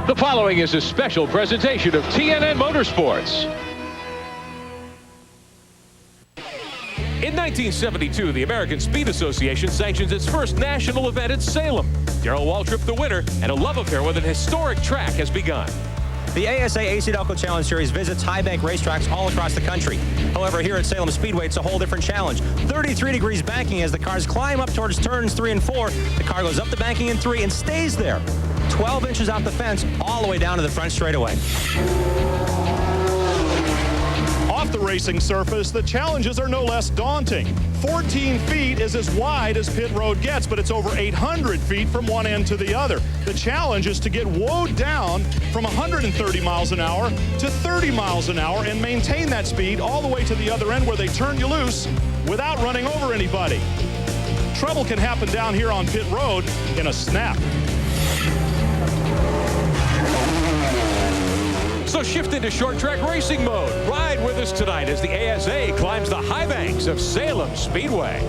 The following is a special presentation of TNN Motorsports. In 1972, the American Speed Association sanctions its first national event at Salem. Darrell Waltrip the winner, and a love affair with an historic track has begun. The ASA AC-Delco Challenge Series visits high bank racetracks all across the country. However, here at Salem Speedway, it's a whole different challenge. 33 degrees banking as the cars climb up towards turns 3 and 4. The car goes up the banking in 3 and stays there. 12 inches off the fence, all the way down to the front straightaway. Off the racing surface, the challenges are no less daunting. 14 feet is as wide as pit road gets, but it's over 800 feet from one end to the other. The challenge is to get woed down from 130 miles an hour to 30 miles an hour and maintain that speed all the way to the other end where they turn you loose without running over anybody. Trouble can happen down here on pit road in a snap. So shift into short track racing mode. Ride with us tonight as the ASA climbs the high banks of Salem Speedway.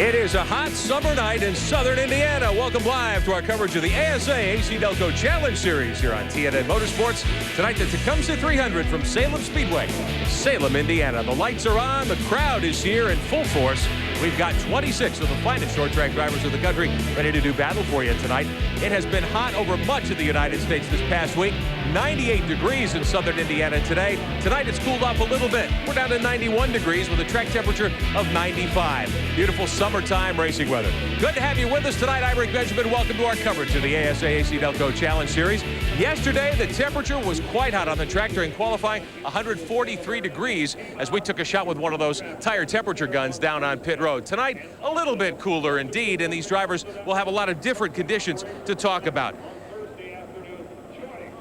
It is a hot summer night in southern Indiana. Welcome live to our coverage of the ASA AC-Delco Challenge Series here on TNN Motorsports. Tonight, the Tecumseh 300 from Salem Speedway, Salem, Indiana. The lights are on. The crowd is here in full force. We've got 26 of the finest short track drivers of the country ready to do battle for you tonight. It has been hot over much of the United States this past week. 98 degrees in southern Indiana today. Tonight it's cooled off a little bit. We're down to 91 degrees with a track temperature of 95. Beautiful summertime racing weather. Good to have you with us tonight. I'm Rick Benjamin. Welcome to our coverage of the ASA AC-Delco Challenge Series. Yesterday, the temperature was quite hot on the track during qualifying, 143 degrees as we took a shot with one of those tire temperature guns down on pit road. Tonight, a little bit cooler indeed, and these drivers will have a lot of different conditions to talk about.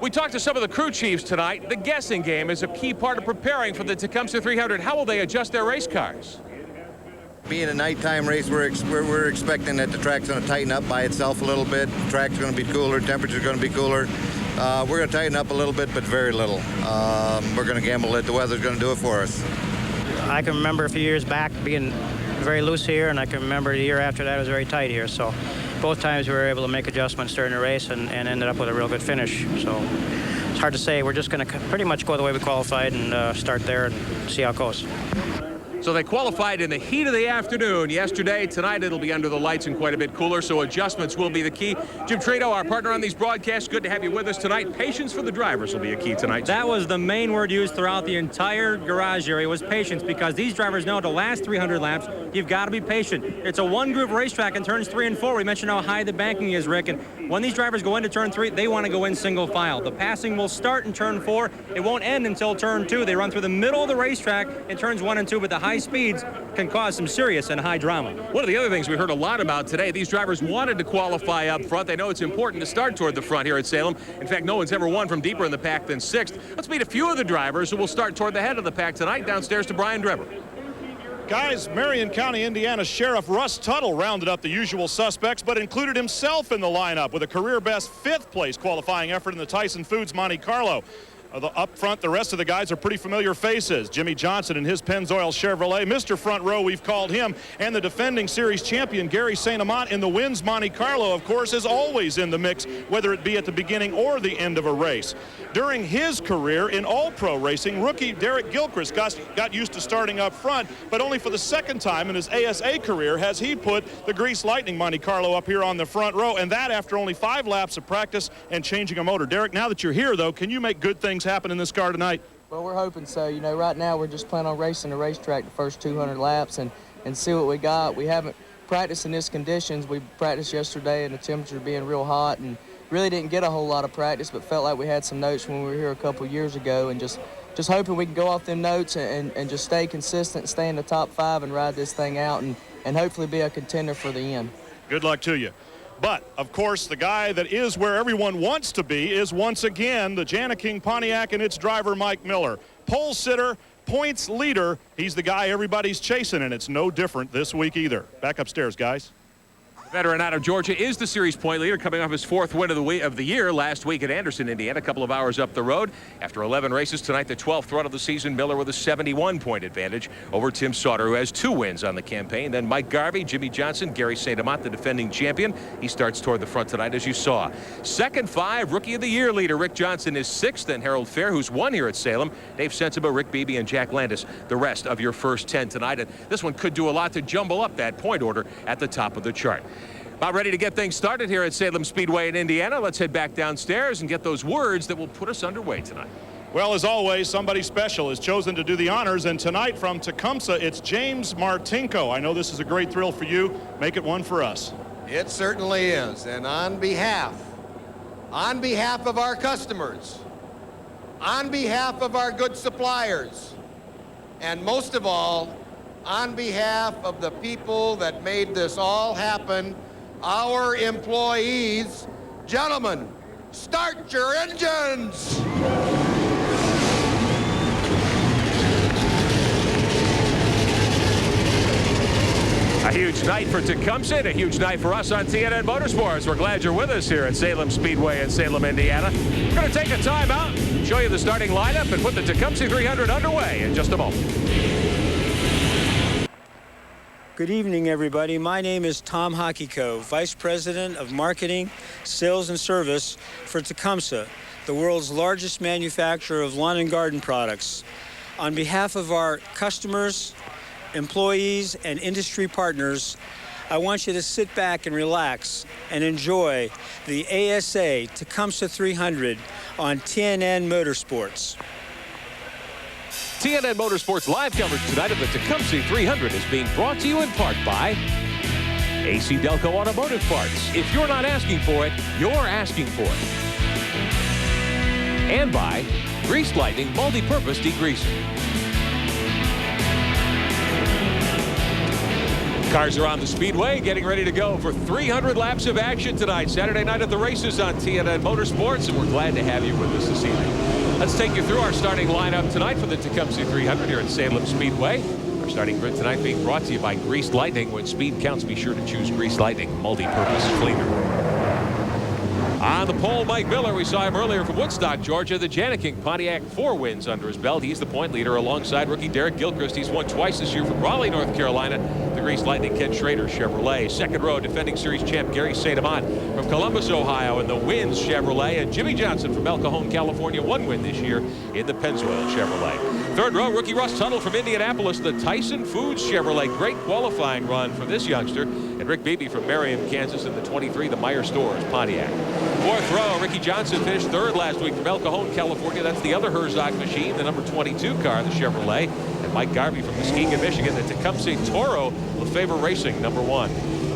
We talked to some of the crew chiefs tonight. The guessing game is a key part of preparing for the Tecumseh 300. How will they adjust their race cars? Being a nighttime race, we're expecting that the track's going to tighten up by itself a little bit. The track's going to be cooler, temperature's going to be cooler. We're going to tighten up a little bit, but very little. We're going to gamble that the weather's going to do it for us. I can remember a few years back being very loose here, and I can remember the year after that it was very tight here. So both times we were able to make adjustments during the race and ended up with a real good finish. So it's hard to say. We're just going to pretty much go the way we qualified and start there and see how it goes. So they qualified in the heat of the afternoon yesterday. Tonight it'll be under the lights and quite a bit cooler, so adjustments will be the key. Jim Trito, our partner on these broadcasts, good to have you with us tonight. Patience for the drivers will be a key tonight. That was the main word used throughout the entire garage area was patience, because these drivers know the last 300 laps, you've got to be patient. It's a one-group racetrack in turns 3 and 4. We mentioned how high the banking is, Rick, and when these drivers go into turn 3, they want to go in single file. The passing will start in turn 4. It won't end until turn 2. They run through the middle of the racetrack in turns 1 and 2, but the high speeds can cause some serious and high drama. One of the other things we heard a lot about today, these drivers wanted to qualify up front. They know it's important to start toward the front here at Salem. In fact, no one's ever won from deeper in the pack than 6th. Let's meet a few of the drivers who will start toward the head of the pack tonight. Downstairs to Brian Drebber. Guys, Marion County, Indiana Sheriff Russ Tuttle rounded up the usual suspects, but included himself in the lineup with a career-best 5th place qualifying effort in the Tyson Foods Monte Carlo. Up front, the rest of the guys are pretty familiar faces. Jimmy Johnson and his Pennzoil Chevrolet, Mr. Front Row, we've called him, and the defending series champion, Gary St. Amant, in the Wins Monte Carlo, of course, is always in the mix, whether it be at the beginning or the end of a race. During his career in all-pro racing, rookie Derek Gilchrist got used to starting up front, but only for the second time in his ASA career has he put the Grease Lightning Monte Carlo up here on the front row, and that after only 5 laps of practice and changing a motor. Derek, now that you're here, though, can you make good things happen in this car tonight? Well, we're hoping so. You know, right now we're just planning on racing the racetrack the first 200 laps and see what we got. We haven't practiced in these conditions. We practiced yesterday and the temperature being real hot, and really didn't get a whole lot of practice, but felt like we had some notes when we were here a couple years ago, and just hoping we can go off them notes and just stay consistent, stay in the top 5 and ride this thing out and hopefully be a contender for the end. Good luck to you. But, of course, the guy that is where everyone wants to be is once again the Jana King Pontiac and its driver, Mike Miller. Pole sitter, points leader. He's the guy everybody's chasing, and it's no different this week either. Back upstairs, guys. Veteran out of Georgia is the series point leader, coming off his 4th win of the year last week at Anderson, Indiana, a couple of hours up the road. After 11 races tonight, the 12th run of the season, Miller with a 71-point advantage over Tim Sauter, who has 2 wins on the campaign. Then Mike Garvey, Jimmy Johnson, Gary St. Amant, the defending champion. He starts toward the front tonight, as you saw. Second 5, Rookie of the Year leader Rick Johnson is 6th. Then Harold Fair, who's won here at Salem. Dave Sensiba, Rick Beebe, and Jack Landis, the rest of your first 10 tonight. And this one could do a lot to jumble up that point order at the top of the chart. About ready to get things started here at Salem Speedway in Indiana. Let's head back downstairs and get those words that will put us underway tonight. Well, as always, somebody special is chosen to do the honors, and tonight from Tecumseh, it's James Martinko. I know this is a great thrill for you. Make it one for us. It certainly is, and on behalf of our customers, on behalf of our good suppliers, and most of all, on behalf of the people that made this all happen, our employees, gentlemen, start your engines! A huge night for Tecumseh, and a huge night for us on TNN Motorsports. We're glad you're with us here at Salem Speedway in Salem, Indiana. We're going to take a timeout, show you the starting lineup, and put the Tecumseh 300 underway in just a moment. Good evening, everybody. My name is Tom Hockeyko, Vice President of Marketing, Sales, and Service for Tecumseh, the world's largest manufacturer of lawn and garden products. On behalf of our customers, employees, and industry partners, I want you to sit back and relax and enjoy the ASA Tecumseh 300 on TNN Motorsports. TNN Motorsports live coverage tonight of the Tecumseh 300 is being brought to you in part by AC-Delco Automotive Parts. If you're not asking for it, you're asking for it. And by Grease Lightning Multi-Purpose Degreaser. Cars are on the speedway, getting ready to go for 300 laps of action tonight. Saturday night at the races on TNN Motorsports, and we're glad to have you with us this evening. Let's take you through our starting lineup tonight for the Tecumseh 300 here at Salem Speedway. Our starting grid tonight being brought to you by Grease Lightning. When speed counts, be sure to choose Grease Lightning Multi-Purpose Cleaner. On the pole, Mike Miller. We saw him earlier from Woodstock, Georgia. The Janiking Pontiac, 4 wins under his belt. He's the point leader alongside rookie Derek Gilchrist. He's won twice this year from Raleigh, North Carolina. The Grease Lightning, Ken Schrader, Chevrolet. Second row, defending series champ Gary St. Amant from Columbus, Ohio, and the Wins Chevrolet. And Jimmy Johnson from El Cajon, California, 1 win this year in the Pennzoil Chevrolet. Third row, rookie Russ Tuttle from Indianapolis. The Tyson Foods Chevrolet. Great qualifying run for this youngster. And Rick Beebe from Merriam, Kansas, in the 23, the Meyer Stores Pontiac. Fourth row, Ricky Johnson finished 3rd last week from El Cajon, California. That's the other Herzog machine, the number 22 car, the Chevrolet. And Mike Garvey from Muskegon, Michigan, the Tecumseh Toro, LeFevre Racing, number 1.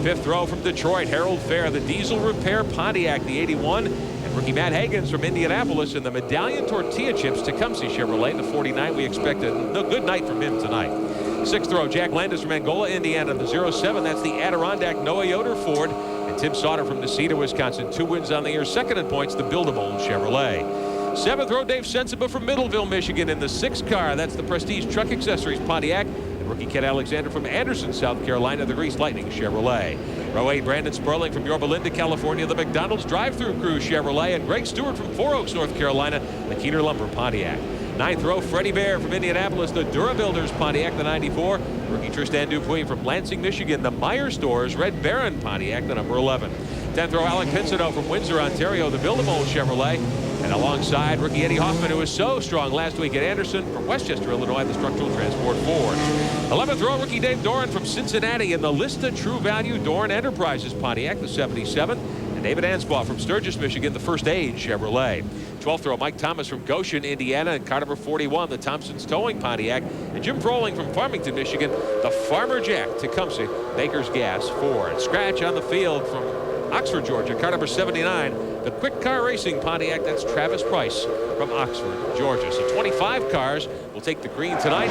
Fifth row from Detroit, Harold Fair, the Diesel Repair Pontiac, the 81. And rookie Matt Hagens from Indianapolis in the Medallion Tortilla Chips Tecumseh Chevrolet, the 49. We expect a good night from him tonight. Sixth row, Jack Landis from Angola, Indiana, the 07. That's the Adirondack Noah Yoder Ford. And Tim Sauter from Necedah, Wisconsin, 2 wins on the year. Second in points, the Build-A-Mold Chevrolet. Seventh row, Dave Sensiba from Middleville, Michigan, in the 6 car. That's the Prestige Truck Accessories Pontiac. And rookie Ken Alexander from Anderson, South Carolina, the Grease Lightning Chevrolet. Row 8, Brandon Sperling from Yorba Linda, California, the McDonald's Drive-Thru Crew Chevrolet. And Greg Stewart from Four Oaks, North Carolina, the Keener Lumber Pontiac. Ninth row, Freddie Bear from Indianapolis, the Dura Builders Pontiac, the 94. Rookie Tristan Dupuis from Lansing, Michigan, the Meyer Stores Red Baron Pontiac, the number 11. 10th row, Alec Pinsino from Windsor, Ontario, the Build-A-Mold Chevrolet. And alongside rookie Eddie Hoffman, who was so strong last week at Anderson, from Westchester, Illinois, the Structural Transport Ford. 11th row, rookie Dave Doran from Cincinnati in the Lista True Value Doran Enterprises Pontiac, the 77. And David Anspaugh from Sturgis, Michigan, the First Aid Chevrolet. 12th row, Mike Thomas from Goshen, Indiana, and car number 41, the Thompson's Towing Pontiac. And Jim Froling from Farmington, Michigan, the Farmer Jack Tecumseh Baker's Gas Ford. Scratch on the field from Oxford, Georgia, car number 79, the Quick Car Racing Pontiac. That's Travis Price from Oxford, Georgia. So 25 cars will take the green tonight.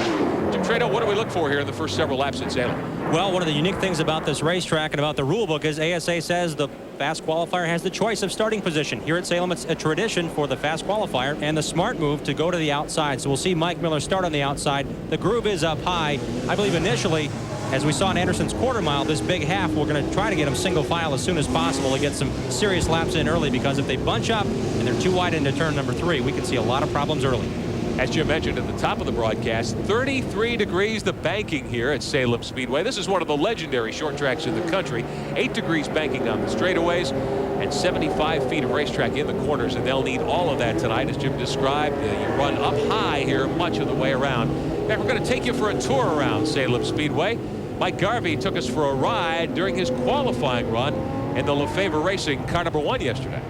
Jim Trado, what do we look for here in the first several laps at Salem? Well, one of the unique things about this racetrack and about the rule book is ASA says the fast qualifier has the choice of starting position. Here at Salem, it's a tradition for the fast qualifier and the smart move to go to the outside. So we'll see Mike Miller start on the outside. The groove is up high. I believe initially, as we saw in Anderson's quarter mile, this big half, we're going to try to get them single file as soon as possible to get some serious laps in early, because if they bunch up and they're too wide into turn number 3, we can see a lot of problems early. As Jim mentioned at the top of the broadcast, 33 degrees the banking here at Salem Speedway. This is one of the legendary short tracks in the country. 8 degrees banking on the straightaways and 75 feet of racetrack in the corners, and they'll need all of that tonight, as Jim described. You run up high here much of the way around. In fact, we're going to take you for a tour around Salem Speedway. Mike Garvey took us for a ride during his qualifying run in the Lefevre Racing car number 1 yesterday.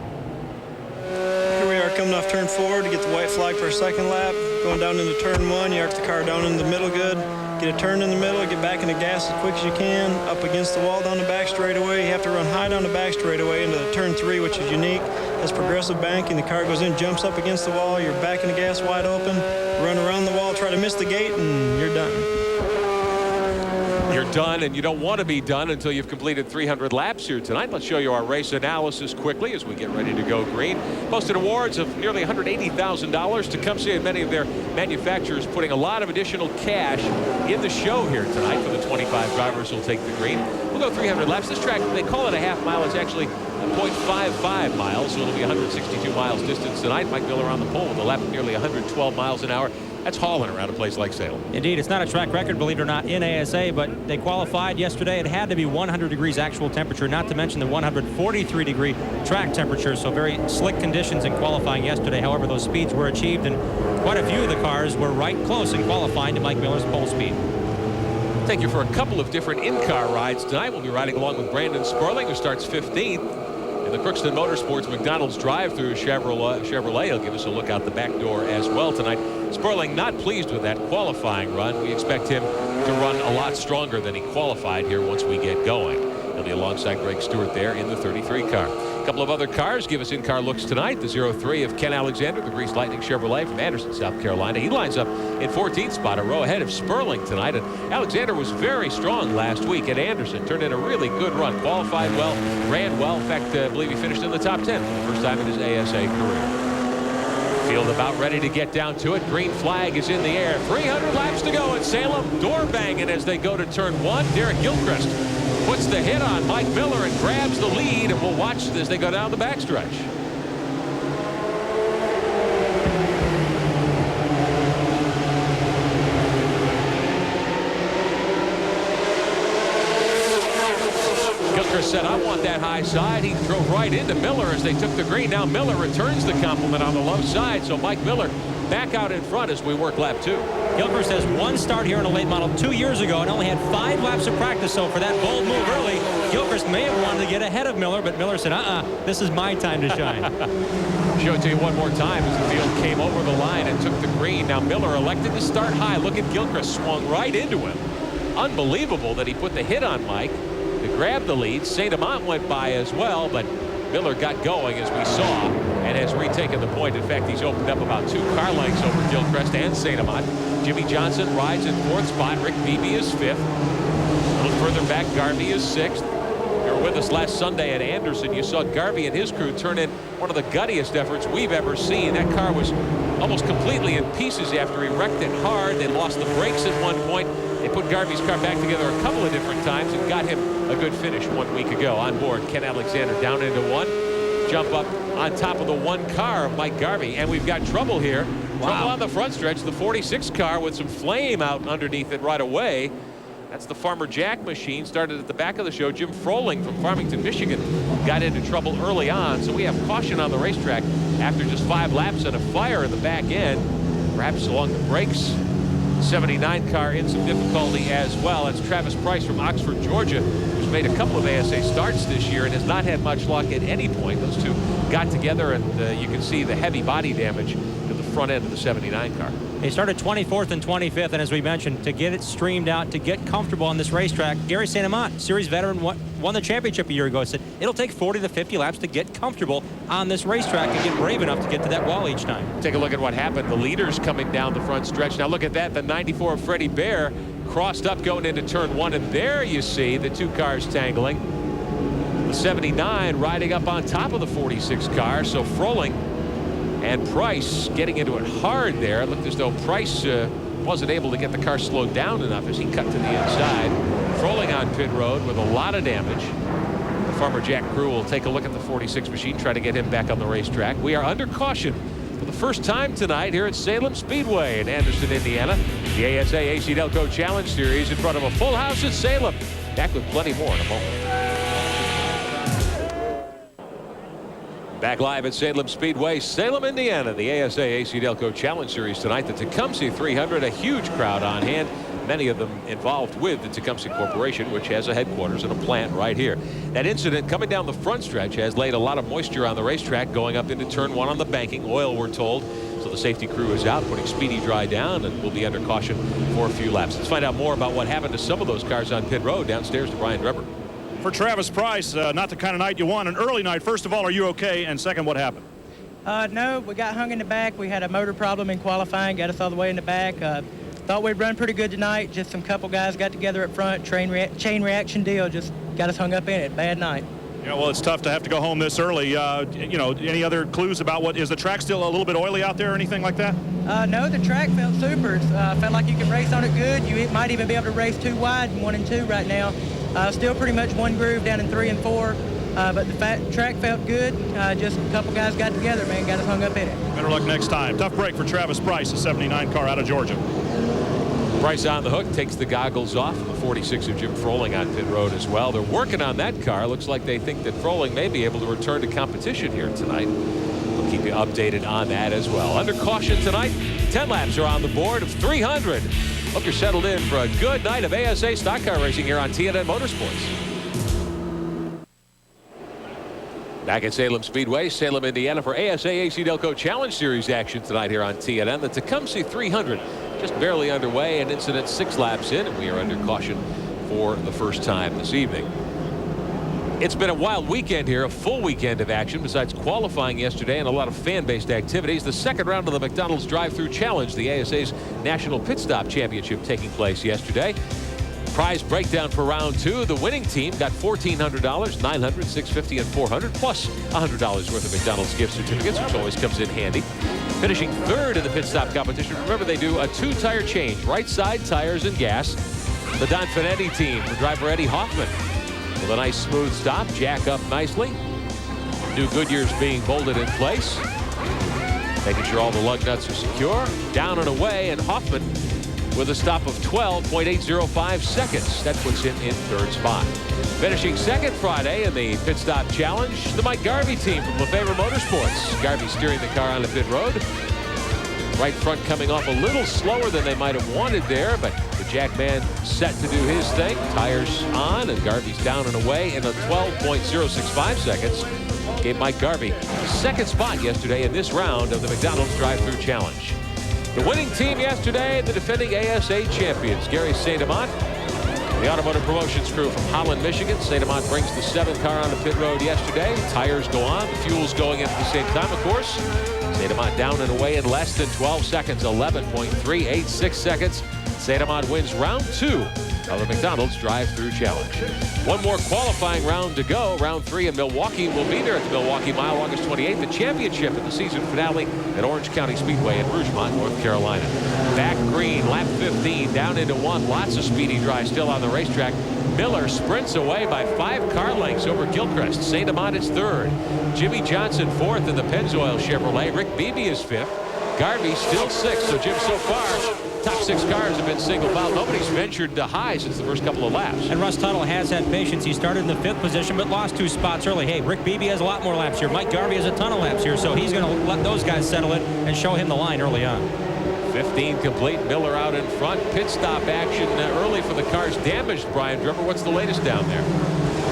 Here we are coming off turn 4 to get the white flag for a second lap. Going down into turn 1, you arc the car down in the middle good. Get a turn in the middle, get back into gas as quick as you can. Up against the wall down the back straightaway. You have to run high down the back straightaway into the turn 3, which is unique. That's progressive banking. The car goes in, jumps up against the wall. You're back in the gas wide open. Run around the wall, try to miss the gate, and you're done. You're done, and you don't want to be done until you've completed 300 laps here tonight. Let's show you our race analysis quickly as we get ready to go green. Posted awards of nearly $180,000. Tecumseh and many of their manufacturers putting a lot of additional cash in the show here tonight for the 25 drivers who will take the green. We'll go 300 laps. This track, they call it a half mile. It's actually 0.55 miles, so it'll be 162 miles distance tonight. Mike Miller on the pole with a lap of nearly 112 miles an hour. That's hauling around a place like Salem. Indeed, it's not a track record, believe it or not, in ASA, but they qualified yesterday. It had to be 100 degrees actual temperature, not to mention the 143 degree track temperature, so very slick conditions in qualifying yesterday. However, those speeds were achieved, and quite a few of the cars were right close in qualifying to Mike Miller's pole speed. Take you for a couple of different in-car rides tonight. We'll be riding along with Brandon Sperling, who starts 15th. In the Crookston Motorsports McDonald's drive-through Chevrolet. He'll give us a look out the back door as well tonight. Sperling not pleased with that qualifying run. We expect him to run a lot stronger than he qualified here once we get going. He'll be alongside Greg Stewart there in the 33 car. A couple of other cars give us in-car looks tonight. The 03 of Ken Alexander, the Grease Lightning Chevrolet from Anderson, South Carolina. He lines up in 14th spot, a row ahead of Sperling tonight. And Alexander was very strong last week at Anderson. Turned in a really good run. Qualified well, ran well. In fact, I believe he finished in the top 10 for the first time in his ASA career. Field about ready to get down to it. Green flag is in the air. 300 laps to go at Salem. Door banging as they go to turn 1. Derek Gilchrist puts the hit on Mike Miller and grabs the lead, and we'll watch as they go down the backstretch. Gilchrist said, I want that high side. He drove right into Miller as they took the green. Now Miller returns the compliment on the low side, so Mike Miller back out in front as we work lap 2. Gilchrist has one start here in a late model 2 years ago and only had 5 laps of practice. So for that bold move early, Gilchrist may have wanted to get ahead of Miller, but Miller said, this is my time to shine. Show it to you one more time as the field came over the line and took the green. Now Miller elected to start high. Look at Gilchrist, swung right into him. Unbelievable that he put the hit on Mike to grab the lead. St. Amant went by as well, but Miller got going as we saw and has retaken the point. In fact, he's opened up about 2 car lengths over Gilchrist and St. Amant. Jimmy Johnson rides in 4th spot. Rick Beebe is 5th. A little further back, Garvey is 6th. You were with us last Sunday at Anderson. You saw Garvey and his crew turn in one of the guttiest efforts we've ever seen. That car was almost completely in pieces after he wrecked it hard. They lost the brakes at one point. They put Garvey's car back together a couple of different times and got him a good finish 1 week ago. On board, Ken Alexander down into 1. Jump up on top of the 1 car of Mike Garvey. And we've got trouble here. Wow. Trouble on the front stretch. The 46 car with some flame out underneath it right away. That's the Farmer Jack machine. Started at the back of the show. Jim Froling from Farmington, Michigan got into trouble early on. So we have caution on the racetrack after just 5 laps and a fire in the back end. Perhaps along the brakes. 79 car in some difficulty as well. That's Travis Price from Oxford, Georgia, who's made a couple of ASA starts this year and has not had much luck at any point. Those two got together, and you can see the heavy body damage to the front end of the 79 car. They started 24th and 25th, and as we mentioned, to get it streamed out, to get comfortable on this racetrack, Gary St. Amant, series veteran, won the championship a year ago. Said it'll take 40 to 50 laps to get comfortable on this racetrack and get brave enough to get to that wall each time. Take a look at what happened. The leaders coming down the front stretch. Now look at that. The 94 of Freddie Bear crossed up going into turn 1, and there you see the two cars tangling. The 79 riding up on top of the 46 car. So Froling and Price getting into it hard there. It looked as though Price wasn't able to get the car slowed down enough as he cut to the inside. Froling on pit road with a lot of damage. The Farmer Jack crew will take a look at the 46 machine, try to get him back on the racetrack. We are under caution for the first time tonight here at Salem Speedway in Anderson, Indiana. The ASA AC-Delco Challenge Series in front of a full house at Salem. Back with plenty more in a moment. Back live at Salem Speedway, Salem, Indiana. The ASA AC-Delco Challenge Series tonight. The Tecumseh 300, a huge crowd on hand. Many of them involved with the Tecumseh Corporation, which has a headquarters and a plant right here. That incident coming down the front stretch has laid a lot of moisture on the racetrack going up into turn 1 on the banking. Oil, we're told. So the safety crew is out putting Speedy Dry down and will be under caution for a few laps. Let's find out more about what happened to some of those cars on pit road. Downstairs to Brian Drebber. For Travis Price, not the kind of night you want. An early night. First of all, are you okay? And second, what happened? No, we got hung in the back. We had a motor problem in qualifying, got us all the way in the back. Thought we'd run pretty good tonight. Just some couple guys got together up front. Chain reaction deal just got us hung up in it. Bad night. Yeah, well, it's tough to have to go home this early. You know, any other clues about what is the track still a little bit oily out there or anything like that? No, the track felt super. Felt like you can race on it good. You might even be able to race 2 wide and 1 and 2 right now. Still pretty much 1 groove down in 3 and 4. But the track felt good. Just a couple guys got together, man, got us hung up in it. Better luck next time. Tough break for Travis Price, a 79 car out of Georgia. Price on the hook, takes the goggles off. The 46 of Jim Froling on pit road as well. They're working on that car. Looks like they think that Froling may be able to return to competition here tonight. We'll keep you updated on that as well. Under caution tonight, 10 laps are on the board of 300. Hope you're settled in for a good night of ASA stock car racing here on TNN Motorsports. Back at Salem Speedway, Salem, Indiana for ASA AC-Delco Challenge Series action tonight here on TNN. The Tecumseh 300 just barely underway, and incident 6 laps in, and we are under caution for the first time this evening. It's been a wild weekend here, a full weekend of action besides qualifying yesterday and a lot of fan-based activities. The second round of the McDonald's Drive-Thru Challenge, the ASA's National Pit Stop Championship, taking place yesterday. Prize breakdown for round 2. The winning team got $1,400, $900, $650, and $400, plus $100 worth of McDonald's gift certificates, which always comes in handy. Finishing 3rd in the pit stop competition. Remember, they do a 2-tire change, right side tires and gas. The Don Finetti team for driver Eddie Hoffman with a nice smooth stop, jack up nicely. New Goodyears being bolted in place, making sure all the lug nuts are secure. Down and away, and Hoffman with a stop of 12.805 seconds. That puts him in 3rd spot. Finishing 2nd Friday in the pit stop challenge, the Mike Garvey team from Lefebvre Motorsports. Garvey steering the car onto pit road. Right front coming off a little slower than they might have wanted there, but the Jackman set to do his thing. Tires on, and Garvey's down and away in a 12.065 seconds. Gave Mike Garvey 2nd spot yesterday in this round of the McDonald's Drive-Thru Challenge. The winning team yesterday, the defending ASA champions, Gary St. Amant, the automotive promotions crew from Holland, Michigan. St. Amant brings the 7th car onto pit road yesterday. Tires go on, the fuel's going in at the same time, of course. St. Amant down and away in less than 12 seconds, 11.386 seconds. St. Amant wins round 2 of the McDonald's Drive-Thru Challenge. One more qualifying round to go. Round 3 in Milwaukee will be there at the Milwaukee Mile August 28th. The championship at the season finale at Orange County Speedway in Rougemont, North Carolina. Back green, lap 15, down into 1. Lots of Speedy Dry still on the racetrack. Miller sprints away by 5 car lengths over Gilchrist. St. Amant is 3rd. Jimmy Johnson 4th in the Pennzoil Chevrolet. Rick Beebe is 5th. Garvey still 6th. So, Jim, so far, top 6 cars have been single file. Nobody's ventured to high since the first couple of laps. And Russ Tuttle has had patience. He started in the 5th position, but lost 2 spots early. Hey, Rick Beebe has a lot more laps here. Mike Garvey has a ton of laps here, so he's going to let those guys settle it and show him the line early on. 15 complete. Miller out in front. Pit stop action early for the cars damaged. Brian Drebber, what's the latest down there?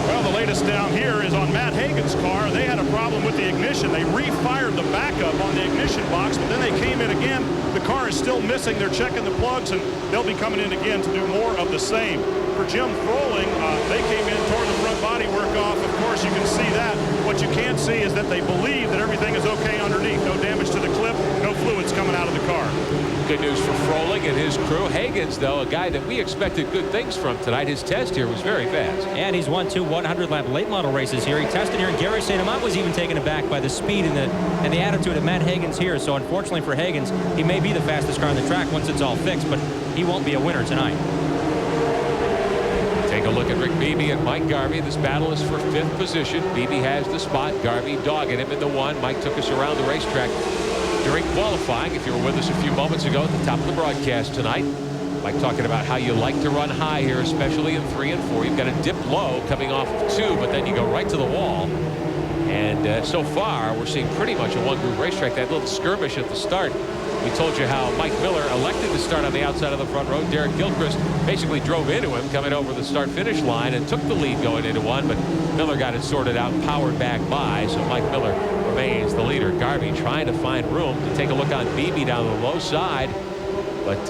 Well, the latest down here is on Matt Hagan's car. They had a problem with the ignition. They refired the backup on the ignition box, but then they came in again. The car is still missing. They're checking the plugs, and they'll be coming in again to do more of the same. For Jim Froling, they came in, tore the front body work off. Of course, you can see that. What you can't see is that they believe that everything is okay underneath. No damage to the clip, no fluids coming out of the car. Good news for Froling and his crew. Hagan's, though, a guy that we expected good things from tonight. His test here was very fast. And he's won 2 100-lap late model races here. He tested here, and Gary St. Amant was even taken aback by the speed and the attitude of Matt Hagan's here. So unfortunately for Hagan's, he may be the fastest car on the track once it's all fixed, but he won't be a winner tonight. Take a look at Rick Beebe and Mike Garvey. This battle is for 5th position. Beebe has the spot. Garvey dogging him in the 1. Mike took us around the racetrack during qualifying. If you were with us a few moments ago at the top of the broadcast tonight, Mike talking about how you like to run high here, especially in 3 and 4. You've got to dip low coming off of 2, but then you go right to the wall. And so far, we're seeing pretty much a one-group racetrack. That little skirmish at the start. We told you how Mike Miller elected to start on the outside of the front row. Derek Gilchrist basically drove into him coming over the start-finish line and took the lead going into 1, but Miller got it sorted out and powered back by, so Mike Miller remains the leader. Garvey trying to find room to take a look on Beebe down the low side, but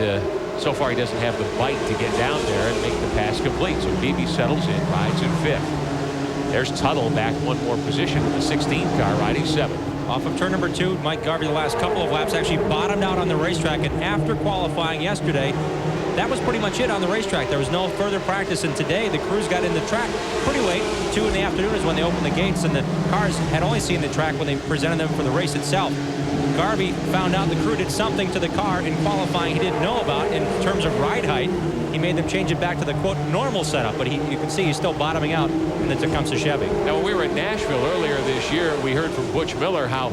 so far he doesn't have the bite to get down there and make the pass complete. So Beebe settles in, rides in 5th. There's Tuttle back 1 more position with the 16 car riding 7th. Off of turn number 2, Mike Garvey the last couple of laps actually bottomed out on the racetrack, and after qualifying yesterday, that was pretty much it on the racetrack. There was no further practice, and today the crews got in the track pretty late. 2 in the afternoon is when they opened the gates, and the cars had only seen the track when they presented them for the race itself. Garvey found out the crew did something to the car in qualifying he didn't know about in terms of ride height. He made them change it back to the, quote, normal setup, but you can see he's still bottoming out in the Tecumseh Chevy. Now, when we were in Nashville earlier this year, we heard from Butch Miller how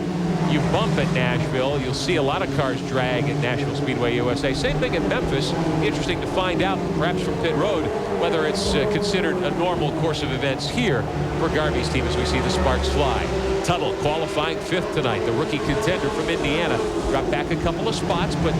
you bump at Nashville. You'll see a lot of cars drag at National Speedway USA. Same thing at Memphis. Interesting to find out, perhaps from pit road, whether it's considered a normal course of events here for Garvey's team as we see the sparks fly. Tuttle qualifying 5th tonight. The rookie contender from Indiana dropped back a couple of spots, but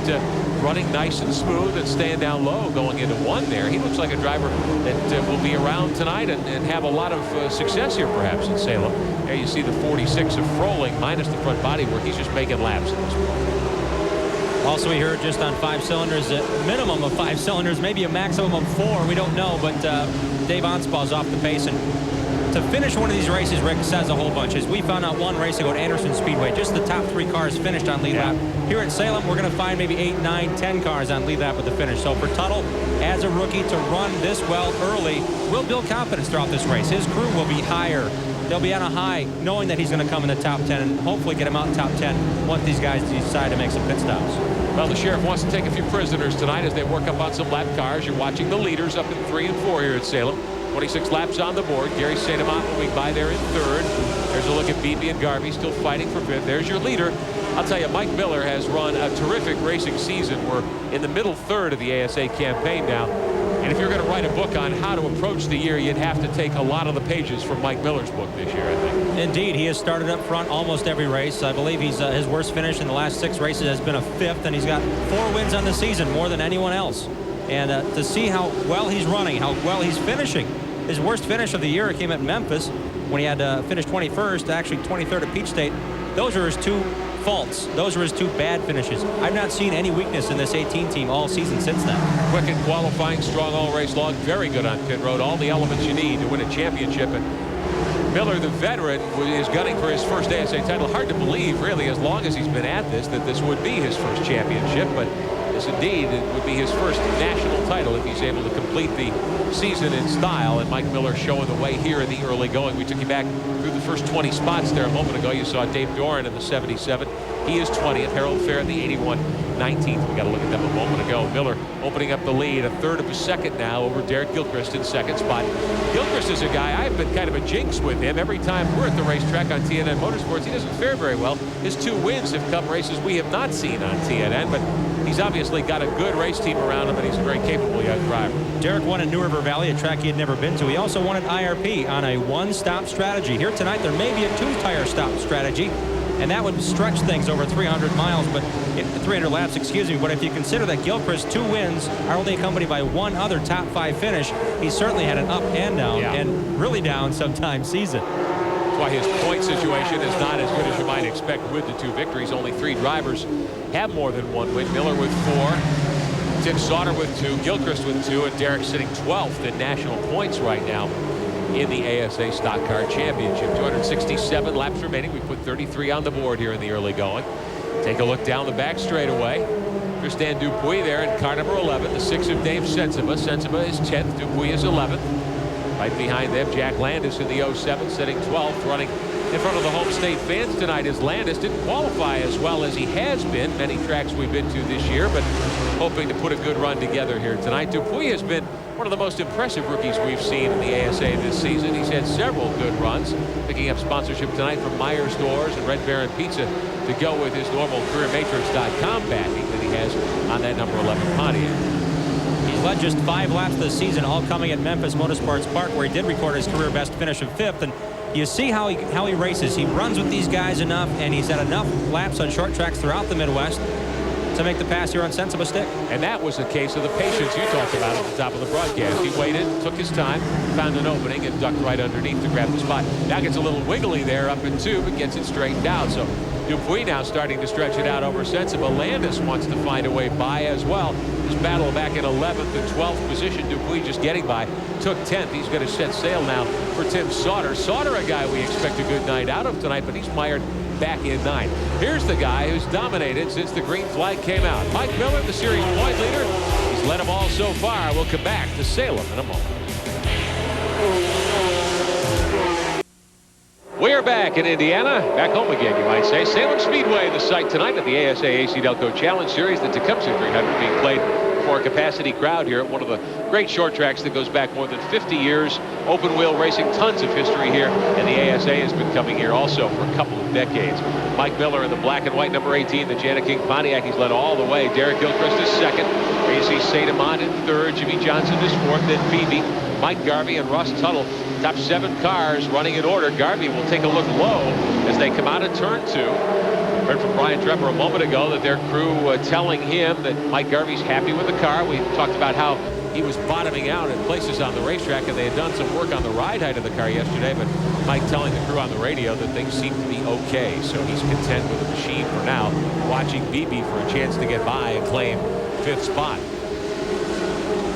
running nice and smooth and staying down low going into 1 there. He looks like a driver that will be around tonight and have a lot of success here perhaps in Salem. There you see the 46 of Froling minus the front body work. He's just making laps at this point. Also, we heard just on 5 cylinders, a minimum of 5 cylinders, maybe a maximum of 4. We don't know, but Dave Onspaugh's off the pace. And to finish one of these races, Rick says a whole bunch. As we found out 1 race ago at Anderson Speedway, just the top 3 cars finished on lead lap. Here at Salem, we're going to find maybe 8, 9, 10 cars on lead lap with the finish. So for Tuttle, as a rookie, to run this well early will build confidence throughout this race. His crew will be higher. They'll be on a high, knowing that he's going to come in the top 10 and hopefully get him out in top 10 once these guys decide to make some pit stops. Well, the sheriff wants to take a few prisoners tonight as they work up on some lap cars. You're watching the leaders up in 3 and 4 here at Salem. 26 laps on the board. Gary St. Amant moving by there in 3rd. There's a look at Beebe and Garvey still fighting for 5th. There's your leader. I'll tell you, Mike Miller has run a terrific racing season. We're in the middle 3rd of the ASA campaign now. And if you're going to write a book on how to approach the year, you'd have to take a lot of the pages from Mike Miller's book this year, I think. Indeed, he has started up front almost every race. I believe he's his worst finish in the last 6 races has been a 5th, and he's got 4 wins on the season, more than anyone else. And to see how well he's running, how well he's finishing. His worst finish of the year came at Memphis when he had finished 21st, actually 23rd at Peach State. Those are his 2 faults. Those are his 2 bad finishes. I've not seen any weakness in this 18 team all season since then. Quick in qualifying, strong all race long, very good on pit road. All the elements you need to win a championship. And Miller, the veteran, is gunning for his first ASA title. Hard to believe, really, as long as he's been at this, that this would be his first championship. But yes, indeed, it would be his first national title if he's able to complete the season in style. And Mike Miller showing the way here in the early going. We took you back through the first 20 spots there a moment ago. You saw Dave Doran in the 77. He is 20th. Harold Fair in the 81, 19th. We got to look at them a moment ago. Miller opening up the lead, a 1/3 of a second now over Derek Gilchrist in 2nd spot. Gilchrist is a guy, I've been kind of a jinx with him. Every time we're at the racetrack on TNN Motorsports, he doesn't fare very well. His 2 wins have come races we have not seen on TNN, but he's obviously got a good race team around him, and he's a very capable young driver. Derek won at New River Valley, a track he had never been to. He also won at IRP on a 1-stop strategy. Here tonight, there may be a 2-tire stop strategy. and that would stretch things over 300 miles, but 300 laps, excuse me. But if you consider that Gilchrist's 2 wins are only accompanied by 1 other top 5 finish, he certainly had an up and down, and really down sometimes season. That's why his point situation is not as good as you might expect with the 2 victories. Only 3 drivers have more than 1 win. Miller with 4, Tim Sauter with 2, Gilchrist with 2, and Derek sitting 12th in national points right now in the ASA Stock Car Championship. 267 laps remaining. We put 33 on the board here in the early going. Take a look down the back straightaway. Tristan Dupuis there in car number 11, the 6 of Dave Sensiba. Sensiba is 10th, Dupuis is 11th. Right behind them, Jack Landis in the 07, sitting 12th, running in front of the home state fans tonight, as Landis didn't qualify as well as he has been many tracks we've been to this year, but hoping to put a good run together here tonight. Dupuis has been one of the most impressive rookies we've seen in the ASA this season. He's had several good runs, picking up sponsorship tonight from Myers Doors and Red Baron Pizza to go with his normal CareerMatrix.com backing that he has on that number 11 Pontiac. He's led just 5 laps this season, all coming at Memphis Motorsports Park, where he did record his career best finish of 5th. And you see how he races. He runs with these guys enough, and he's had enough laps on short tracks throughout the Midwest to make the pass here on Sensiba Stick. And that was a case of the patience you talked about at the top of the broadcast. He waited, took his time, found an opening, and ducked right underneath to grab the spot. Now gets a little wiggly there up in 2, but gets it straightened out. So Dupuis now starting to stretch it out over Sensiba. Landis wants to find a way by as well. His battle back in 11th and 12th position. Dupuis just getting by. Took 10th. He's going to set sail now for Tim Sauter. Sauter, a guy we expect a good night out of tonight, but he's mired back in 9th. Here's the guy who's dominated since the green flag came out. Mike Miller, the series point leader. He's led them all so far. We'll come back to Salem in a moment. We're back in Indiana, back home again, you might say. Salem Speedway, the site tonight at the ASA AC-Delco Challenge Series. The Tecumseh 300 being played for a capacity crowd here at one of the great short tracks that goes back more than 50 years. Open wheel racing, tons of history here, and the ASA has been coming here also for a couple of decades. Mike Miller in the black and white number 18, the Jana King Pontiac. He's led all the way. Derek Gilchrist is 2nd. A.C. Sademont in 3rd. Jimmy Johnson is 4th. Then Phoebe, Mike Garvey, and Russ Tuttle. Top 7 cars running in order. Garvey will take a look low as they come out of turn 2. Heard from Brian Trepper a moment ago that their crew telling him that Mike Garvey's happy with the car. We talked about how he was bottoming out in places on the racetrack, and they had done some work on the ride height of the car yesterday, but Mike telling the crew on the radio that things seem to be okay, so he's content with the machine for now, watching BB for a chance to get by and claim 5th spot.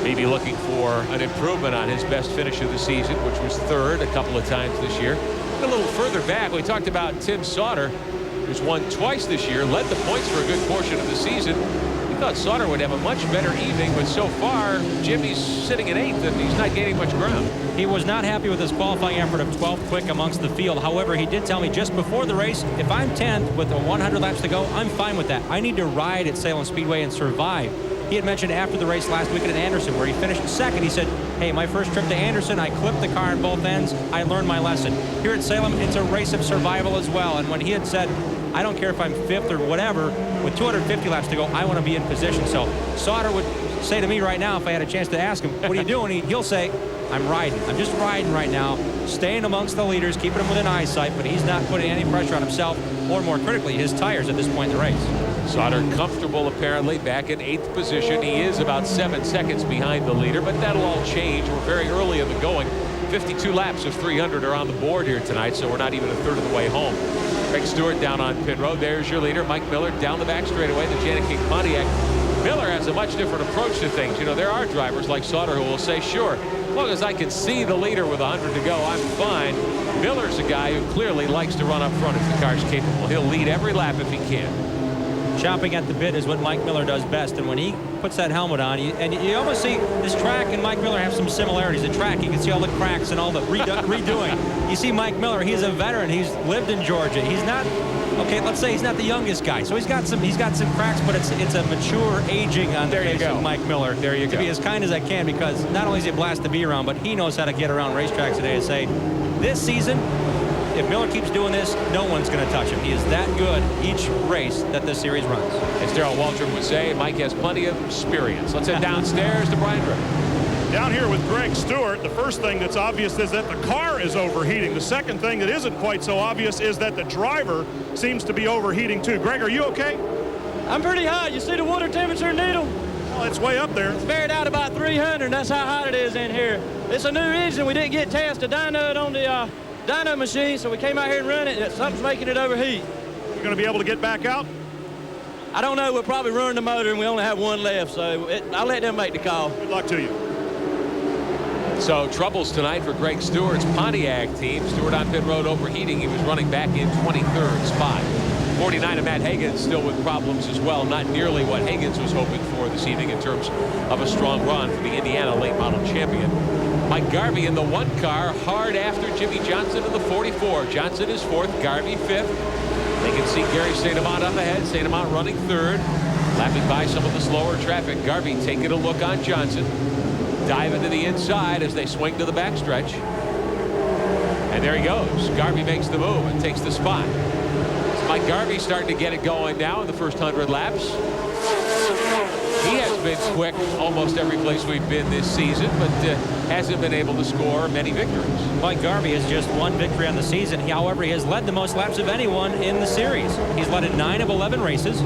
Maybe looking for an improvement on his best finish of the season, which was 3rd a couple of times this year. A little further back, we talked about Tim Sauter, who's won twice this year, led the points for a good portion of the season. We thought Sauter would have a much better evening, but so far, Jimmy's sitting at 8th, and he's not gaining much ground. He was not happy with his qualifying effort of 12th quick amongst the field. However, he did tell me just before the race, if I'm 10th with 100 laps to go, I'm fine with that. I need to ride at Salem Speedway and survive. He had mentioned after the race last weekend at Anderson, where he finished 2nd, he said, hey, my first trip to Anderson, I clipped the car on both ends. I learned my lesson. Here at Salem, it's a race of survival as well. And when he had said, I don't care if I'm 5th or whatever, with 250 laps to go, I want to be in position. So Sauter would say to me right now, if I had a chance to ask him, what are you doing? He'll say, I'm riding. I'm just riding right now, staying amongst the leaders, keeping them within eyesight, but he's not putting any pressure on himself, or more critically, his tires at this point in the race. Sauter comfortable apparently back in 8th position. He is about 7 seconds behind the leader, but that'll all change. We're very early in the going. 52 laps of 300 are on the board here tonight, so we're not even a third of the way home. Craig Stewart down on pit road. There's your leader, Mike Miller, down the back straightaway, the Jana King Pontiac. Miller has a much different approach to things. You know, there are drivers like Sauter who will say, sure, as long as I can see the leader with 100 to go, I'm fine. Miller's a guy who clearly likes to run up front if the car's capable. He'll lead every lap if he can. Chopping at the bit is what Mike Miller does best, and when he puts that helmet on, you almost see this track and Mike Miller have some similarities. The track, you can see all the cracks and all the redoing. You see Mike Miller, he's a veteran. He's lived in Georgia. He's not, okay, let's say he's not the youngest guy, so he's got some cracks, but it's a mature aging on the face of Mike Miller. There you go. To be as kind as I can, because not only is he a blast to be around, but he knows how to get around racetracks at ASA. This season, if Miller keeps doing this, no one's going to touch him. He is that good each race that this series runs. As Darrell Waltrip would say, Mike has plenty of experience. Let's head downstairs to Brian Trepper. Down here with Greg Stewart, the first thing that's obvious is that the car is overheating. The second thing that isn't quite so obvious is that the driver seems to be overheating too. Greg, are you okay? I'm pretty hot. You see the water temperature needle? Well, it's way up there. It's buried out about 300. That's how hot it is in here. It's a new engine. We didn't get tested to dyno it on the dyno machine, so we came out here and run it. Something's making it overheat. You're going to be able to get back out? I don't know. We'll probably ruin the motor, and we only have one left, so I'll let them make the call. Good luck to you. So troubles tonight for Greg Stewart's Pontiac team. Stewart on pit road overheating. He was running back in 23rd spot. 49 of Matt Hagens still with problems as well. Not nearly what Hagens was hoping for this evening in terms of a strong run for the Indiana late model champion. Mike Garvey in the 1 car, hard after Jimmy Johnson in the 44. Johnson is 4th, Garvey 5th. They can see Gary St. Amant up ahead. St. Amant running 3rd. Lapping by some of the slower traffic. Garvey taking a look on Johnson. Dive into the inside as they swing to the backstretch. And there he goes. Garvey makes the move and takes the spot. It's Mike Garvey starting to get it going now in the first 100 laps. He has been quick almost every place we've been this season, but hasn't been able to score many victories. Mike Garvey has just 1 victory on the season. However, he has led the most laps of anyone in the series. He's led in 9 of 11 races.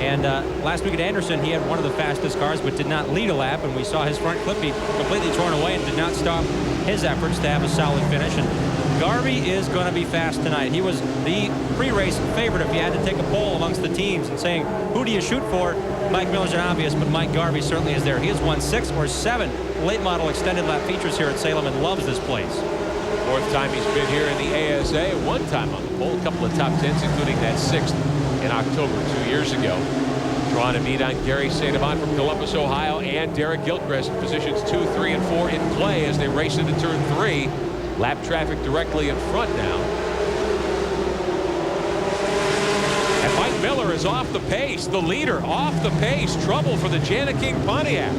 And last week at Anderson, he had one of the fastest cars, but did not lead a lap. And we saw his front clip be completely torn away and did not stop his efforts to have a solid finish. And Garvey is going to be fast tonight. He was the pre-race favorite if you had to take a poll amongst the teams and saying, who do you shoot for? Mike Miller's an obvious, but Mike Garvey certainly is there. He has won 6 or 7 late model extended lap features here at Salem and loves this place. 4th time he's been here in the ASA. 1 time on the pole, a couple of top 10s, including that 6th in October 2 years ago. Trying to meet on Gary St. Amant from Columbus, Ohio, and Derek Gilchrist. Positions 2, 3, and 4 in play as they race into turn 3. Lap traffic directly in front now. And Mike Miller is off the pace. The leader off the pace. Trouble for the Jana King Pontiac.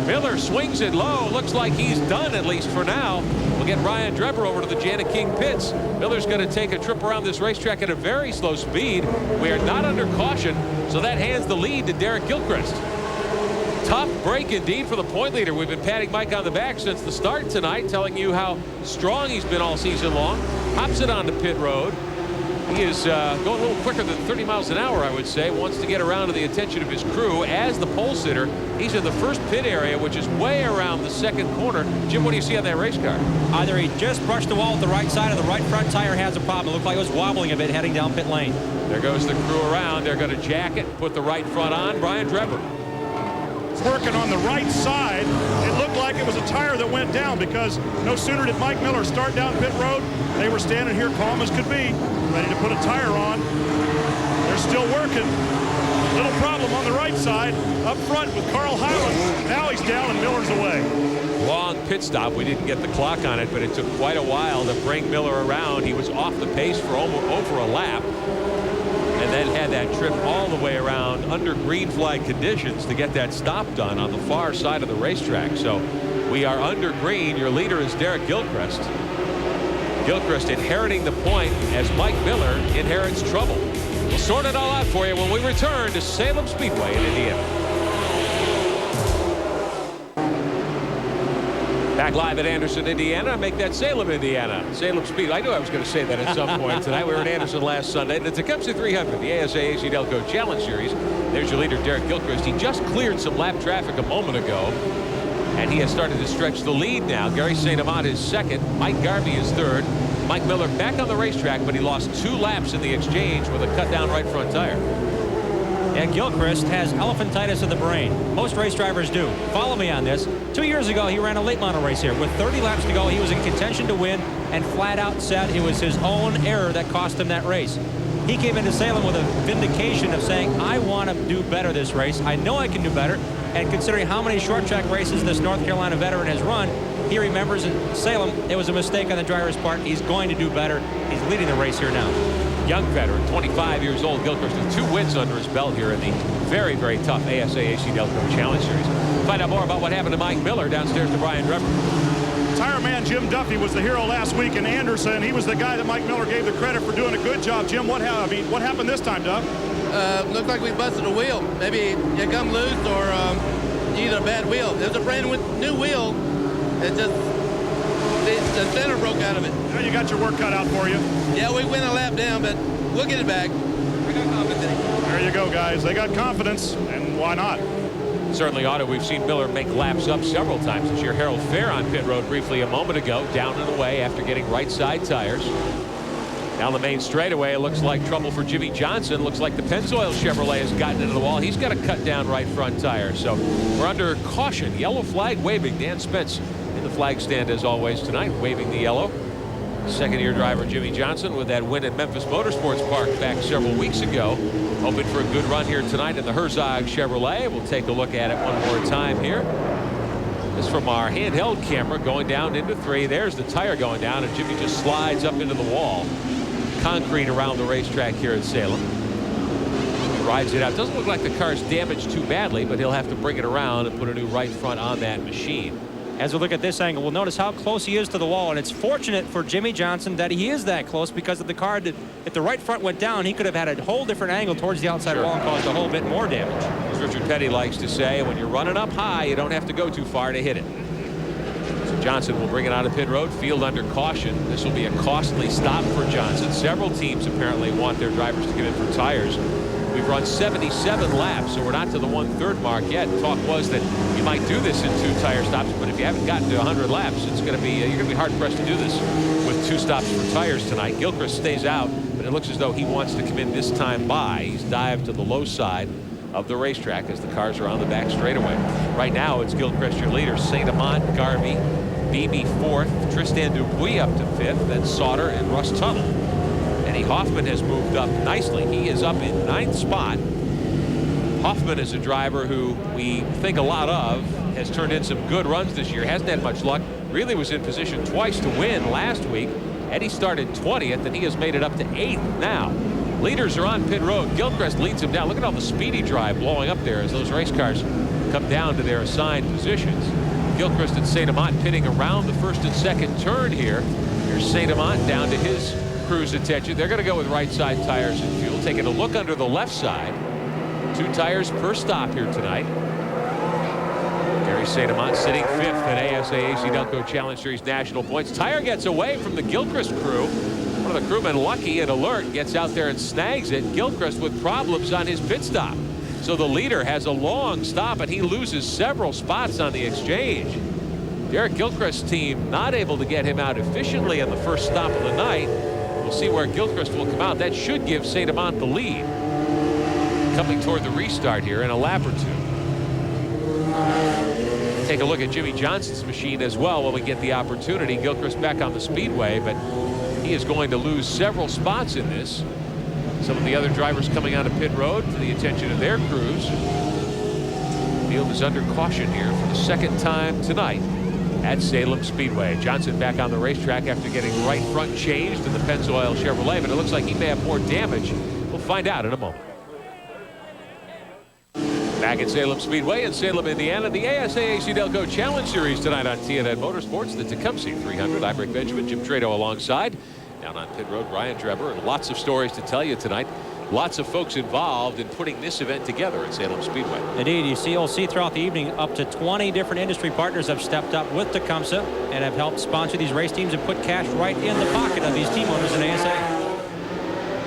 Miller swings it low. Looks like he's done, at least for now. We'll get Ryan Drever over to the Jana King pits. Miller's going to take a trip around this racetrack at a very slow speed. We are not under caution, so that hands the lead to Derek Gilchrist. Tough break indeed for the point leader. We've been patting Mike on the back since the start tonight, telling you how strong he's been all season long. Hops it onto pit road. He is going a little quicker than 30 miles an hour, I would say. Wants to get around to the attention of his crew as the pole sitter. He's in the first pit area, which is way around the 2nd corner. Jim, what do you see on that race car? Either he just brushed the wall at the right side or the right front tire has a problem. It looked like it was wobbling a bit heading down pit lane. There goes the crew around. They're going to jack it, put the right front on. Brian Drever. Working on the right side. It looked like it was a tire that went down because no sooner did Mike Miller start down pit road, they were standing here calm as could be, ready to put a tire on. They're still working. Little problem on the right side up front with Carl Highland. Now he's down and Miller's away. Long pit stop. We didn't get the clock on it, but it took quite a while to bring Miller around. He was off the pace for over a lap, and then had that trip all the way around under green flag conditions to get that stop done on the far side of the racetrack. So we are under green. Your leader is Derek Gilchrist. Gilchrist inheriting the point as Mike Miller inherits trouble. We'll sort it all out for you when we return to Salem Speedway in Indiana. Back live at Anderson, Indiana. Make that Salem, Indiana. Salem Speedway. I knew I was going to say that at some point tonight. We were in Anderson last Sunday. The Tecumseh 300, the ASA AC-Delco Challenge Series. There's your leader, Derek Gilchrist. He just cleared some lap traffic a moment ago, and he has started to stretch the lead now. Gary St. Amant is 2nd. Mike Garvey is 3rd. Mike Miller back on the racetrack, but he lost 2 laps in the exchange with a cut-down right front tire. And Gilchrist has elephantitis of the brain. Most race drivers do. Follow me on this. 2 years ago, he ran a late model race here. With 30 laps to go, he was in contention to win and flat out said it was his own error that cost him that race. He came into Salem with a vindication of saying, I want to do better this race. I know I can do better. And considering how many short track races this North Carolina veteran has run, he remembers in Salem it was a mistake on the driver's part. He's going to do better. He's leading the race here now. Young veteran, 25 years old, Gilchrist with 2 wins under his belt here in the very, very tough ASA AC-Delco Challenge Series. Find out more about what happened to Mike Miller downstairs to Brian Drever. Tire man Jim Duffy was the hero last week in Anderson. He was the guy that Mike Miller gave the credit for doing a good job. Jim, what happened this time, Duff? Looked like we busted a wheel. Maybe it come loose or either a bad wheel. There's a brand new wheel It just, the center broke out of it. Now you got your work cut out for you. Yeah, we went a lap down, but we'll get it back. We got confidence. There you go, guys. They got confidence, and why not? Certainly ought to. We've seen Miller make laps up several times this year. Harold Fair on pit road briefly a moment ago, down and away after getting right side tires. Down the main straightaway, it looks like trouble for Jimmy Johnson. Looks like the Pennzoil Chevrolet has gotten into the wall. He's got to cut down right front tire. So we're under caution. Yellow flag waving. Dan Spence in the flag stand as always tonight, waving the yellow. Second-year driver Jimmy Johnson with that win at Memphis Motorsports Park back several weeks ago. Hoping for a good run here tonight in the Herzog Chevrolet. We'll take a look at it one more time here. This from our handheld camera going down into 3. There's the tire going down, and Jimmy just slides up into the wall. Concrete around the racetrack here at Salem. He rides it out. Doesn't look like the car's damaged too badly, but he'll have to bring it around and put a new right front on that machine. As we look at this angle, we'll notice how close he is to the wall, and it's fortunate for Jimmy Johnson that he is that close, because if the car did, if the right front went down, he could have had a whole different angle towards the outside wall and caused a whole bit more damage. As Richard Petty likes to say, when you're running up high, you don't have to go too far to hit it. So Johnson will bring it out of pit road, field under caution. This will be a costly stop for Johnson. Several teams apparently want their drivers to come in for tires. We've run 77 laps, so we're not to the 1/3 mark yet. Talk was that you might do this in 2 tire stops, but if you haven't gotten to 100 laps, it's going to be you're going to be hard pressed to do this with 2 stops for tires tonight. Gilchrist stays out, but it looks as though he wants to come in this time by. He's dived to the low side of the racetrack as the cars are on the back straightaway. Right now, it's Gilchrist your leader. St. Amant, Garvey, Beebe 4th, Tristan Dupuis up to 5th, then Sauter and Russ Tuttle. Eddie Hoffman has moved up nicely. He is up in 9th spot. Hoffman is a driver who we think a lot of, has turned in some good runs this year, hasn't had much luck, really was in position twice to win last week. Eddie started 20th, and he has made it up to 8th now. Leaders are on pit road. Gilchrist leads him down. Look at all the speedy drive blowing up there as those race cars come down to their assigned positions. Gilchrist and St. Amant pitting around the 1st and 2nd turn here. Here's St. Amant down to his cruise attention. They're going to go with right side tires and fuel. Taking a look under the left side. 2 tires per stop here tonight. Gary St. Amant sitting 5th at ASA AC-Delco Challenge Series national points. Tire gets away from the Gilchrist crew. One of the crewmen, lucky and alert, gets out there and snags it. Gilchrist with problems on his pit stop. So the leader has a long stop, and he loses several spots on the exchange. Derek Gilchrist's team not able to get him out efficiently on the first stop of the night. We'll see where Gilchrist will come out. That should give St. Amant the lead. Coming toward the restart here in a lap or 2. Take a look at Jimmy Johnson's machine as well when we get the opportunity. Gilchrist back on the speedway, but he is going to lose several spots in this. Some of the other drivers coming out of pit road to the attention of their crews. Field is under caution here for the 2nd time tonight at Salem Speedway. Johnson back on the racetrack after getting right front changed in the Pennzoil Chevrolet, but it looks like he may have more damage. We'll find out in a moment. Back at Salem Speedway in Salem, Indiana, the ASA AC-Delco Challenge Series tonight on TNN Motorsports, the Tecumseh 300. I'm Rick Benjamin, Jim Trado alongside. Down on pit road, Brian Drebber, and lots of stories to tell you tonight. Lots of folks involved in putting this event together at Salem Speedway. Indeed, you'll see throughout the evening up to 20 different industry partners have stepped up with Tecumseh and have helped sponsor these race teams and put cash right in the pocket of these team owners in ASA.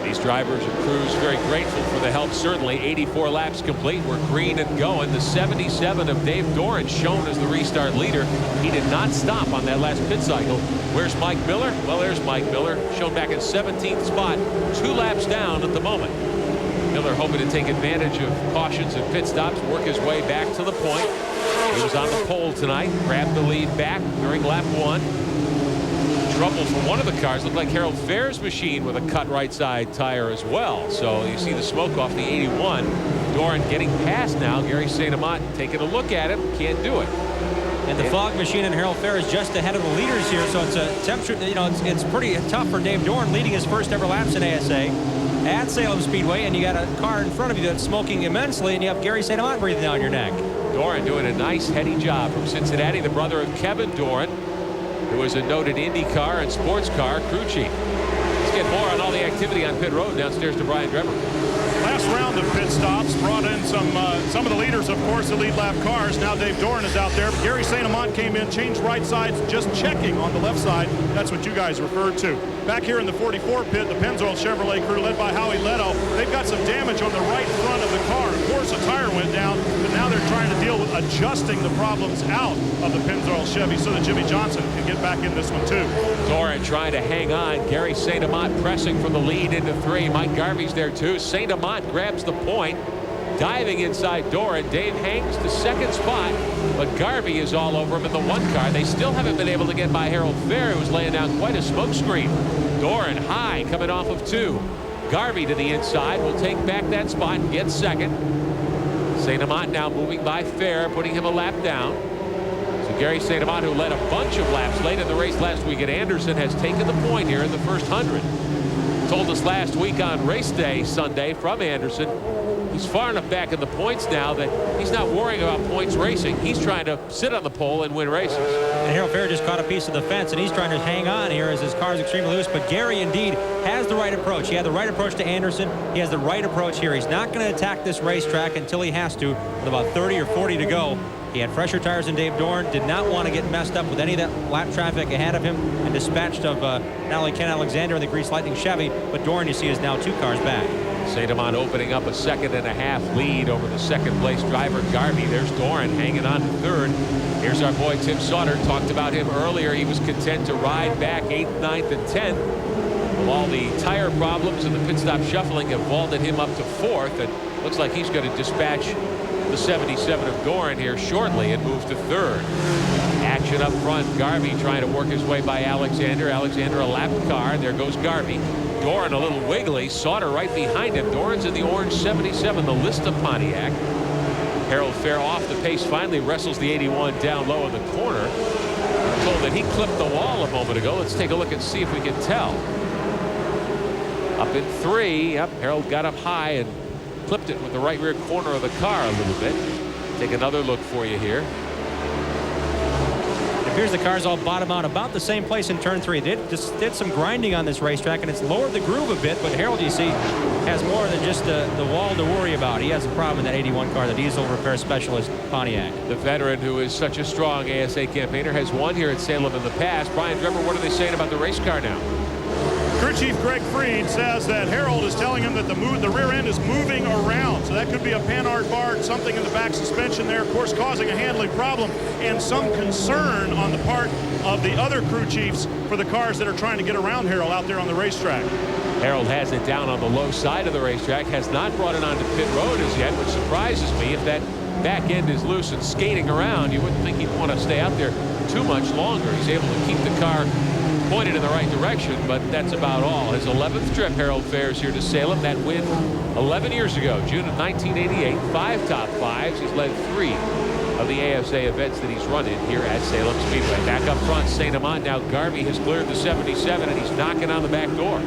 These drivers and crews very grateful for the help. Certainly 84 laps complete. We're green and going. The 77 of Dave Doran shown as the restart leader. He did not stop on that last pit cycle. Where's Mike Miller? Well, there's Mike Miller, shown back in 17th spot, 2 laps down at the moment. Miller hoping to take advantage of cautions and pit stops, work his way back to the point. He was on the pole tonight, grabbed the lead back during lap 1. Trouble for one of the cars. Looked like Harold Fair's machine with a cut right side tire as well. So you see the smoke off the 81. Doran getting past now. Gary St. Amant taking a look at him. Can't do it. And the fog machine and Harold Fair is just ahead of the leaders here, so it's a temperature, it's pretty tough for Dave Doran leading his first ever laps in ASA at Salem Speedway, and you got a car in front of you that's smoking immensely, and you have Gary St. Amant breathing down your neck. Doran doing a nice heady job from Cincinnati, the brother of Kevin Doran, who is a noted IndyCar and sports car crew chief. Let's get more on all the activity on pit road. Downstairs to Brian Drebber. Last this round of pit stops brought in some of the leaders, of course, the lead lap cars. Now Dave Doran is out there. Gary St. Amant came in, changed right sides, just checking on the left side. That's what you guys referred to. Back here in the 44 pit, the Pennzoil Chevrolet crew led by Howie Leto. They've got some damage on the right front of the car. Of course, a tire went down, but now they're trying to deal with adjusting the problems out of the Pennzoil Chevy so that Jimmy Johnson can get back in this one too. Doran trying to hang on. Gary St. Amant pressing for the lead into 3. Mike Garvey's there too. St. Amant grabs the point. Diving inside Doran. Dave hangs to second spot, but Garvey is all over him in the 1 car. They still haven't been able to get by Harold Fair, who's laying down quite a smokescreen. Doran high coming off of 2. Garvey to the inside will take back that spot and get second. St. Amant now moving by Fair, putting him a lap down. So Gary St. Amant, who led a bunch of laps late in the race last week at Anderson, has taken the point here in the first 100. Told us last week on race day Sunday from Anderson, he's far enough back in the points now that he's not worrying about points racing. He's trying to sit on the pole and win races. And Harold Fair just caught a piece of the fence, and he's trying to hang on here as his car is extremely loose. But Gary indeed has the right approach. He had the right approach to Anderson. He has the right approach here. He's not going to attack this racetrack until he has to, with about 30 or 40 to go. He had fresher tires than Dave Doran, did not want to get messed up with any of that lap traffic ahead of him, and dispatched of not only Ken Alexander in the Grease Lightning Chevy, but Doran, you see, is now 2 cars back. St. Amant opening up a 2.5 lead over the second place driver Garvey. There's Doran hanging on to 3rd. Here's our boy Tim Sauter. Talked about him earlier. He was content to ride back 8th, 9th, and 10th. Well, all the tire problems and the pit stop shuffling have vaulted him up to 4th, and looks like he's going to dispatch the 77 of Doran here shortly and move to 3rd. Action up front. Garvey trying to work his way by Alexander. Alexander a lap car. There goes Garvey. Doran a little wiggly. Sauter right behind him. Doran's in the orange 77, the Lista Pontiac. Harold Fair off the pace, finally wrestles the 81 down low in the corner. I'm told that he clipped the wall a moment ago. Let's take a look and see if we can tell. Up in 3. Yep, Harold got up high and clipped it with the right rear corner of the car a little bit. Take another look for you here. It appears the car's all bottom out about the same place in turn 3. They did some grinding on this racetrack, and it's lowered the groove a bit, but Harold, you see, has more than just the wall to worry about. He has a problem in that 81 car, the diesel repair specialist Pontiac. The veteran who is such a strong ASA campaigner has won here at Salem in the past. Brian Drebber, what are they saying about the race car now? Crew Chief Greg Freed says that Harold is telling him that the rear end is moving around. So that could be a Panhard bar, something in the back suspension there, of course, causing a handling problem and some concern on the part of the other crew chiefs for the cars that are trying to get around Harold out there on the racetrack. Harold has it down on the low side of the racetrack, has not brought it onto pit road as yet, which surprises me. If that back end is loose and skating around, you wouldn't think he'd want to stay out there too much longer. He's able to keep the car pointed in the right direction, but that's about all. His 11th trip, Harold Fair's here to Salem. That win 11 years ago, June of 1988. 5 top 5s. He's led 3 of the ASA events that he's run in here at Salem Speedway. Back up front, St. Amant. Now Garvey has cleared the 77, and he's knocking on the back door.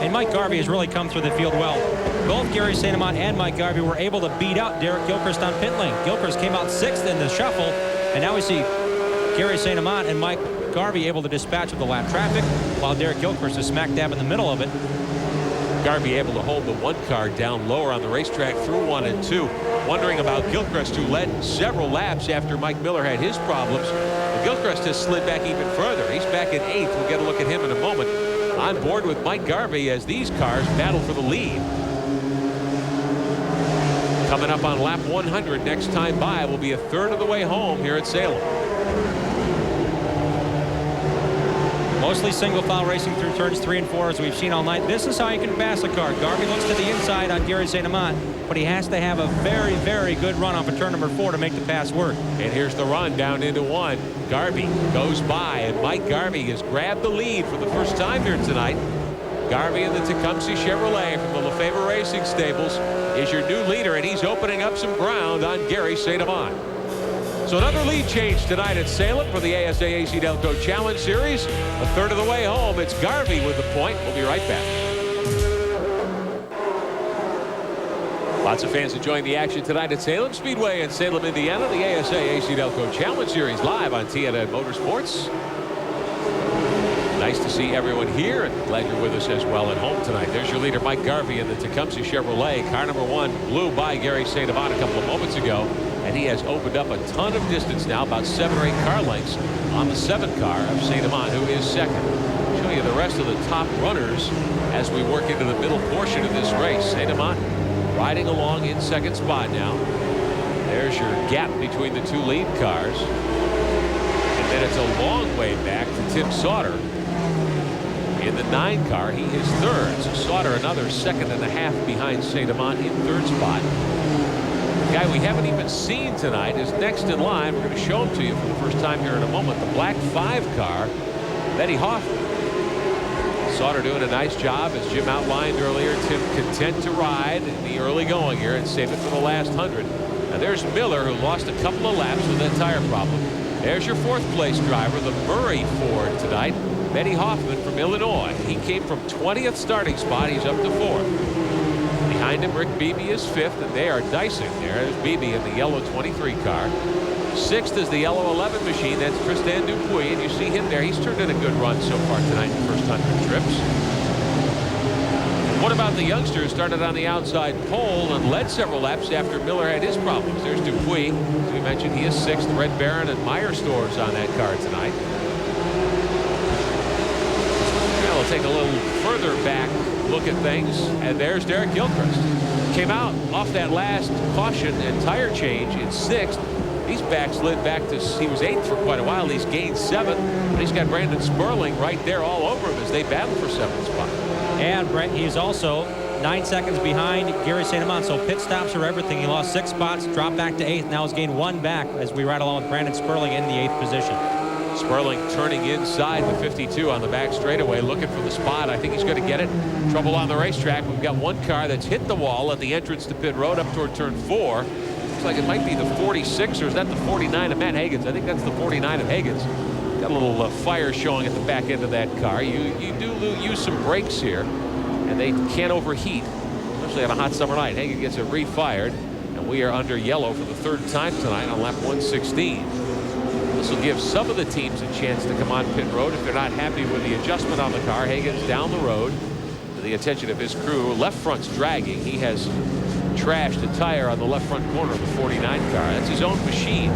And Mike Garvey has really come through the field well. Both Gary St. Amant and Mike Garvey were able to beat out Derek Gilchrist on pit lane. Gilchrist came out 6th in the shuffle, and now we see Gary St. Amant and Mike Garvey able to dispatch of the lap traffic, while Derek Gilchrist is smack dab in the middle of it. Garvey able to hold the 1 car down lower on the racetrack through 1 and 2. Wondering about Gilchrist, who led several laps after Mike Miller had his problems. But Gilchrist has slid back even further. He's back in 8th. We'll get a look at him in a moment. On board with Mike Garvey as these cars battle for the lead. Coming up on lap 100 next time by will be a third of the way home here at Salem. Mostly single file racing through turns 3 and 4 as we've seen all night. This is how you can pass a car. Garvey looks to the inside on Gary St. Amant, but he has to have a very, very good run off of turn number 4 to make the pass work. And here's the run down into 1. Garvey goes by, and Mike Garvey has grabbed the lead for the first time here tonight. Garvey in the Tecumseh Chevrolet from the Lefebvre Racing Stables is your new leader, and he's opening up some ground on Gary St. Amant. So another lead change tonight at Salem for the ASA AC-Delco Challenge Series. A third of the way home, it's Garvey with the point. We'll be right back. Lots of fans enjoying the action tonight at Salem Speedway in Salem, Indiana. The ASA AC-Delco Challenge Series live on TNN Motorsports. Nice to see everyone here, and glad you're with us as well at home tonight. There's your leader, Mike Garvey, in the Tecumseh Chevrolet. Car number 1 blew by Gary St. Amant a couple of moments ago, and he has opened up a ton of distance now, about 7 or 8 car lengths on the 7 car of St. Amant, who is second. I'll show you the rest of the top runners as we work into the middle portion of this race. St. Amant riding along in second spot now. There's your gap between the 2 lead cars. And then it's a long way back to Tim Sauter. In the 9 car, he is third. So Sauter another 2.5 behind St. Amant in third spot. The guy we haven't even seen tonight is next in line. We're going to show him to you for the first time here in a moment. The black 5 car, Betty Hoffman. Sauter doing a nice job, as Jim outlined earlier. Tim content to ride in the early going here and save it for the last 100. Now there's Miller, who lost a couple of laps with that tire problem. There's your 4th place driver, the Murray Ford tonight, Betty Hoffman from Illinois. He came from 20th starting spot. He's up to 4th. Behind him, Rick Beebe is 5th, and they are dicing there. There's Beebe in the yellow 23 car. 6th is the yellow 11 machine. That's Tristan Dupuis, and you see him there. He's turned in a good run so far tonight in the first 100 trips. What about the youngster who started on the outside pole and led several laps after Miller had his problems? There's Dupuis. As we mentioned, he is 6th. Red Baron and Meyer Stores on that car tonight. Now we'll take a little further back look at things, and there's Derek Gilchrist. Came out off that last caution and tire change in 6th. He's backslid back to, he was 8th for quite a while. He's gained 7th, but he's got Brandon Sperling right there all over him as they battle for 7th spot. And Brent, he's also 9 seconds behind Gary St. Amant, so pit stops are everything. He lost 6 spots, dropped back to 8th, now has gained 1 back as we ride along with Brandon Sperling in the 8th position. Sperling turning inside the 52 on the back straightaway, looking for the spot. I think he's going to get it. Trouble on the racetrack. We've got 1 car that's hit the wall at the entrance to pit road up toward turn 4. Looks like it might be the 46, or is that the 49 of Matt Hagens? I think that's the 49 of Hagens. Got a little fire showing at the back end of that car. You do use some brakes here, and they can't overheat, especially on a hot summer night. Hagen gets it refired, and we are under yellow for the 3rd time tonight on lap 116. This will give some of the teams a chance to come on pit road if they're not happy with the adjustment on the car. Hagen's down the road to the attention of his crew. Left front's dragging. He has trashed a tire on the left front corner of the 49 car. That's his own machine.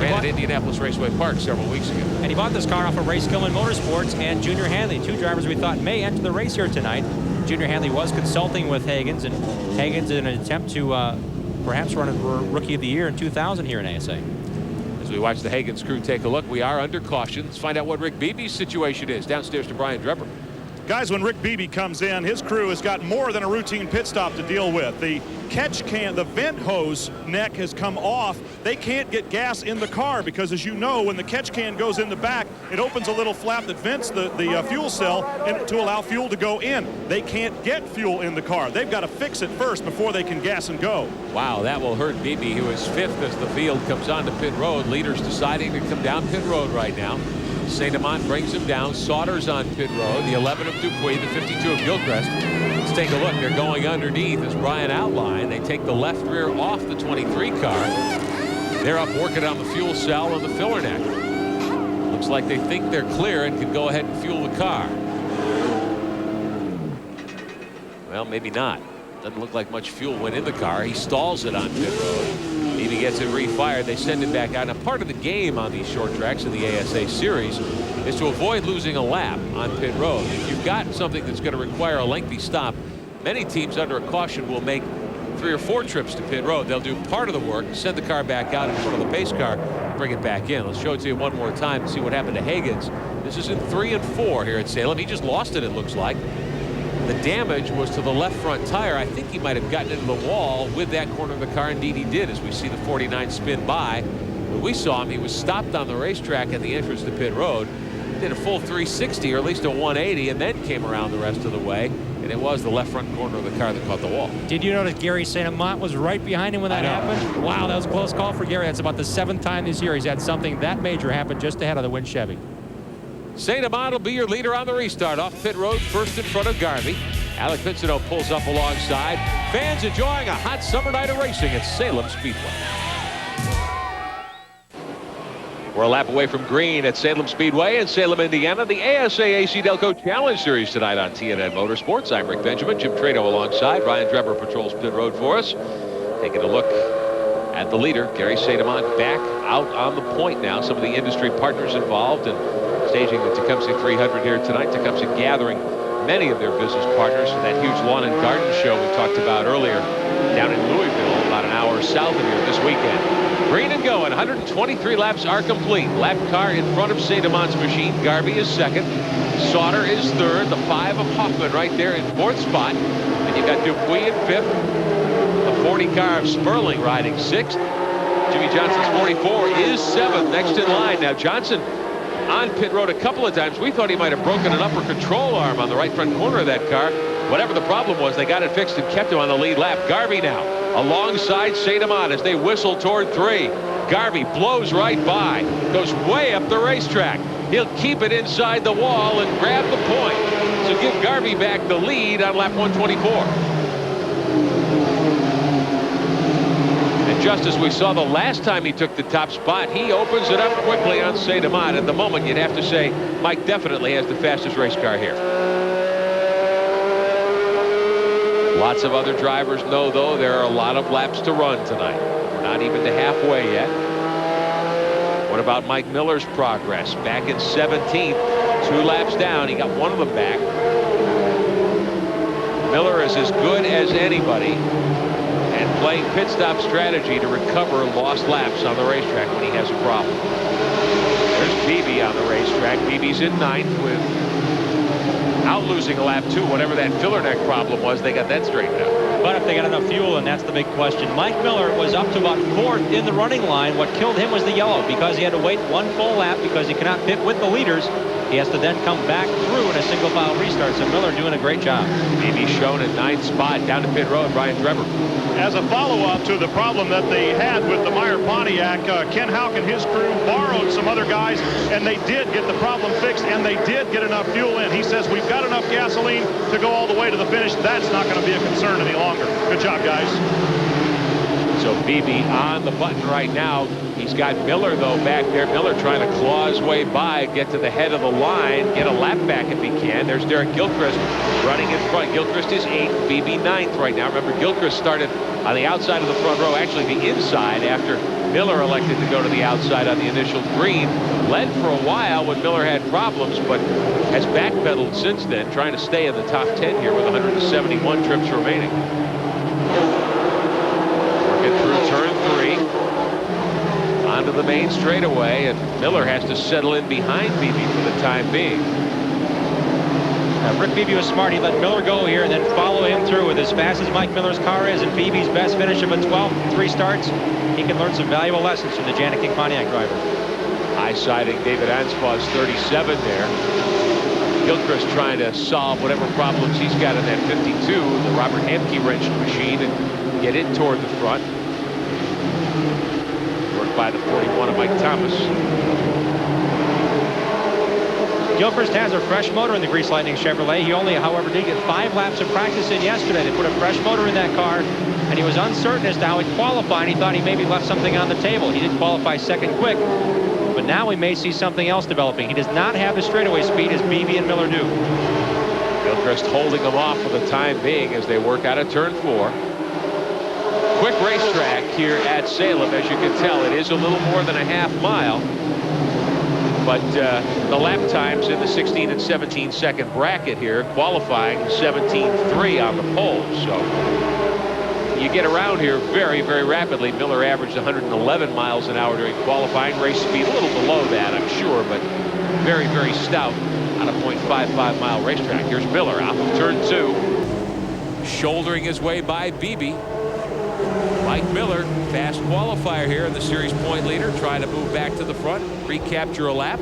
Ran at Indianapolis Raceway Park several weeks ago. And he bought this car off of Ray Skillman Motorsports and Junior Hanley, 2 drivers we thought may enter the race here tonight. Junior Hanley was consulting with Hagens, and Hagens in an attempt to perhaps run a Rookie of the Year in 2000 here in ASA. As we watch the Hagens crew take a look, we are under caution. Let's find out what Rick Beebe's situation is. Downstairs to Brian Drebber. Guys, when Rick Beebe comes in, his crew has got more than a routine pit stop to deal with. The catch can, the vent hose neck has come off. They can't get gas in the car because, as you know, when the catch can goes in the back, it opens a little flap that vents the fuel cell and to allow fuel to go in. They can't get fuel in the car. They've got to fix it first before they can gas and go. Wow, that will hurt Beebe, who is 5th as the field comes onto pit road. Leaders deciding to come down pit road right now. St. Amant brings him down. Sauter's on pit road. The 11 of Dupuis, the 52 of Gilchrist. Let's take a look. They're going underneath, as Brian outlined. They take the left rear off the 23 car. They're up working on the fuel cell and the filler neck. Looks like they think they're clear and can go ahead and fuel the car. Well, maybe not. Doesn't look like much fuel went in the car. He stalls it on pit road. He gets it refired. They send it back out. Now, part of the game on these short tracks in the ASA series is to avoid losing a lap on pit road. If you've got something that's going to require a lengthy stop, many teams under a caution will make 3 or 4 trips to pit road. They'll do part of the work, send the car back out in front of the pace car, bring it back in. Let's show it to you one more time and see what happened to Hagens. This is in 3 and 4 here at Salem. He just lost it, it looks like. The damage was to the left front tire. I think he might have gotten into the wall with that corner of the car. Indeed, he did, as we see the 49 spin by. When we saw him, he was stopped on the racetrack at the entrance to pit road. Did a full 360, or at least a 180, and then came around the rest of the way. And it was the left front corner of the car that caught the wall. Did you notice Gary St. Amant was right behind him when that happened? Wow, that was a close call for Gary. That's about the 7th time this year he's had something that major happen just ahead of the Win Chevy. St. Amant will be your leader on the restart. Off pit road, first in front of Garvey. Alec Pinsino pulls up alongside. Fans enjoying a hot summer night of racing at Salem Speedway. We're a lap away from green at Salem Speedway in Salem, Indiana. The ASA AC-Delco Challenge Series tonight on TNN Motorsports. I'm Rick Benjamin. Jim Trado alongside. Ryan Dreber patrols pit road for us. Taking a look at the leader, Gary Sademont, back out on the point now. Some of the industry partners involved in staging the Tecumseh 300 here tonight. Tecumseh gathering many of their business partners for that huge lawn and garden show we talked about earlier down in Louisville, about an hour south of here this weekend. Green and going. 123 laps are complete. Lap car in front of Sademont's machine. Garvey is second. Sauter is third. The 5 of Hoffman right there in fourth spot. And you've got Dupuis in fifth. The 40 car of Sperling riding sixth. Jimmy Johnson's 44 is seventh. Next in line. Now Johnson on pit road a couple of times. We thought he might have broken an upper control arm on the right front corner of that car. Whatever the problem was, they got it fixed and kept him on the lead lap. Garvey now alongside Sademont as they whistle toward 3. Garvey blows right by, goes way up the racetrack. He'll keep it inside the wall and grab the point. So give Garvey back the lead on lap 124. And just as we saw the last time he took the top spot, he opens it up quickly on Sademont. At the moment, you'd have to say Mike definitely has the fastest race car here. Lots of other drivers know, though, there are a lot of laps to run tonight. We're not even to halfway yet. What about Mike Miller's progress? Back in 17th, 2 laps down. He got one of them back. Miller is as good as anybody and playing pit stop strategy to recover lost laps on the racetrack when he has a problem. There's Beebe on the racetrack. Beebe's in 9th with out losing a lap 2. Whatever that filler neck problem was, they got that straightened out. But if they got enough fuel, and that's the big question. Mike Miller was up to about 4th in the running line. What killed him was the yellow, because he had to wait 1 full lap because he cannot pit with the leaders. He has to then come back through in a single file restart. So Miller doing a great job. Beebe shown at 9th spot down to pit road. Brian Dreber. As a follow-up to the problem that they had with the Meyer Pontiac, Ken Houck and his crew borrowed some other guys, and they did get the problem fixed, and they did get enough fuel in. He says, we've got enough gasoline to go all the way to the finish. That's not going to be a concern any longer. Good job, guys. So Beebe on the button right now. He's got Miller, though, back there. Miller trying to claw his way by, get to the head of the line, get a lap back if he can. There's Derek Gilchrist running in front. Gilchrist is 8th, Beebe 9th right now. Remember, Gilchrist started on the outside of the front row, actually the inside, after Miller elected to go to the outside on the initial green. Led for a while when Miller had problems, but has backpedaled since then, trying to stay in the top 10 here with 171 trips remaining. Working through turn 3. Onto the main straightaway, and Miller has to settle in behind Beebe for the time being. Rick Beebe was smart. He let Miller go here and then follow him through. With as fast as Mike Miller's car is and Beebe's best finish of a 12th, 3 starts, he can learn some valuable lessons from the Janet King Pontiac driver. High siding David Anspaugh's 37 there. Gilchrist trying to solve whatever problems he's got in that 52, the Robert Hamke wrenched machine, and get it toward the front. Worked by the 41 of Mike Thomas. Gilchrist has a fresh motor in the Grease Lightning Chevrolet. He only, however, did get 5 laps of practice in yesterday. They put a fresh motor in that car, and he was uncertain as to how he'd qualify, and he thought he maybe left something on the table. He did qualify second quick, but now we may see something else developing. He does not have the straightaway speed as Beebe and Miller do. Gilchrist holding them off for the time being as they work out of turn 4. Quick racetrack here at Salem. As you can tell, it is a little more than a half mile. But the lap times in the 16 and 17 second bracket here, qualifying 17.3 on the pole. So you get around here very, very rapidly. Miller averaged 111 miles an hour during qualifying. Race speed a little below that, I'm sure, but very, very stout on a .55 mile racetrack. Here's Miller off of turn 2, shouldering his way by Beebe. Mike Miller, fast qualifier here, and the series point leader, trying to move back to the front, recapture a lap.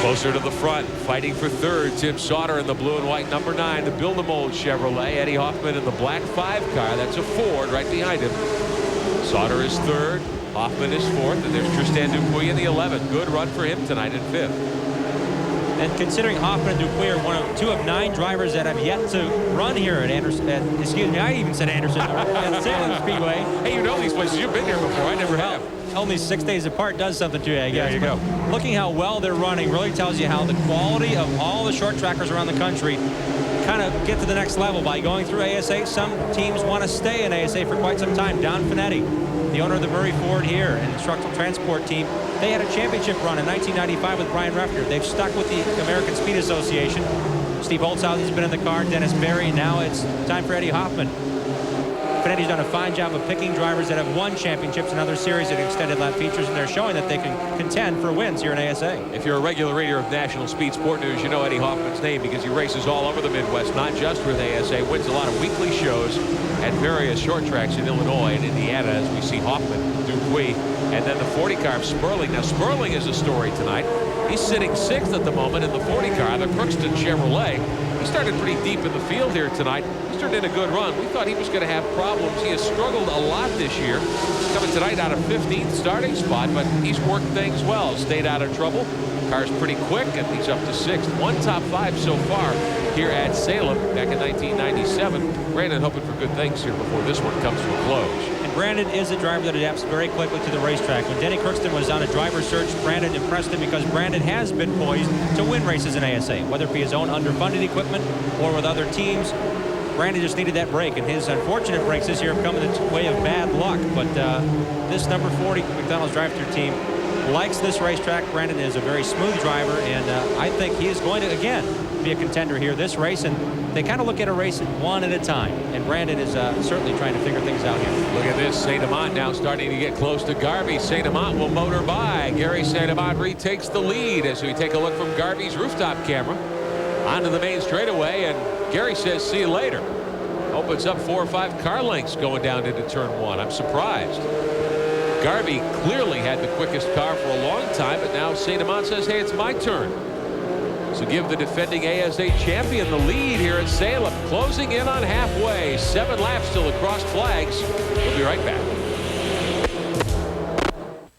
Closer to the front, fighting for third, Tim Sauter in the blue and white number 9, the Build-A-Mold Chevrolet. Eddie Hoffman in the black 5 car. That's a Ford right behind him. Sauter is third, Hoffman is fourth, and there's Tristan Dupuis in the 11. Good run for him tonight in 5th. And considering Hoffman and Dupuy are two of 9 drivers that have yet to run here at Anderson, excuse me, I even said Anderson, at Salem Speedway. Hey, you know these places. You've been here before. I never have. Only 6 days apart does something to you, I guess. There you go. Looking how well they're running really tells you how the quality of all the short trackers around the country kind of get to the next level by going through ASA. Some teams want to stay in ASA for quite some time. Don Finetti, the owner of the Murray Ford here and the Structural Transport team, they had a championship run in 1995 with Brian Refner. They've stuck with the American Speed Association. Steve Holtzhausen's been in the car, Dennis Berry, and now it's time for Eddie Hoffman. Finetti's done a fine job of picking drivers that have won championships in other series and extended lap features, and they're showing that they can contend for wins here in ASA. If you're a regular reader of National Speed Sport News, you know Eddie Hoffman's name because he races all over the Midwest, not just with ASA, wins a lot of weekly shows at various short tracks in Illinois and Indiana, as we see Hoffman, Dupuy, and then the 40 car of Sperling. Now, Sperling is a story tonight. He's sitting 6th at the moment in the 40 car, the Crookston Chevrolet. He started pretty deep in the field here tonight. He's turned in a good run. We thought he was going to have problems. He has struggled a lot this year. Coming tonight out of 15th starting spot, but he's worked things well. Stayed out of trouble. Car's pretty quick, and he's up to 6th. 1 top 5 so far here at Salem back in 1997. Brandon hoping for good things here before this one comes to a close. Brandon is a driver that adapts very quickly to the racetrack. When Denny Crookston was on a driver search, Brandon impressed him because Brandon has been poised to win races in ASA, whether it be his own underfunded equipment or with other teams. Brandon just needed that break, and his unfortunate breaks this year have come in the way of bad luck. But this number 40 McDonald's drive-through team likes this racetrack. Brandon is a very smooth driver, and I think he is going to, again, be a contender here this race. And they kind of look at a race one at a time, and Brandon is certainly trying to figure things out here. Look at this. St. Amant now starting to get close to Garvey. St. Amant will motor by. Gary St. Amant retakes the lead as we take a look from Garvey's rooftop camera onto the main straightaway, and Gary says see you later. Opens up 4 or 5 car lengths going down into turn 1. I'm surprised. Garvey clearly had the quickest car for a long time, but now St. Amant says, hey, it's my turn. So give the defending ASA champion the lead here at Salem. Closing in on halfway. 7 laps till the crossed flags. We'll be right back.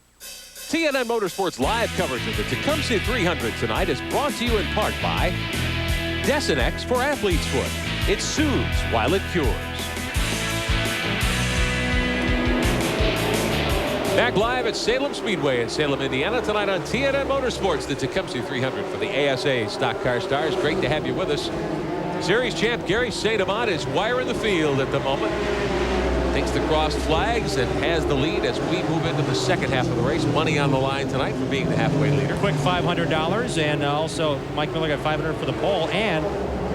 TNN Motorsports live coverage of the Tecumseh 300 tonight is brought to you in part by Desinex for Athlete's Foot. It soothes while it cures. Back live at Salem Speedway in Salem, Indiana tonight on TNN Motorsports, the Tecumseh 300 for the ASA Stock Car Stars. Great to have you with us. Series champ Gary St. Amant is wiring the field at the moment. Takes the crossed flags and has the lead as we move into the second half of the race. Money on the line tonight for being the halfway leader. Quick $500, and also Mike Miller got $500 for the pole, and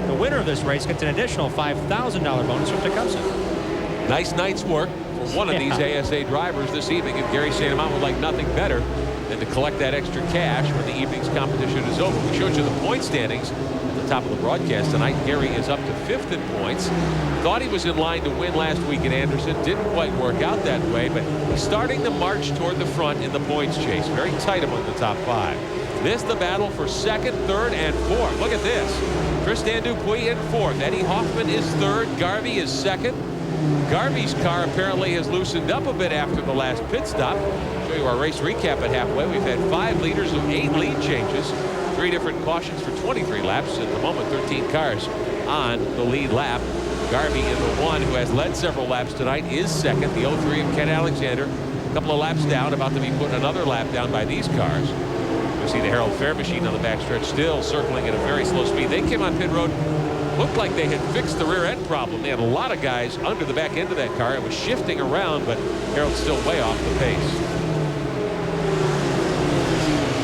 the winner of this race gets an additional $5,000 bonus from Tecumseh. Nice night's work for one of these ASA drivers this evening, and Gary St. Amant would like nothing better than to collect that extra cash when the evening's competition is over. We showed you the point standings at the top of the broadcast tonight. Gary is up to 5th in points. Thought he was in line to win last week at Anderson. Didn't quite work out that way, but he's starting to march toward the front in the points chase. Very tight among the top 5. This the battle for 2nd, 3rd, and 4th. Look at this. Tristan Dupuy in 4th. Eddie Hoffman is 3rd. Garvey is 2nd. Garvey's car apparently has loosened up a bit after the last pit stop. Show you our race recap at halfway. We've had 5 leaders of 8 lead changes, 3 different cautions for 23 laps. At the moment, 13 cars on the lead lap. Garvey in the 1 who has led several laps tonight is 2nd. The 03 of Ken Alexander, a couple of laps down, about to be putting another lap down by these cars. You see the Harold Fair machine on the backstretch still circling at a very slow speed. They came on pit road. Looked like they had fixed the rear end problem. They had a lot of guys under the back end of that car. It was shifting around, but Harold's still way off the pace.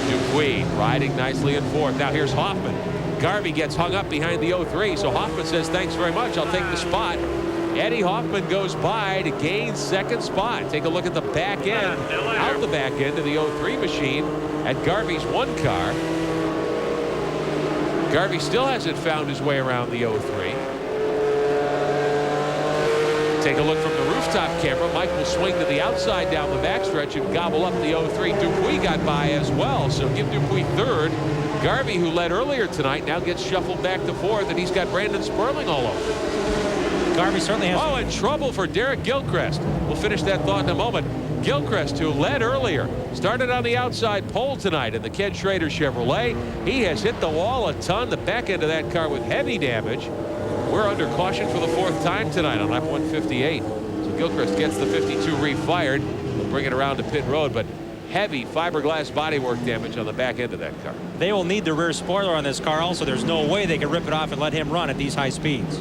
Dupuy riding nicely in 4th. Now here's Hoffman. Garvey gets hung up behind the 03, so Hoffman says, thanks very much, I'll take the spot. Eddie Hoffman goes by to gain 2nd spot. Take a look at the back end, out the back end of the 03 machine at Garvey's 1 car. Garvey still hasn't found his way around the 03. Take a look from the rooftop camera. Mike will swing to the outside down the backstretch and gobble up the 03. Dupuy got by as well, so give Dupuy 3rd. Garvey, who led earlier tonight, now gets shuffled back to 4th, and he's got Brandon Sperling all over. Garvey certainly has. Oh, and trouble for Derek Gilchrist. We'll finish that thought in a moment. Gilchrist, who led earlier, started on the outside pole tonight in the Ken Schrader Chevrolet. He has hit the wall a ton. The back end of that car with heavy damage. We're under caution for the 4th time tonight on lap 158. So Gilchrist gets the 52 refired. We'll bring it around to pit road, but heavy fiberglass bodywork damage on the back end of that car. They will need the rear spoiler on this car also. There's no way they can rip it off and let him run at these high speeds.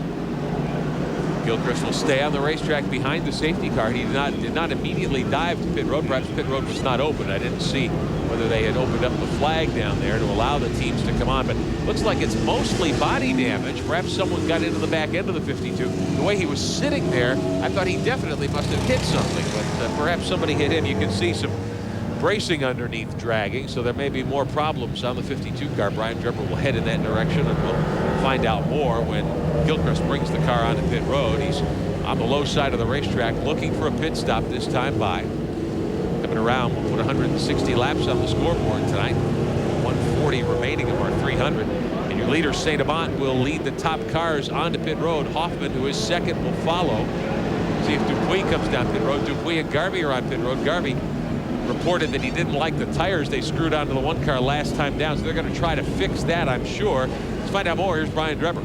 Gilchrist will stay on the racetrack behind the safety car. He did not immediately dive to pit road. Perhaps pit road was not open. I didn't see whether they had opened up the flag down there to allow the teams to come on, but looks like it's mostly body damage. Perhaps someone got into the back end of the 52. The way he was sitting there, I thought he definitely must have hit something, but perhaps somebody hit him. You can see some bracing underneath dragging, so there may be more problems on the 52 car. Brian Drebber will head in that direction, and we'll find out more when Gilchrist brings the car onto pit road. He's on the low side of the racetrack looking for a pit stop this time by. Coming around, we'll put 160 laps on the scoreboard tonight. 140 remaining of our 300. And your leader, St. Amant, will lead the top cars onto pit road. Hoffman, who is second, will follow. See if Dupuis comes down pit road. Dupuis and Garvey are on pit road. Garvey reported that he didn't like the tires they screwed onto the one car last time down, so they're going to try to fix that, I'm sure. Let's find out more. Here's Brian Drebber.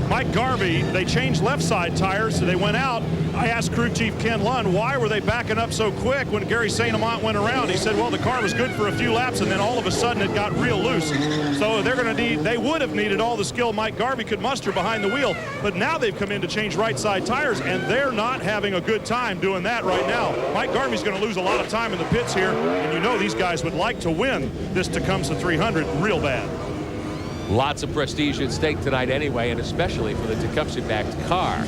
Mike Garvey, they changed left side tires, so they went out. I asked crew chief Ken Lund, why were they backing up so quick when Gary St. Amant went around? He said, well, the car was good for a few laps, and then all of a sudden it got real loose. So they would have needed all the skill Mike Garvey could muster behind the wheel, but now they've come in to change right side tires, and they're not having a good time doing that right now. Mike Garvey's going to lose a lot of time in the pits here, and you know these guys would like to win this Tecumseh 300 real bad. Lots of prestige at stake tonight anyway, and especially for the Tecumseh-backed car.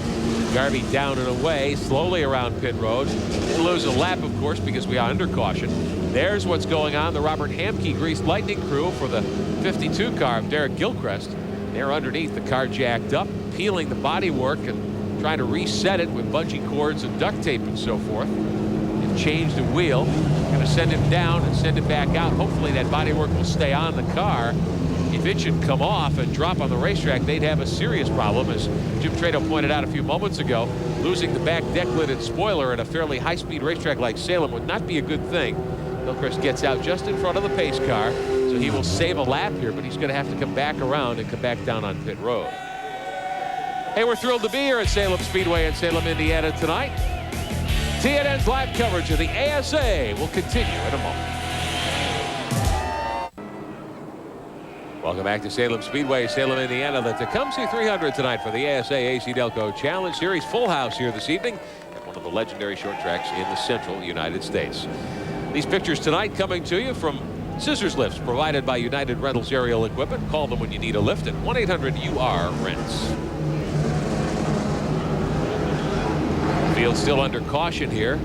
Garvey down and away, slowly around pit road. We'll lose a lap, of course, because we are under caution. There's what's going on. The Robert Hamke Greased Lightning crew for the 52 car of Derek Gilchrist. They're underneath the car jacked up, peeling the bodywork and trying to reset it with bungee cords and duct tape and so forth. They've changed the wheel. Going to send him down and send it back out. Hopefully that bodywork will stay on the car. If it should come off and drop on the racetrack, they'd have a serious problem. As Jim Trado pointed out a few moments ago, losing the back deck lid and spoiler at a fairly high-speed racetrack like Salem would not be a good thing. Gilchrist gets out just in front of the pace car, so he will save a lap here, but he's going to have to come back around and come back down on pit road. Hey, we're thrilled to be here at Salem Speedway in Salem, Indiana tonight. TNN's live coverage of the ASA will continue in a moment. Welcome back to Salem Speedway, Salem, Indiana. The Tecumseh 300 tonight for the ASA AC-Delco Challenge Series. Full house here this evening at one of the legendary short tracks in the central United States. These pictures tonight coming to you from scissors lifts provided by United Rentals Aerial Equipment. Call them when you need a lift at 1-800-UR-RENTS. Field still under caution here.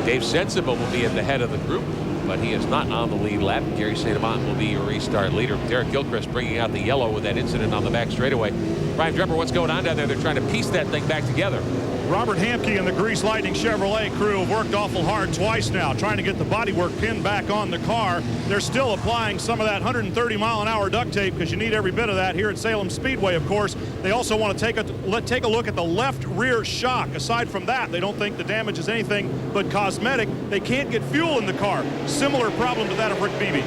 Dave Sensible will be at the head of the group, but he is not on the lead lap. Gary St. Amant will be your restart leader. Derek Gilchrist bringing out the yellow with that incident on the back straightaway. Brian Drebber, what's going on down there? They're trying to piece that thing back together. Robert Hamke and the Grease Lightning Chevrolet crew have worked awful hard twice now trying to get the bodywork pinned back on the car. They're still applying some of that 130-mile-an-hour duct tape because you need every bit of that here at Salem Speedway, of course. They also want to take a look at the left rear shock. Aside from that, they don't think the damage is anything but cosmetic. They can't get fuel in the car. Similar problem to that of Rick Beebe.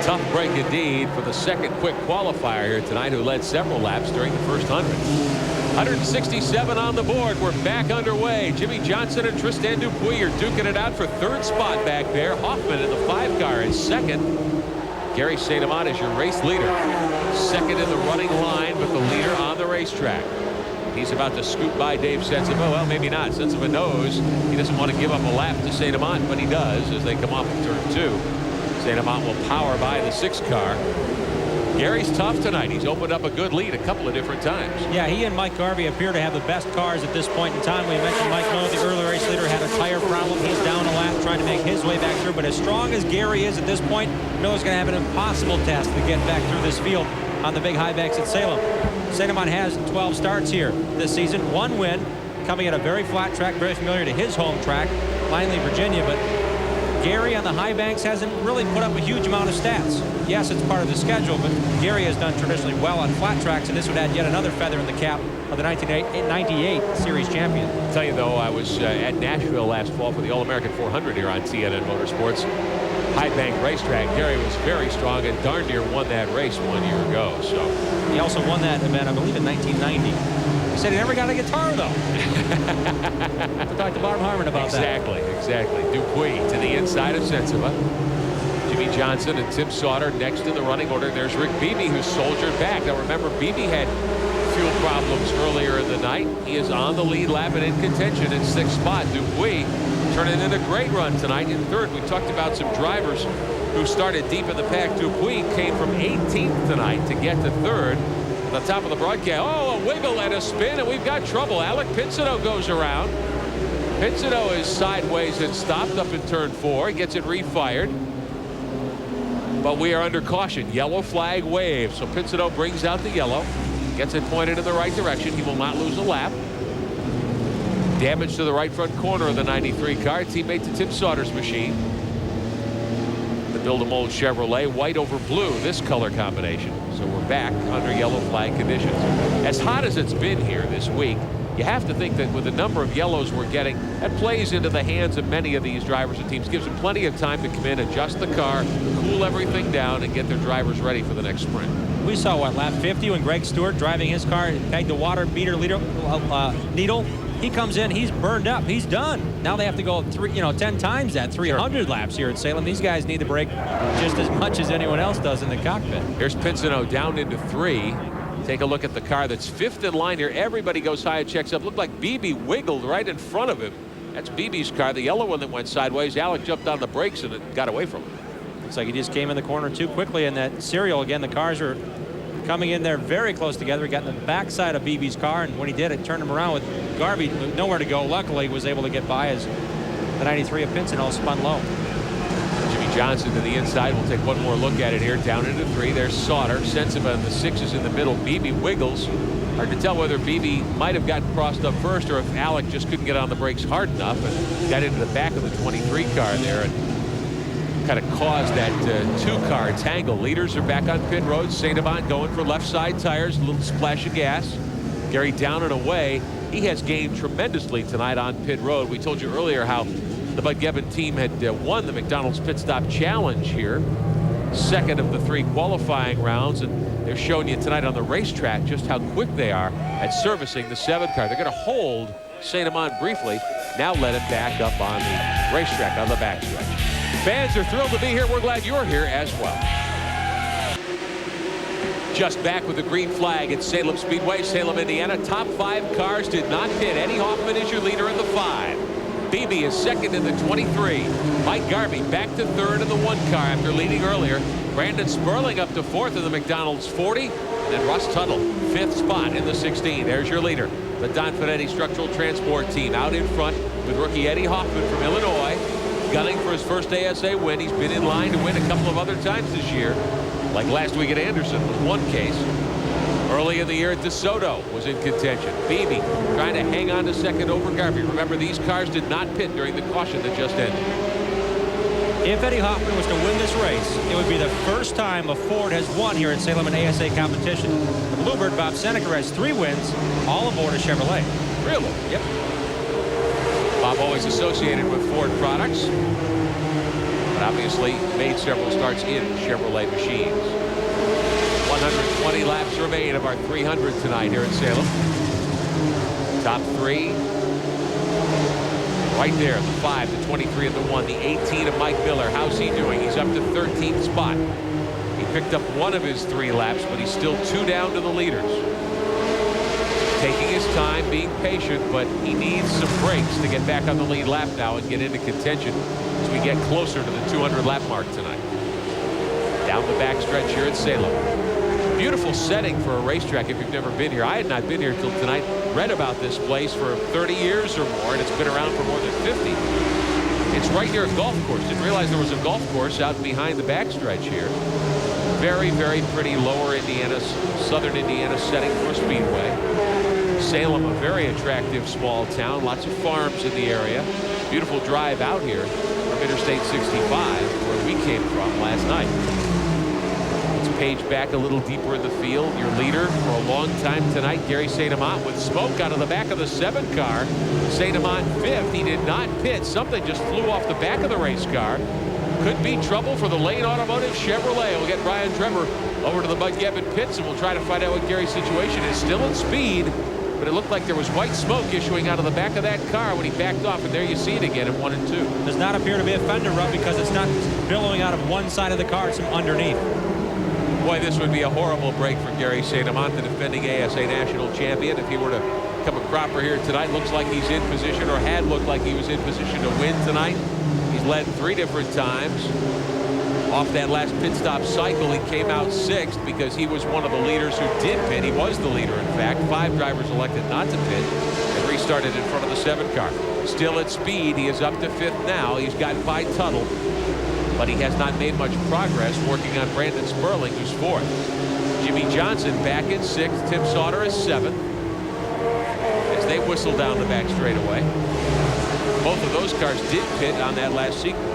Tough break indeed for the second quick qualifier here tonight, who led several laps during the first 100. 167 on the board. We're back underway. Jimmy Johnson and Tristan Dupuis are duking it out for third spot back there. Hoffman in the 5 car is second. Gary St. Amant is your race leader. Second in the running line, but the leader on the racetrack. He's about to scoot by Dave Sensible. Well, maybe not. Sensible knows he doesn't want to give up a lap to St. Amant, but he does as they come off of turn 2. St. Amant will power by the 6 car. Gary's tough tonight. He's opened up a good lead a couple of different times. Yeah, he and Mike Garvey appear to have the best cars at this point in time. We mentioned Mike Miller, the early race leader, had a tire problem. He's down a lap trying to make his way back through. But as strong as Gary is at this point, Miller's going to have an impossible task to get back through this field on the big high banks at Salem. St. Amant has 12 starts here this season. 1 win, coming at a very flat track, very familiar to his home track, Langley, Virginia. But Gary on the high banks hasn't really put up a huge amount of stats. Yes, it's part of the schedule, but Gary has done traditionally well on flat tracks, and this would add yet another feather in the cap of the 1998 series champion. I'll tell you though, I was at Nashville last fall for the All-American 400 here on TNN Motorsports. High Bank Racetrack. Gary was very strong and darn near won that race 1 year ago. So he also won that event, I believe, in 1990. He said he never got a guitar though. To talk to Barb Harmon about that. Exactly. Dupuis to the inside of Sensiva. Jimmy Johnson and Tim Sauter next in the running order. There's Rick Beebe, who soldiered back. Now remember, Beebe had fuel problems earlier in the night. He is on the lead lap and in contention in 6th spot. Dupuis turning in a great run tonight in 3rd. We talked about some drivers who started deep in the pack. Dupuis came from 18th tonight to get to 3rd. At the top of the broadcast, oh, a wiggle and a spin, and we've got trouble. Alec Pinsino goes around. Pinsino is sideways and stopped up in turn 4. He gets it refired. But we are under caution. Yellow flag wave. So Pinsino brings out the yellow. Gets it pointed in the right direction. He will not lose a lap. Damage to the right front corner of the 93 car. Teammate to Tim Sauter's machine. The Build-A-Mold Chevrolet. White over blue. This color combination. So we're back under yellow flag conditions. As hot as it's been here this week, you have to think that with the number of yellows we're getting, that plays into the hands of many of these drivers and teams. Gives them plenty of time to come in, adjust the car, cool everything down, and get their drivers ready for the next sprint. We saw what, lap 50 when Greg Stewart driving his car pegged the water meter needle. He comes in, he's burned up, he's done. Now they have to go 10 times that, 300 laps here at Salem. These guys need the break just as much as anyone else does in the cockpit. Here's Pinsino down into 3. Take a look at the car that's 5th in line here. Everybody goes high and checks up. Looked like Beebe wiggled right in front of him. That's Beebe's car, the yellow one that went sideways. Alec jumped on the brakes and it got away from him. Looks like he just came in the corner too quickly in that serial. Again, the cars are coming in there very close together. He got in the backside of Beebe's car, and when he did, it turned him around with Garvey nowhere to go. Luckily, he was able to get by as the 93 of Pinsino spun low. Jimmy Johnson to the inside. We'll take one more look at it here. Down into 3. There's Sauter. Sensiva in the 6s in the middle. Beebe wiggles. Hard to tell whether Beebe might have gotten crossed up first or if Alec just couldn't get on the brakes hard enough and got into the back of the 23 car there and kind of caused that 2-car tangle. Leaders are back on pit road. St. Amant going for left side tires. A little splash of gas. Gary down and away. He has gained tremendously tonight on pit road. We told you earlier how the Bud Gibbon team had won the McDonald's Pit Stop Challenge here. 2nd of the 3 qualifying rounds, and they're showing you tonight on the racetrack just how quick they are at servicing the 7 car. They're going to hold St. Amant briefly. Now let it back up on the racetrack on the backstretch. Fans are thrilled to be here. We're glad you're here as well. Just back with the green flag at Salem Speedway, Salem, Indiana. Top 5 cars did not pit. Eddie Hoffman is your leader in the 5. Beebe is 2nd in the 23. Mike Garvey back to 3rd in the 1 car after leading earlier. Brandon Sperling up to 4th in the McDonald's 40. And then Russ Tuttle, 5th spot in the 16. There's your leader. The Don Finetti Structural Transport team out in front with rookie Eddie Hoffman from Illinois, gunning for his first ASA win. He's been in line to win a couple of other times this year. Like last week at Anderson was one case. Early in the year at DeSoto was in contention. Beebe trying to hang on to 2nd over Garvey. Remember, these cars did not pit during the caution that just ended. If Eddie Hoffman was to win this race, it would be the first time a Ford has won here at Salem in ASA competition. The Bluebird Bob Seneca has 3 wins, all aboard a Chevrolet. Really? Yep. Bob always associated with Ford products, but obviously made several starts in Chevrolet machines. 120 laps remain of our 300 tonight here in Salem. Top 3 right there, the 5, the 23, and the 1. The 18 of Mike Miller. How's he doing? He's up to 13th spot. He picked up 1 of his 3 laps, but he's still 2 down to the leaders. Taking his time, being patient, but he needs some breaks to get back on the lead lap now and get into contention as we get closer to the 200 lap mark tonight. Down the backstretch here at Salem. Beautiful setting for a racetrack if you've never been here. I had not been here till tonight. Read about this place for 30 years or more, and it's been around for more than 50. It's right near a golf course. Didn't realize there was a golf course out behind the backstretch here. Very, very pretty lower Indiana, southern Indiana setting for a speedway. Salem, a very attractive small town. Lots of farms in the area. Beautiful drive out here from Interstate 65, where we came from last night. It's page back a little deeper in the field. Your leader for a long time tonight, Gary St. Amant, with smoke out of the back of the 7 car. St. Amant 5th. He did not pit. Something just flew off the back of the race car. Could be trouble for the Lane Automotive Chevrolet. We'll get Brian Trevor over to the Bud Gebbin pits, and we'll try to find out what Gary's situation is. Still in speed, but it looked like there was white smoke issuing out of the back of that car when he backed off, and there you see it again at 1 and 2. Does not appear to be a fender rub because it's not billowing out of one side of the car, it's from underneath. Boy, this would be a horrible break for Gary St. Amant, the defending ASA national champion. If he were to come a cropper here tonight, looks like he's in position, or had looked like he was in position to win tonight. He's led 3 different times. Off that last pit stop cycle, he came out 6th because he was one of the leaders who did pit. He was the leader, in fact. 5 drivers elected not to pit and restarted in front of the 7 car. Still at speed. He is up to 5th now. He's gotten by Tuttle, but he has not made much progress working on Brandon Sperling, who's 4th. Jimmy Johnson back in 6th. Tim Sauter is 7th as they whistle down the back straightaway. Both of those cars did pit on that last sequence.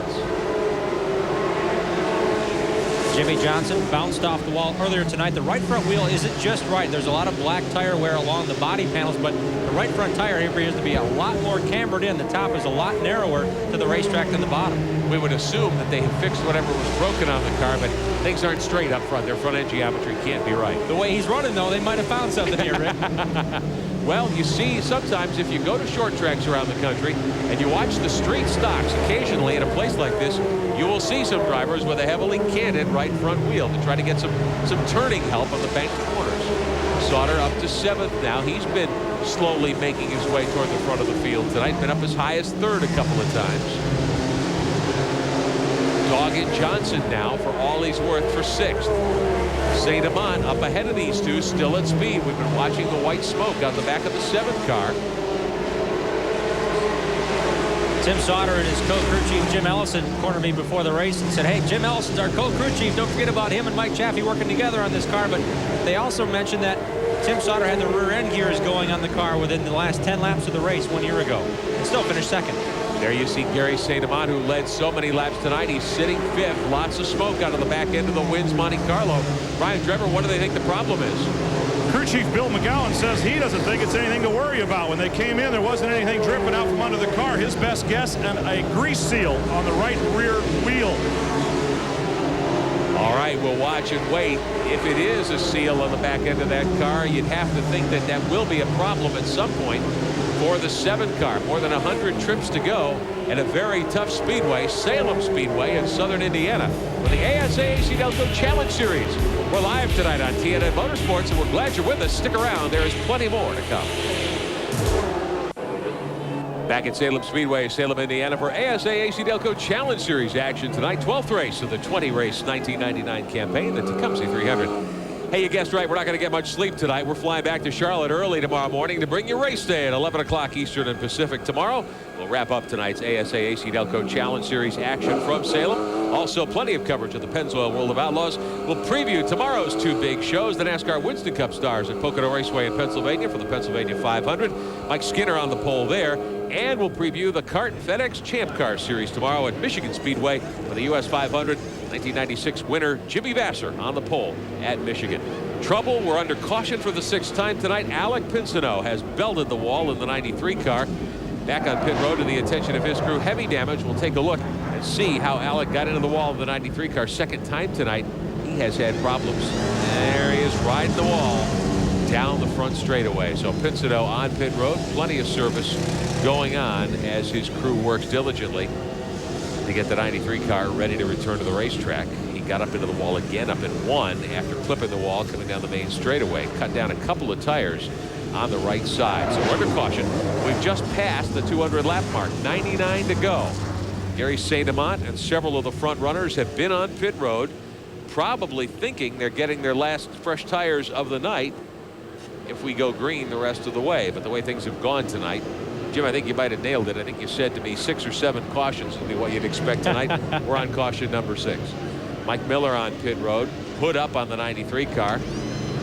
Jimmy Johnson bounced off the wall earlier tonight. The right front wheel isn't just right. There's a lot of black tire wear along the body panels, but the right front tire appears to be a lot more cambered in. The top is a lot narrower to the racetrack than the bottom. We would assume that they have fixed whatever was broken on the car, but things aren't straight up front. Their front end geometry can't be right. The way he's running, though, they might have found something here, Rick. Well, you see, sometimes if you go to short tracks around the country and you watch the street stocks, occasionally in a place like this, you will see some drivers with a heavily canted right front wheel to try to get some turning help on the banked corners. Sauter up to 7th now. He's been slowly making his way toward the front of the field tonight. Been up as high as 3rd a couple of times. Doggett Johnson now, for all he's worth, for 6th. St. Amant up ahead of these two, still at speed. We've been watching the white smoke on the back of the 7th car. Tim Sauter and his co-crew chief Jim Ellison cornered me before the race and said, hey, Jim Ellison's our co-crew chief. Don't forget about him and Mike Chaffee working together on this car. But they also mentioned that Tim Sauter had the rear end gears going on the car within the last 10 laps of the race 1 year ago and still finished 2nd. There you see Gary St. Amant, who led so many laps tonight. He's sitting 5th. Lots of smoke out of the back end of the Wins Monte Carlo. Brian Trevor, what do they think the problem is? Crew Chief Bill McGowan says he doesn't think it's anything to worry about. When they came in, there wasn't anything dripping out from under the car. His best guess, and a grease seal on the right rear wheel. All right, we'll watch and wait. If it is a seal on the back end of that car, you'd have to think that that will be a problem at some point for the 7 car. More than 100 trips to go at a very tough speedway, Salem Speedway in southern Indiana, for the ASA AC-Delco Challenge Series. We're live tonight on TNN Motorsports, and we're glad you're with us. Stick around. There is plenty more to come. Back at Salem Speedway, Salem, Indiana, for ASA AC-Delco Challenge Series action tonight. 12th race of the 20-race 1999 campaign, the Tecumseh 300. Hey, you guessed right, we're not going to get much sleep tonight. We're flying back to Charlotte early tomorrow morning to bring you race day at 11 o'clock Eastern and Pacific tomorrow. We'll wrap up tonight's ASA AC-Delco Challenge Series action from Salem. Also, plenty of coverage of the Pennzoil World of Outlaws. We'll preview tomorrow's 2 big shows, the NASCAR Winston Cup Stars at Pocono Raceway in Pennsylvania for the Pennsylvania 500. Mike Skinner on the pole there. And we'll preview the CART FedEx Champ Car Series tomorrow at Michigan Speedway for the US 500. 1996 winner Jimmy Vasser on the pole at Michigan. Trouble, we're under caution for the 6th time tonight. Alec Pinsino has belted the wall in the 93 car. Back on pit road to the attention of his crew. Heavy damage. We'll take a look and see how Alec got into the wall of the 93 car. 2nd time tonight. He has had problems. There he is, riding the wall down the front straightaway. So Pinsino on pit road. Plenty of service going on as his crew works diligently to get the 93 car ready to return to the racetrack. He got up into the wall again, up in 1 after clipping the wall coming down the main straightaway. Cut down a couple of tires on the right side. So we're under caution. We've just passed the 200 lap mark. 99 to go. Gary St. Amant and several of the front runners have been on pit road, probably thinking they're getting their last fresh tires of the night if we go green the rest of the way. But the way things have gone tonight, Jim, I think you might have nailed it. I think you said to me 6 or 7 cautions would be what you'd expect tonight. We're on caution number 6. Mike Miller on pit road, put up on the 93 car.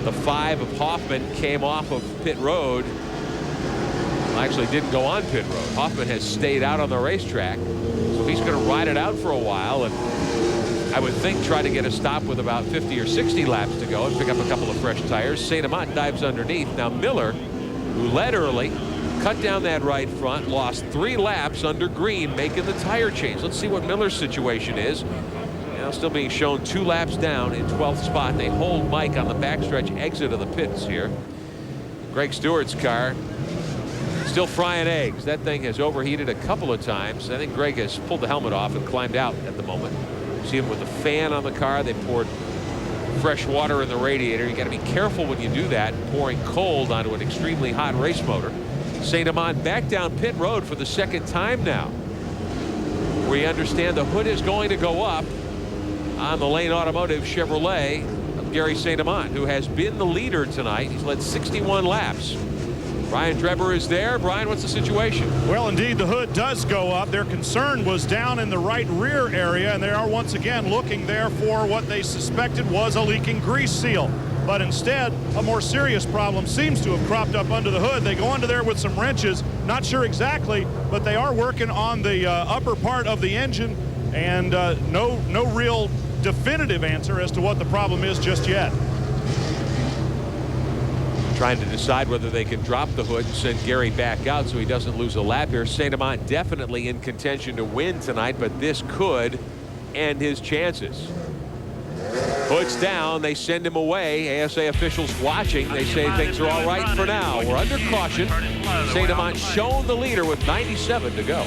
The 5 of Hoffman came off of pit road. Well, actually didn't go on pit road. Hoffman has stayed out on the racetrack. So he's going to ride it out for a while. And I would think, try to get a stop with about 50 or 60 laps to go and pick up a couple of fresh tires. St. Amant dives underneath. Now Miller, who led early, cut down that right front, lost 3 laps under green, making the tire change. Let's see what Miller's situation is. Now still being shown 2 laps down in 12th spot. They hold Mike on the backstretch exit of the pits here. Greg Stewart's car still frying eggs. That thing has overheated a couple of times. I think Greg has pulled the helmet off and climbed out at the moment. See him with the fan on the car. They poured fresh water in the radiator. You got to be careful when you do that, pouring cold onto an extremely hot race motor. St. Amant back down pit road for the 2nd time now. We understand the hood is going to go up on the Lane Automotive Chevrolet of Gary St. Amant, who has been the leader tonight. He's led 61 laps. Brian Drebber is there. Brian, what's the situation? Well, indeed, the hood does go up. Their concern was down in the right rear area, and they are once again looking there for what they suspected was a leaking grease seal. But instead, a more serious problem seems to have cropped up under the hood. They go under there with some wrenches. Not sure exactly, but they are working on the upper part of the engine, and no real definitive answer as to what the problem is just yet. Trying to decide whether they can drop the hood and send Gary back out so he doesn't lose a lap here. St. Amant definitely in contention to win tonight, but this could end his chances. Hood's down. They send him away. ASA officials watching. They say things are all right for now. We're under caution. St. Amant shown the leader with 97 to go.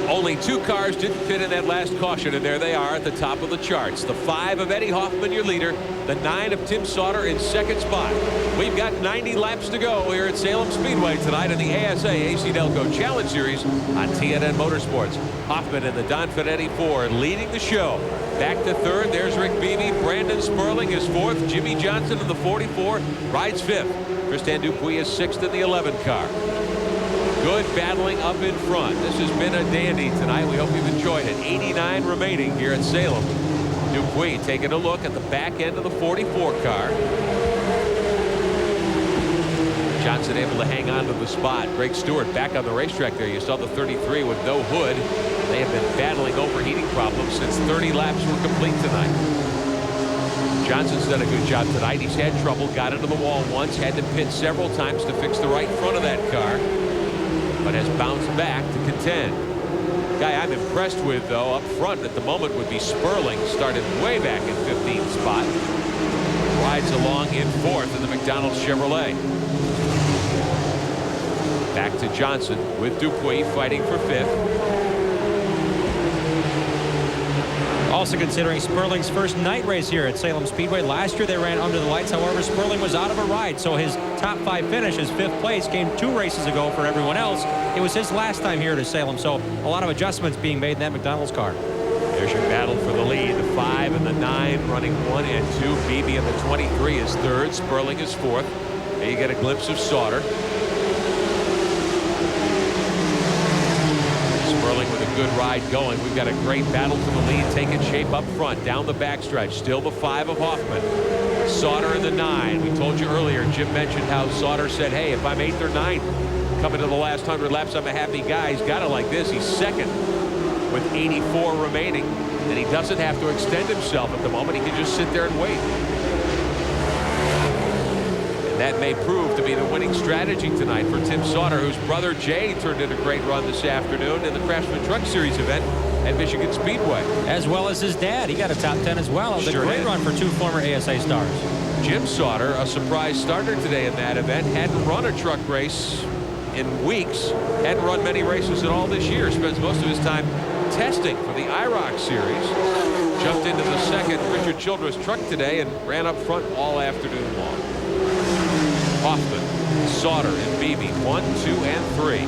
Only 2 cars didn't fit in that last caution, and there they are at the top of the charts. The 5 of Eddie Hoffman, your leader. The 9 of Tim Sauter in 2nd spot. We've got 90 laps to go here at Salem Speedway tonight in the ASA AC-Delco Challenge Series on TNN Motorsports. Hoffman and the Don Finetti Ford leading the show. Back to 3rd. There's Rick Beebe. Brandon Sperling is 4th. Jimmy Johnson in the 44 rides 5th. Tristan Dupuis is 6th in the 11 car. Good battling up in front. This has been a dandy tonight. We hope you've enjoyed it. 89 remaining here at Salem. Dupuis taking a look at the back end of the 44 car. Johnson able to hang on to the spot. Greg Stewart back on the racetrack there. You saw the 33 with no hood. They have been battling overheating problems since 30 laps were complete tonight. Johnson's done a good job tonight. He's had trouble, got into the wall once, had to pit several times to fix the right front of that car, but has bounced back to contend. Guy I'm impressed with, though, up front at the moment would be Sperling. Started way back in 15th spot. Rides along in 4th in the McDonald's Chevrolet. Back to Johnson with Dupuis fighting for 5th. Also considering Sperling's first night race here at Salem Speedway. Last year they ran under the lights. However, Sperling was out of a ride, so his top 5 finish, his 5th place, came 2 races ago for everyone else. It was his last time here at Salem, so a lot of adjustments being made in that McDonald's car. There's your battle for the lead. The 5 and the 9 running 1 and 2. Beebe in the 23 is 3rd. Sperling is 4th. There you get a glimpse of Sauter. Sperling with a good ride going. We've got a great battle for the lead taking shape up front down the backstretch. Still the 5 of Hoffman. Sauter in the 9. We told you earlier, Jim mentioned how Sauter said, hey, if I'm 8th or 9th coming to the last 100 laps, I'm a happy guy. He's got it like this. He's 2nd with 84 remaining, and he doesn't have to extend himself at the moment. He can just sit there and wait. That may prove to be the winning strategy tonight for Tim Sauter, whose brother Jay turned in a great run this afternoon in the Craftsman Truck Series event at Michigan Speedway. As well as his dad. He got a top 10 as well. It was a great run for 2 former ASA stars. Jim Sauter, a surprise starter today in that event, hadn't run a truck race in weeks, hadn't run many races at all this year, spends most of his time testing for the IROC Series. Jumped into the 2nd Richard Childress truck today and ran up front all afternoon long. Hoffman, Sauter, and Beebe, 1, 2, and 3.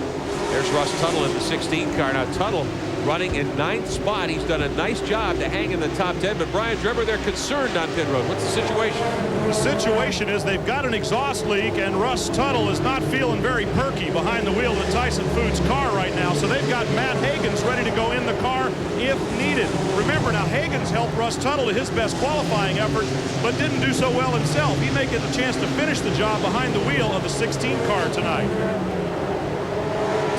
There's Russ Tuttle in the 16 car. Now Tuttle running in 9th spot. He's done a nice job to hang in the top 10, but Brian Drebber, they're concerned on pit road. What's the situation? The situation is they've got an exhaust leak, and Russ Tuttle is not feeling very perky behind the wheel of the Tyson Foods car right now. So they've got Matt Hagens ready to go in the car if needed. Remember, now Hagens helped Russ Tuttle to his best qualifying effort, but didn't do so well himself. He may get the chance to finish the job behind the wheel of the 16 car tonight.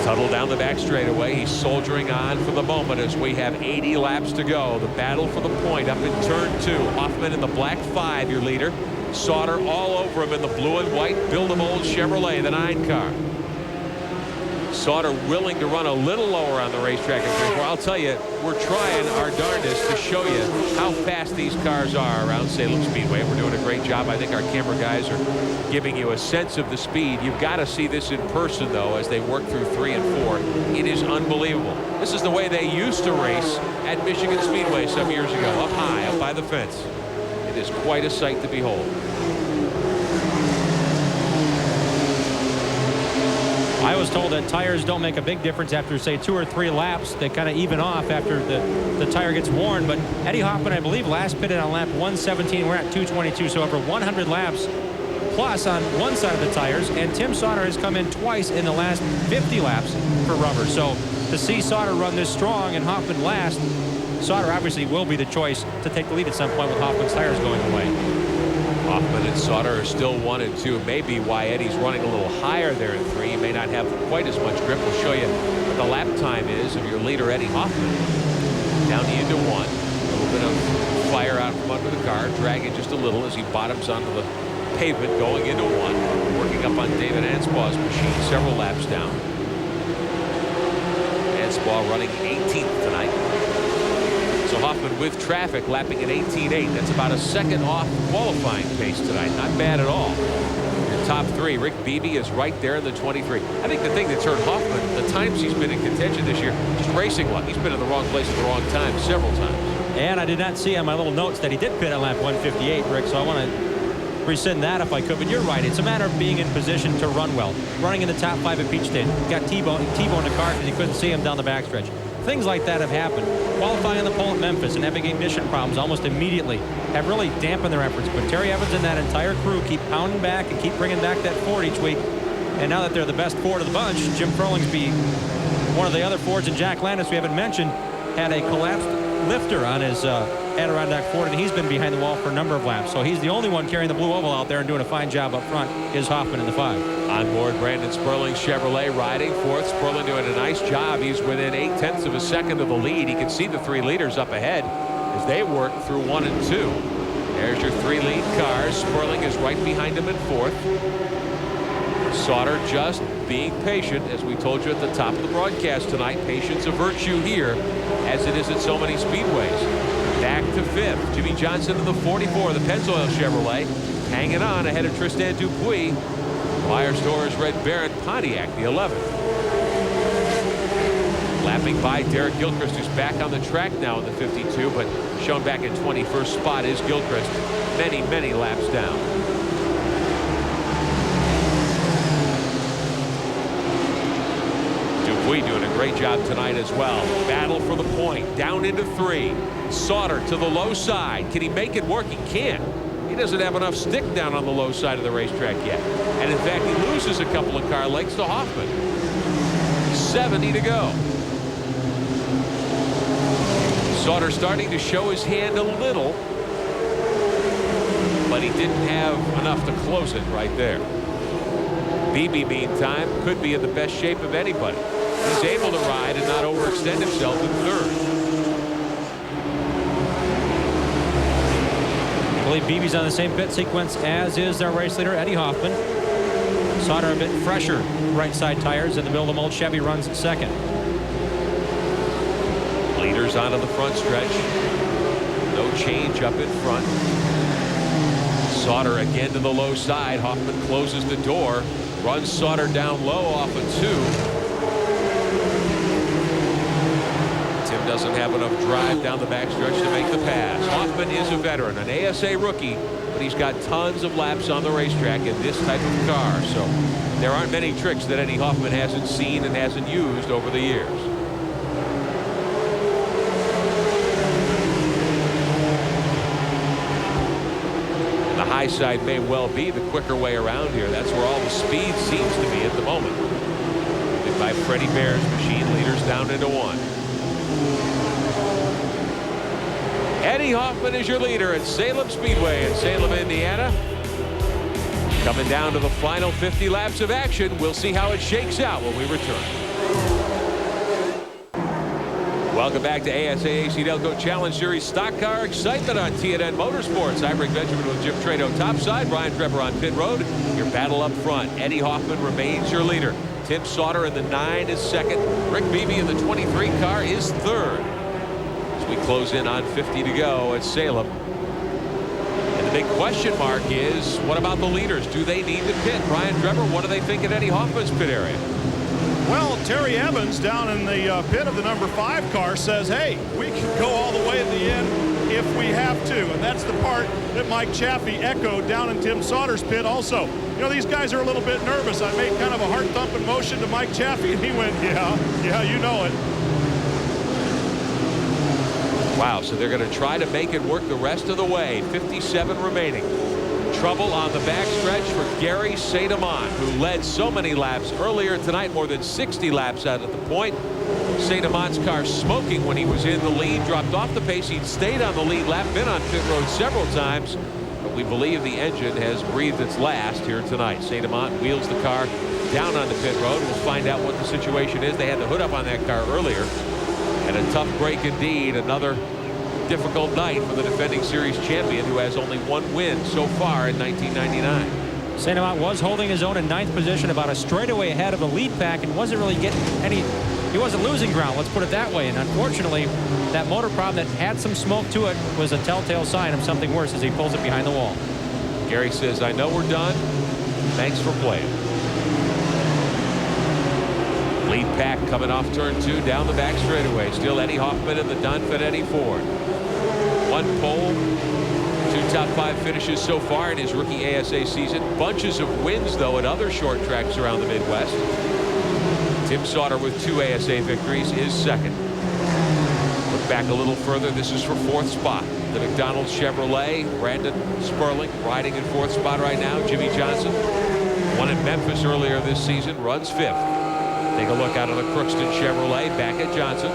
Tuttle down the back straightaway. He's soldiering on for the moment as we have 80 laps to go. The battle for the point up in turn 2. Hoffman in the black 5, your leader. Sauter all over him in the blue and white Build-A-Mold Chevrolet, the 9 car. Sauter willing to run a little lower on the racetrack at 3-4. I'll tell you, we're trying our darndest to show you how fast these cars are around Salem Speedway. We're doing a great job. I think our camera guys are giving you a sense of the speed. You've got to see this in person, though, as they work through 3 and 4. It is unbelievable. This is the way they used to race at Michigan Speedway some years ago, up high, up by the fence. It is quite a sight to behold. I was told that tires don't make a big difference after, say, 2 or 3 laps. They kind of even off after the tire gets worn. But Eddie Hoffman, I believe, last pitted on lap 117. We're at 222, so over 100 laps plus on one side of the tires. And Tim Sauter has come in twice in the last 50 laps for rubber. So to see Sauter run this strong and Hoffman last, Sauter obviously will be the choice to take the lead at some point with Hoffman's tires going away. Hoffman and Sauter are still 1 and 2. Maybe why Eddie's running a little higher there in 3. He may not have quite as much grip. We'll show you what the lap time is of your leader, Eddie Hoffman. Down the into 1. A little bit of fire out from under the car, dragging just a little as he bottoms onto the pavement going into 1. Working up on David Anspaugh's machine, several laps down. Anspaugh running 18th tonight. So Hoffman with traffic lapping at 18.8. That's about a second off qualifying pace tonight. Not bad at all. Your top 3. Rick Beebe is right there in the 23. I think the thing that's hurt Hoffman, the times he's been in contention this year, just racing luck. He's been in the wrong place at the wrong time several times. And I did not see on my little notes that he did pit on lap 158, Rick, so I want to rescind that if I could. But you're right. It's a matter of being in position to run well. Running in the top 5 at Peach State. Got T-Bone in the car because he couldn't see him down the backstretch. Things like that have happened. Qualifying on the pole at Memphis and having ignition problems almost immediately have really dampened their efforts. But Terry Evans and that entire crew keep pounding back and keep bringing back that Ford each week. And now that they're the best Ford of the bunch, Jim Furlingsby, one of the other Fords, and Jack Landis we haven't mentioned, had a collapsed lifter on his Adirondack Ford, and he's been behind the wall for a number of laps. So he's the only one carrying the blue oval out there and doing a fine job up front is Hoffman in the 5. On board Brandon Sperling Chevrolet riding 4th. Sperling doing a nice job. He's within 0.8 of a second of the lead. He can see the 3 leaders up ahead as they work through 1 and 2. There's your 3 lead cars. Sperling is right behind him in 4th. Sauter just being patient, as we told you at the top of the broadcast tonight. Patience a virtue here, as it is at so many speedways. Back to 5th. Jimmy Johnson in the 44, the Pennzoil Chevrolet, hanging on ahead of Tristan Dupuis. Firestores Red Baron Pontiac, the 11th. Lapping by Derek Gilchrist, who's back on the track now in the 52, but shown back in 21st spot is Gilchrist. Many, many laps down. Dupuis doing a great job tonight as well. Battle for the point. Down into 3. Sauter to the low side. Can he make it work? He can't. He doesn't have enough stick down on the low side of the racetrack yet. And in fact, he loses a couple of car lengths to Hoffman. 70 to go. Sauter starting to show his hand a little, but he didn't have enough to close it right there. Beebe, meantime, could be in the best shape of anybody. He's able to ride and not overextend himself in 3rd. I believe Beebe's on the same pit sequence as is their race leader, Eddie Hoffman. Sauter a bit fresher right side tires, and the Build-A-Mold Chevy runs 2nd. Leaders onto the front stretch. No change up in front. Sauter again to the low side. Hoffman closes the door. Runs Sauter down low off of 2. Tim doesn't have enough drive down the backstretch to make the pass. Hoffman is a veteran, an ASA rookie, but he's got tons of laps on the racetrack in this type of car. So there aren't many tricks that Eddie Hoffman hasn't seen and hasn't used over the years. And the high side may well be the quicker way around here. That's where all the speed seems to be at the moment. Led by Freddie Bear's machine, leaders down into 1. Eddie Hoffman is your leader at Salem Speedway in Salem, Indiana. Coming down to the final 50 laps of action. We'll see how it shakes out when we return. Welcome back to ASA AC-Delco Challenge Series Stock Car excitement on TNN Motorsports. I'm Rick Benjamin with Jim Trado topside, Brian Trevor on pit road. Your battle up front. Eddie Hoffman remains your leader. Tim Sauter in the 9 is second. Rick Beebe in the 23 car is third. As we close in on 50 to go at Salem. And the big question mark is, what about the leaders? Do they need to pit? Brian Trevor, what do they think at Eddie Hoffman's pit area? Well, Terry Evans down in the pit of the number 5 car says, hey, we can go all the way at the end if we have to. And that's the part that Mike Chaffee echoed down in Tim Sauter's pit also. You know, these guys are a little bit nervous. I made kind of a heart-thumping motion to Mike Chaffee, and he went, yeah, you know it. Wow, so they're going to try to make it work the rest of the way. 57 remaining. Trouble on the backstretch for Gary Saint-Amant, who led so many laps earlier tonight, more than 60 laps out at the point. Saint-Amant's car smoking when he was in the lead, dropped off the pace. He'd stayed on the lead lap, been on pit road several times, but we believe the engine has breathed its last here tonight. Saint-Amant wheels the car down on the pit road. We'll find out what the situation is. They had the hood up on that car earlier. And a tough break indeed. Another difficult night for the defending series champion, who has only one win so far in 1999. Saint-Amant was holding his own in 9th position, about a straightaway ahead of the lead pack, and wasn't really getting any. He wasn't losing ground, let's put it that way. And unfortunately, that motor problem that had some smoke to it was a telltale sign of something worse as he pulls it behind the wall. Gary says, I know we're done. Thanks for playing. Lead pack coming off turn 2 down the back straightaway. Still Eddie Hoffman and the Don Finetti Ford. 1 pole, 2 top 5 finishes so far in his rookie ASA season. Bunches of wins though at other short tracks around the Midwest. Tim Sauter with 2 ASA victories is second. Look back a little further. This is for 4th spot. The McDonald's Chevrolet. Brandon Sperling riding in 4th spot right now. Jimmy Johnson won in Memphis earlier this season, runs 5th. Take a look out of the Crookston Chevrolet. Back at Johnson.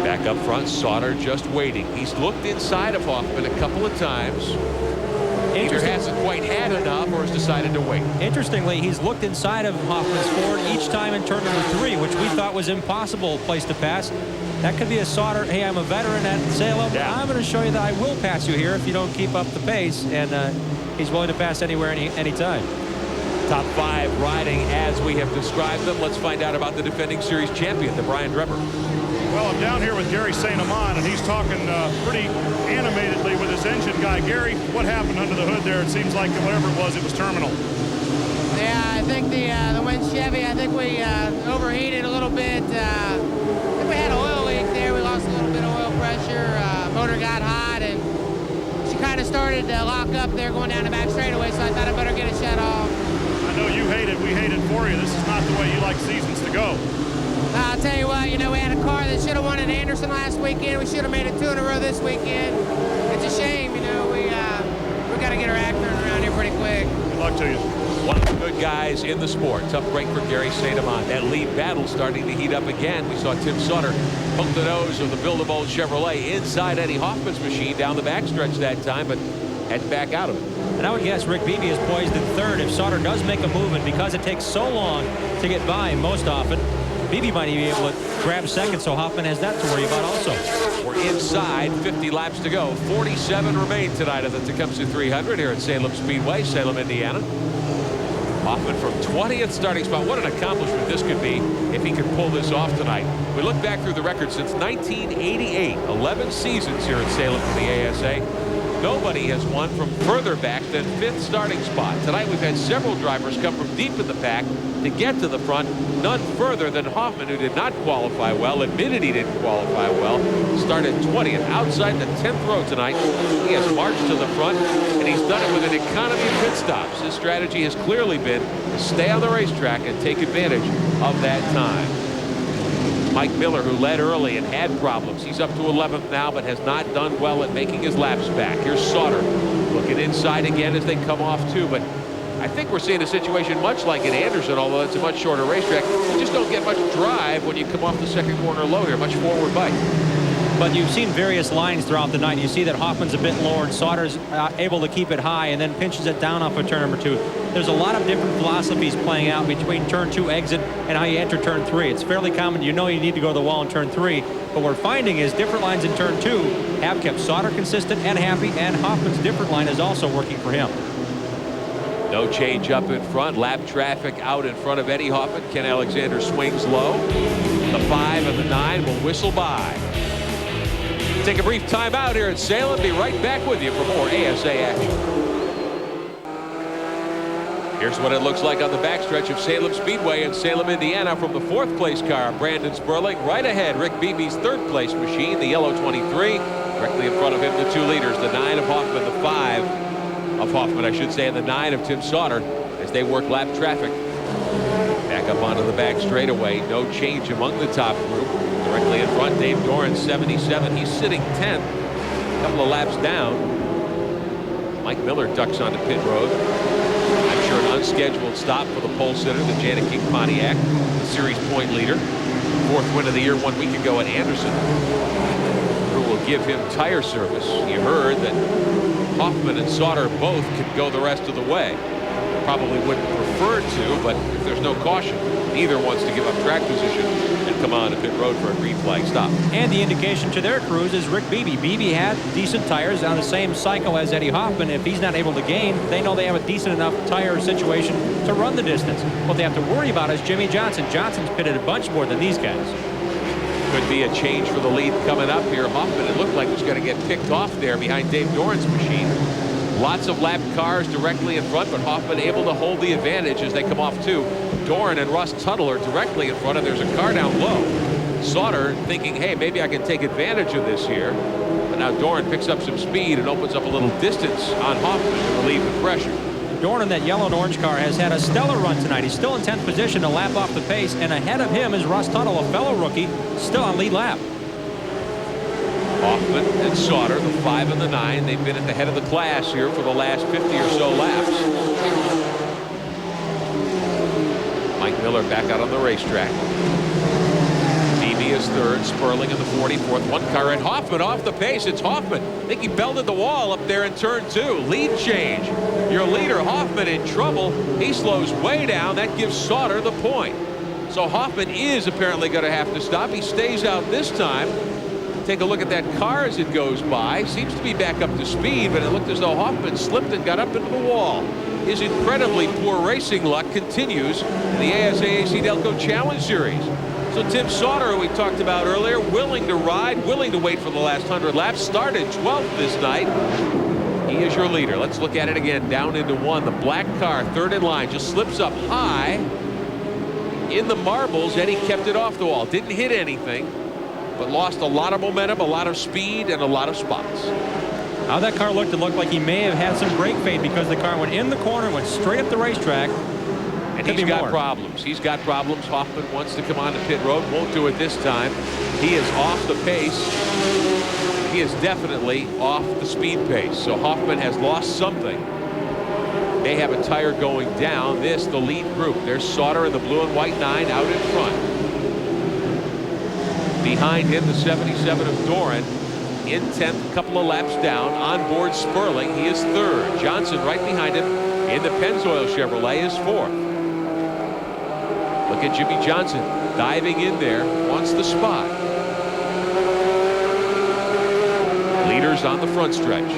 Back up front, Sauter just waiting. He's looked inside of Hoffman a couple of times. Either hasn't quite had enough or has decided to wait. Interestingly, he's looked inside of Hoffman's Ford each time in turn number 3, which we thought was impossible place to pass. That could be a Sauter, hey, I'm a veteran at Salem. Yeah. I'm going to show you that I will pass you here if you don't keep up the pace. And he's willing to pass anywhere, anytime. Top 5 riding as we have described them. Let's find out about the defending series champion, the Brian Trevor. Well, I'm down here with Gary Saint-Amant, and he's talking pretty animatedly with his engine guy. Gary, what happened under the hood there? It seems like whatever it was terminal. Yeah, I think the Win Chevy, I think we overheated a little bit. I think we had an oil leak there. We lost a little bit of oil pressure. Motor got hot, and she kind of started to lock up there going down the back straightaway, so I thought I better get it shut off. I know you hate it. We hate it for you. This is not the way you like seasons to go. I'll tell you what, you know, we had a car that should have won at Anderson last weekend. We should have made it 2 in a row this weekend. It's a shame, you know. We got to get our act turned around here pretty quick. Good luck to you. One of the good guys in the sport. Tough break for Gary Saint-Amant. That lead battle starting to heat up again. We saw Tim Sauter poke the nose of the Build-A-Bold Chevrolet inside Eddie Hoffman's machine down the backstretch that time, but heading back out of it. And I would guess Rick Beebe is poised in 3rd if Sauter does make a move, and because it takes so long to get by most often, Beebe might even be able to grab 2nd, so Hoffman has that to worry about also. We're inside, 50 laps to go. 47 remain tonight at the Tecumseh 300 here at Salem Speedway, Salem, Indiana. Hoffman from 20th starting spot. What an accomplishment this could be if he could pull this off tonight. We look back through the record since 1988, 11 seasons here at Salem for the ASA. Nobody has won from further back than 5th starting spot. Tonight we've had several drivers come from deep in the pack to get to the front. None further than Hoffman, who did not qualify well, admitted he didn't qualify well. Started 20th outside the 10th row tonight. He has marched to the front, and he's done it with an economy of pit stops. His strategy has clearly been to stay on the racetrack and take advantage of that time. Mike Miller, who led early and had problems. He's up to 11th now, but has not done well at making his laps back. Here's Sauter looking inside again as they come off too, but I think we're seeing a situation much like at Anderson, although it's a much shorter racetrack. You just don't get much drive when you come off the 2nd corner low here, much forward bite. But you've seen various lines throughout the night. You see that Hoffman's a bit lower, and Sauter's able to keep it high and then pinches it down off of turn number 2. There's a lot of different philosophies playing out between turn 2 exit and how you enter turn 3. It's fairly common. You know you need to go to the wall in turn 3. But what we're finding is different lines in turn 2 have kept Sauter consistent and happy, and Hoffman's different line is also working for him. No change up in front. Lap traffic out in front of Eddie Hoffman. Ken Alexander swings low. The 5 and the 9 will whistle by. Take a brief timeout here at Salem. Be right back with you for more ASA action. Here's what it looks like on the backstretch of Salem Speedway in Salem, Indiana, from the 4th place car, Brandon Sperling. Right ahead, Rick Beebe's 3rd place machine, the yellow 23. Directly in front of him, the 2 leaders, the 9 of Hoffman, the 5 of Hoffman, I should say, and the 9 of Tim Sauter as they work lap traffic. Back up onto the back straightaway. No change among the top group. Directly in front, Dave Doran, 77. He's sitting 10th. A couple of laps down. Mike Miller ducks onto pit road. I'm sure an unscheduled stop for the pole sitter, the Janet King Pontiac, the series point leader. 4th win of the year 1 week ago at Anderson. Who will give him tire service. You heard that Hoffman and Sauter both could go the rest of the way. Probably wouldn't prefer to, but if there's no caution, neither wants to give up track position and come on to pit road for a green flag stop. And the indication to their crews is Rick Beebe. Beebe had decent tires on the same cycle as Eddie Hoffman. If he's not able to gain, they know they have a decent enough tire situation to run the distance. What they have to worry about is Jimmy Johnson. Johnson's pitted a bunch more than these guys. Could be a change for the lead coming up here. Hoffman, it looked like, was going to get picked off there behind Dave Doran's machine. Lots of lap cars directly in front, but Hoffman able to hold the advantage as they come off too. Doran and Russ Tuttle are directly in front, and there's a car down low. Sauter thinking, hey, maybe I can take advantage of this here. But now Doran picks up some speed and opens up a little distance on Hoffman to relieve the pressure. Doran in that yellow and orange car has had a stellar run tonight. He's still in 10th position, a lap off the pace, and ahead of him is Russ Tuttle, a fellow rookie, still on lead lap. Hoffman and Sauter, the 5 and the 9, they've been at the head of the class here for the last 50 or so laps. Mike Miller back out on the racetrack. Beebe is 3rd, Sperling in the 44th. 1 car and Hoffman off the pace. It's Hoffman. I think he belted the wall up there in turn 2. Lead change. Your leader Hoffman in trouble. He slows way down. That gives Sauter the point. So Hoffman is apparently going to have to stop. He stays out this time. Take a look at that car as it goes by. Seems to be back up to speed, but it looked as though Hoffman slipped and got up into the wall. His incredibly poor racing luck continues in the ASA AC-Delco Challenge Series. So Tim Sauter, who we talked about earlier, willing to ride, willing to wait for the last 100 laps, started 12th this night. He is your leader. Let's look at it again. Down into 1. The black car, 3rd in line, just slips up high in the marbles. Eddie kept it off the wall. Didn't hit anything, but lost a lot of momentum, a lot of speed, and a lot of spots. How that car looked, it looked like he may have had some brake fade because the car went in the corner, went straight up the racetrack. And he's got problems. He's got problems. Hoffman wants to come on to pit road. Won't do it this time. He is off the pace. He is definitely off the speed pace. So Hoffman has lost something. They have a tire going down. This, the lead group. There's Sauter in the blue and white 9 out in front. Behind him, the 77 of Doran. In 10th, a couple of laps down. On board Sperling. He is 3rd. Johnson right behind him in the Pennzoil Chevrolet is 4th. Look at Jimmy Johnson diving in there, wants the spot. Leaders on the front stretch.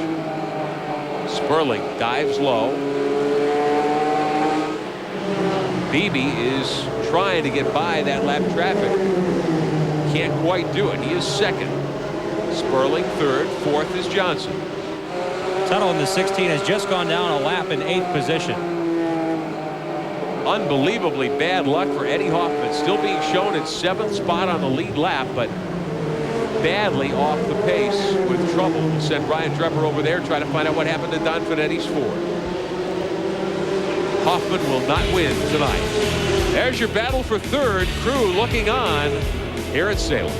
Sperling dives low. Beebe is trying to get by that lap traffic. Can't quite do it. He is 2nd. Sperling 3rd. 4th is Johnson. Tuttle in the 16 has just gone down a lap in 8th position. Unbelievably bad luck for Eddie Hoffman, still being shown in 7th spot on the lead lap, but badly off the pace with trouble. We'll send Ryan Trepper over there, try to find out what happened to Don Finetti's Ford. Hoffman will not win tonight. There's your battle for 3rd. Crew looking on here at Salem.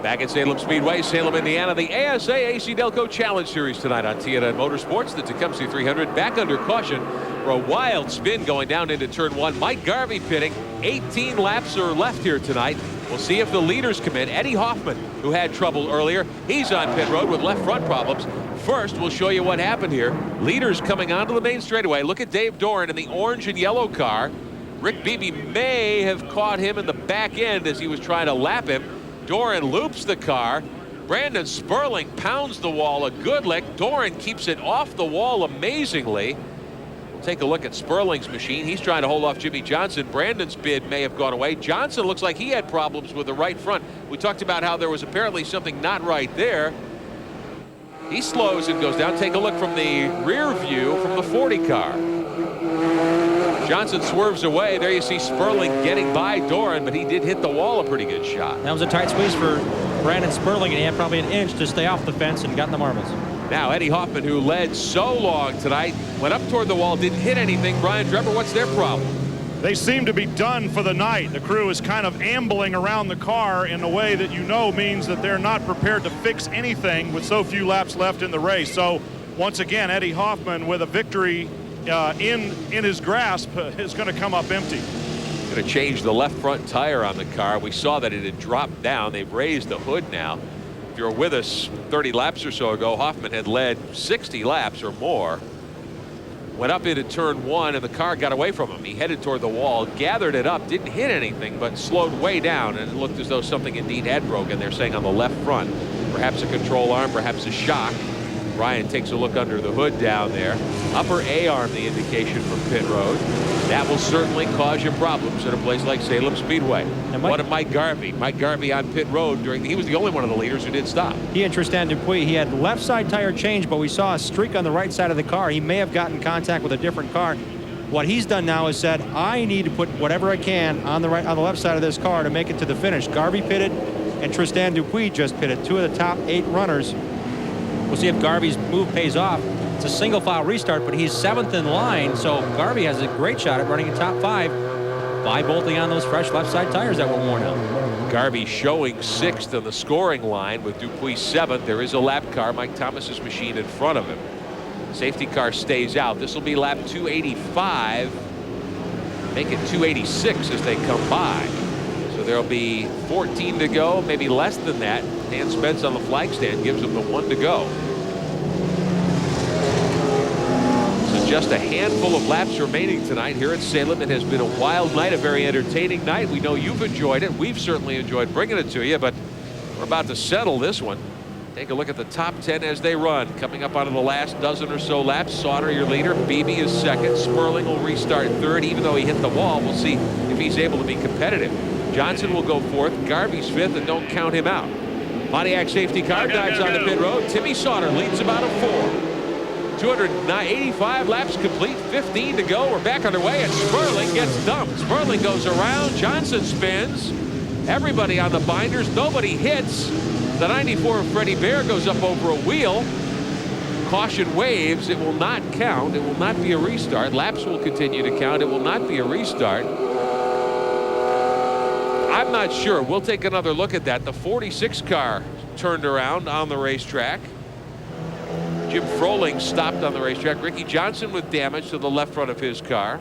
Back at Salem Speedway, Salem, Indiana, the ASA AC-Delco Challenge Series tonight on TNN Motorsports. The Tecumseh 300 back under caution for a wild spin going down into turn 1. Mike Garvey pitting. 18 laps are left here tonight. We'll see if the leaders come in. Eddie Hoffman, who had trouble earlier, he's on pit road with left front problems. First, we'll show you what happened here. Leaders coming onto the main straightaway. Look at Dave Doran in the orange and yellow car. Rick Beebe may have caught him in the back end as he was trying to lap him. Doran loops the car. Brandon Sperling pounds the wall a good lick. Doran keeps it off the wall amazingly. We'll take a look at Sperling's machine. He's trying to hold off Jimmy Johnson. Brandon's bid may have gone away. Johnson looks like he had problems with the right front. We talked about how there was apparently something not right there. He slows and goes down. Take a look from the rear view from the 40 car. Johnson swerves away. There you see Sperling getting by Doran, but he did hit the wall a pretty good shot. That was a tight squeeze for Brandon Sperling, and he had probably an inch to stay off the fence and got in the marbles. Now Eddie Hoffman, who led so long tonight, went up toward the wall, didn't hit anything. Brian Drebber, what's their problem? They seem to be done for the night. The crew is kind of ambling around the car in a way that means that they're not prepared to fix anything with so few laps left in the race. So once again, Eddie Hoffman with a victory in his grasp is going to come up empty. Going to change the left front tire on the car. We saw that it had dropped down. They've raised the hood now. If you were with us 30 laps or so ago, Hoffman had led 60 laps or more. Went up into turn 1 and the car got away from him. He headed toward the wall, gathered it up, didn't hit anything, but slowed way down, and it looked as though something indeed had broken. They're saying on the left front. Perhaps a control arm, perhaps a shock. Ryan takes a look under the hood down there. Upper A arm, the indication from pit road. That will certainly cause you problems at a place like Salem Speedway. What of Mike Garvey? Mike Garvey on pit road he was the only one of the leaders who did stop. He and Tristan Dupuis, he had left side tire change, but we saw a streak on the right side of the car. He may have gotten contact with a different car. What he's done now is said, I need to put whatever I can on the left side of this car to make it to the finish. Garvey pitted, and Tristan Dupuis just pitted. 2 of the top 8 runners. We'll see if Garvey's move pays off. It's a single file restart, but he's 7th in line, so Garvey has a great shot at running in top 5 by bolting on those fresh left side tires that were worn out. Garvey showing 6th on the scoring line with Dupuis 7th. There is a lap car, Mike Thomas's machine in front of him. Safety car stays out. This will be lap 285. Make it 286 as they come by. So there'll be 14 to go, maybe less than that. Dan Spence on the flag stand gives them the 1 to go. So just a handful of laps remaining tonight here at Salem. It has been a wild night, a very entertaining night. We know you've enjoyed it. We've certainly enjoyed bringing it to you, but we're about to settle this one. Take a look at the top 10 as they run. Coming up out of the last dozen or so laps, Sauter, your leader. Beebe is 2nd. Sperling will restart 3rd, even though he hit the wall. We'll see if he's able to be competitive. Johnson will go 4th. Garvey's 5th, and don't count him out. Pontiac safety car dives on the pit road. Timmy Sauter leads about a 4. 285 laps complete, 15 to go. We're back underway, and Sperling gets dumped. Sperling goes around. Johnson spins. Everybody on the binders. Nobody hits. The 94 of Freddie Bear goes up over a wheel. Caution waves. It will not count. It will not be a restart. Laps will continue to count. It will not be a restart. I'm not sure. We'll take another look at that. The 46 car turned around on the racetrack. Jim Froling stopped on the racetrack. Ricky Johnson with damage to the left front of his car.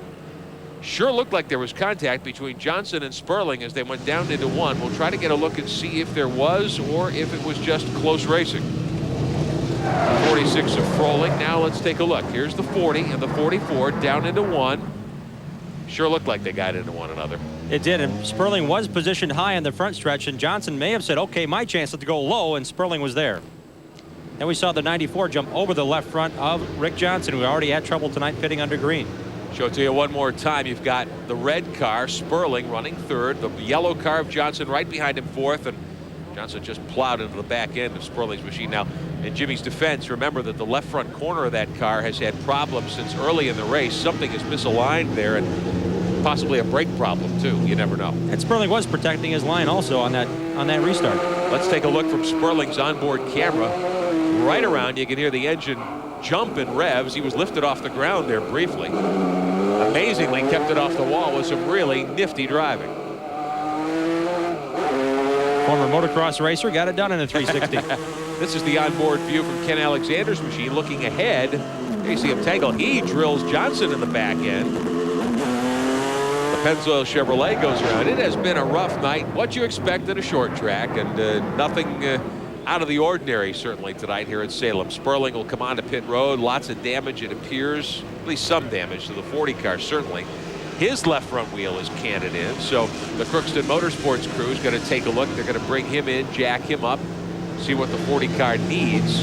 Sure looked like there was contact between Johnson and Sperling as they went down into 1. We'll try to get a look and see if there was or if it was just close racing. 46 of Froling. Now let's take a look. Here's the 40 and the 44 down into 1. Sure looked like they got into one another. It did, and Sperling was positioned high on the front stretch, and Johnson may have said, okay, my chance to go low, and Sperling was there. Then we saw the 94 jump over the left front of Rick Johnson, who already had trouble tonight pitting under green. Show it to you one more time. You've got the red car, Sperling, running 3rd. The yellow car of Johnson right behind him 4th, and Johnson just plowed into the back end of Sperling's machine. Now, in Jimmy's defense, remember that the left front corner of that car has had problems since early in the race. Something is misaligned there, and possibly a brake problem too. You never know. And Sperling was protecting his line also on that restart. Let's take a look from Sperling's onboard camera. Right around, you can hear the engine jump in revs. He was lifted off the ground there briefly. Amazingly kept it off the wall with some really nifty driving. Former motocross racer, got it done in a 360. This is the onboard view from Ken Alexander's machine. Looking ahead, there you see him tangle. He drills Johnson in the back end. The Pennzoil Chevrolet goes around. It has been a rough night. What you expect at a short track, and nothing out of the ordinary certainly tonight here at Salem. Sperling will come on to pit road. Lots of damage, it appears. At least some damage to the 40 car, certainly. His left front wheel is canted in, so the Crookston Motorsports crew is going to take a look. They're going to bring him in, jack him up, see what the 40 car needs.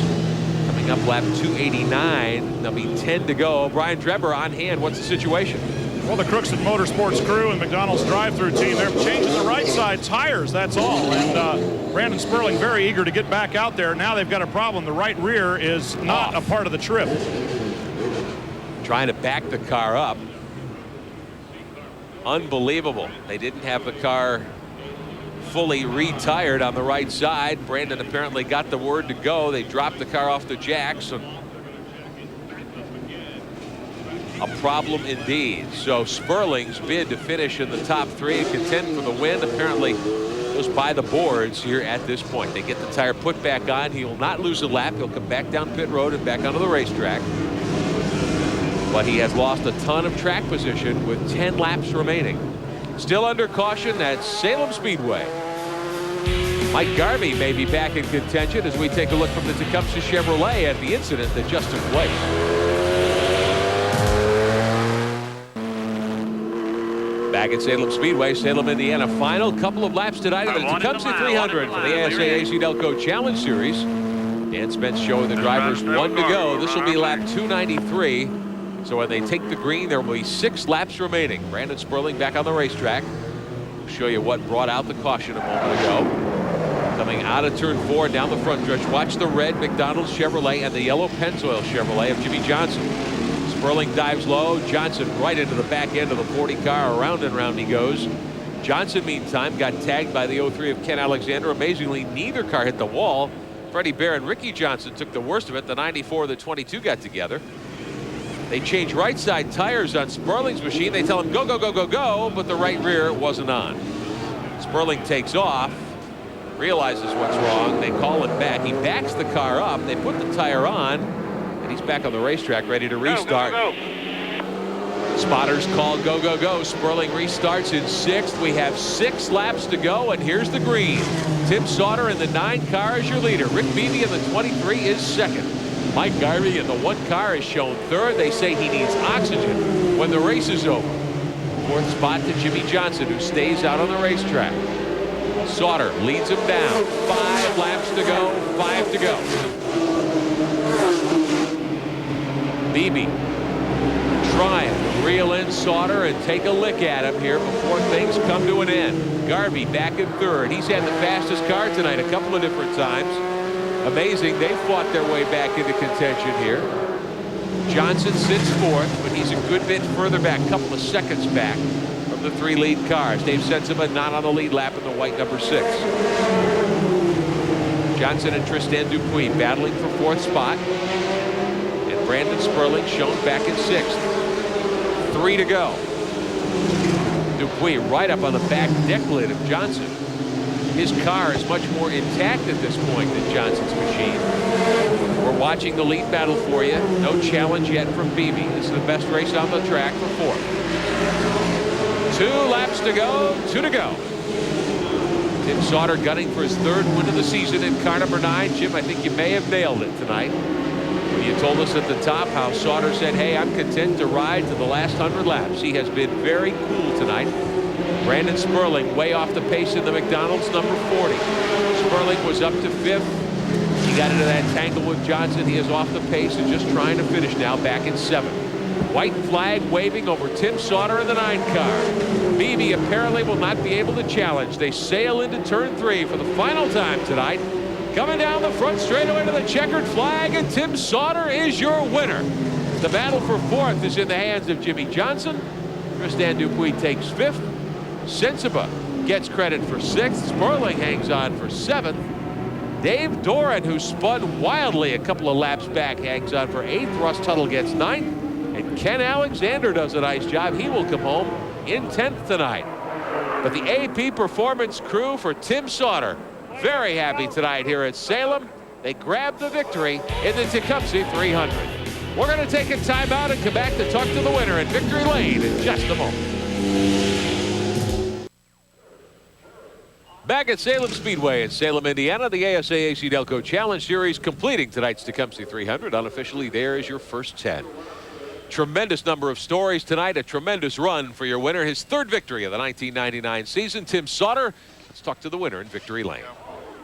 Coming up lap 289. There'll be 10 to go. Brian Drebber on hand. What's the situation? Well, the Crookston Motorsports crew and McDonald's drive-through team, they're changing the right side tires, that's all. And Brandon Sperling very eager to get back out there. Now they've got a problem. The right rear is not a part of the trip. Trying to back the car up. Unbelievable. They didn't have the car fully retired on the right side. Brandon apparently got the word to go. They dropped the car off the jacks. And a problem indeed. So Sperling's bid to finish in the top 3 and contend for the win apparently goes by the boards here at this point. They get the tire put back on. He will not lose a lap. He'll come back down pit road and back onto the racetrack. But he has lost a ton of track position with 10 laps remaining. Still under caution at Salem Speedway. Mike Garvey may be back in contention as we take a look from the Tecumseh Chevrolet at the incident that just took place. Back at Salem Speedway, Salem, Indiana. Final couple of laps tonight of the Tecumseh 300 for the ASA AC-Delco Challenge Series. Dan Spence showing the drivers 1 to go. This will be lap 293. So when they take the green, there will be 6 laps remaining. Brandon Sperling back on the racetrack. We'll show you what brought out the caution a moment ago. Coming out of turn 4 down the front stretch. Watch the red McDonald's Chevrolet and the yellow Pennzoil Chevrolet of Jimmy Johnson. Sperling dives low. Johnson right into the back end of the 40 car. Around and round he goes. Johnson, meantime, got tagged by the 03 of Ken Alexander. Amazingly, neither car hit the wall. Freddie Bear and Ricky Johnson took the worst of it. The 94 and the 22 got together. They change right side tires on Sperling's machine. They tell him go, go, go, go, go, but the right rear wasn't on. Sperling takes off, realizes what's wrong. They call him back. He backs the car up. They put the tire on, and he's back on the racetrack ready to restart. Go, go, go. Spotters call go, go, go. Sperling restarts in 6th. We have 6 laps to go, and here's the green. Tim Sauter in the 9 car is your leader. Rick Beebe in the 23 is 2nd. Mike Garvey in the 1 car is shown 3rd. They say he needs oxygen when the race is over. 4th spot to Jimmy Johnson, who stays out on the racetrack. Sauter leads him down. 5 laps to go, 5 to go. Beebe trying to reel in Sauter and take a lick at him here before things come to an end. Garvey back in 3rd. He's had the fastest car tonight a couple of different times. Amazing, they fought their way back into contention here. Johnson sits 4th, but he's a good bit further back, a couple of seconds back from the 3 lead cars. Dave Sensiba not on the lead lap in the white number 6. Johnson and Tristan Dupuis battling for 4th spot. And Brandon Sperling shown back in 6th. 3 to go. Dupuis right up on the back deck lid of Johnson. His car is much more intact at this point than Johnson's machine. We're watching the lead battle for you. No challenge yet from Beebe. This is the best race on the track for 4th. 2 laps to go, 2 to go. Tim Sauter gunning for his 3rd win of the season in car number 9. Jim, I think you may have nailed it tonight. When you told us at the top how Sauter said, hey, I'm content to ride to the last 100 laps. He has been very cool tonight. Brandon Sperling way off the pace in the McDonald's number 40. Sperling was up to 5th. He got into that tangle with Johnson. He is off the pace and just trying to finish now back in 7th. White flag waving over Tim Sauter in the 9 car. Beebe apparently will not be able to challenge. They sail into turn 3 for the final time tonight. Coming down the front straightaway to the checkered flag, and Tim Sauter is your winner. The battle for 4th is in the hands of Jimmy Johnson. Tristan Dupuis takes 5th. Sensiba gets credit for 6th. Sperling hangs on for 7th. Dave Doran, who spun wildly a couple of laps back, hangs on for 8th. Russ Tuttle gets 9th. And Ken Alexander does a nice job. He will come home in 10th tonight. But the AP Performance crew for Tim Sauter very happy tonight here at Salem. They grabbed the victory in the Tecumseh 300. We're going to take a timeout and come back to talk to the winner in Victory Lane in just a moment. Back at Salem Speedway in Salem, Indiana, the ASA AC-Delco Challenge Series completing tonight's Tecumseh 300. Unofficially, there is your first 10. Tremendous number of stories tonight, a tremendous run for your winner. His third victory of the 1999 season, Tim Sauter. Let's talk to the winner in Victory Lane.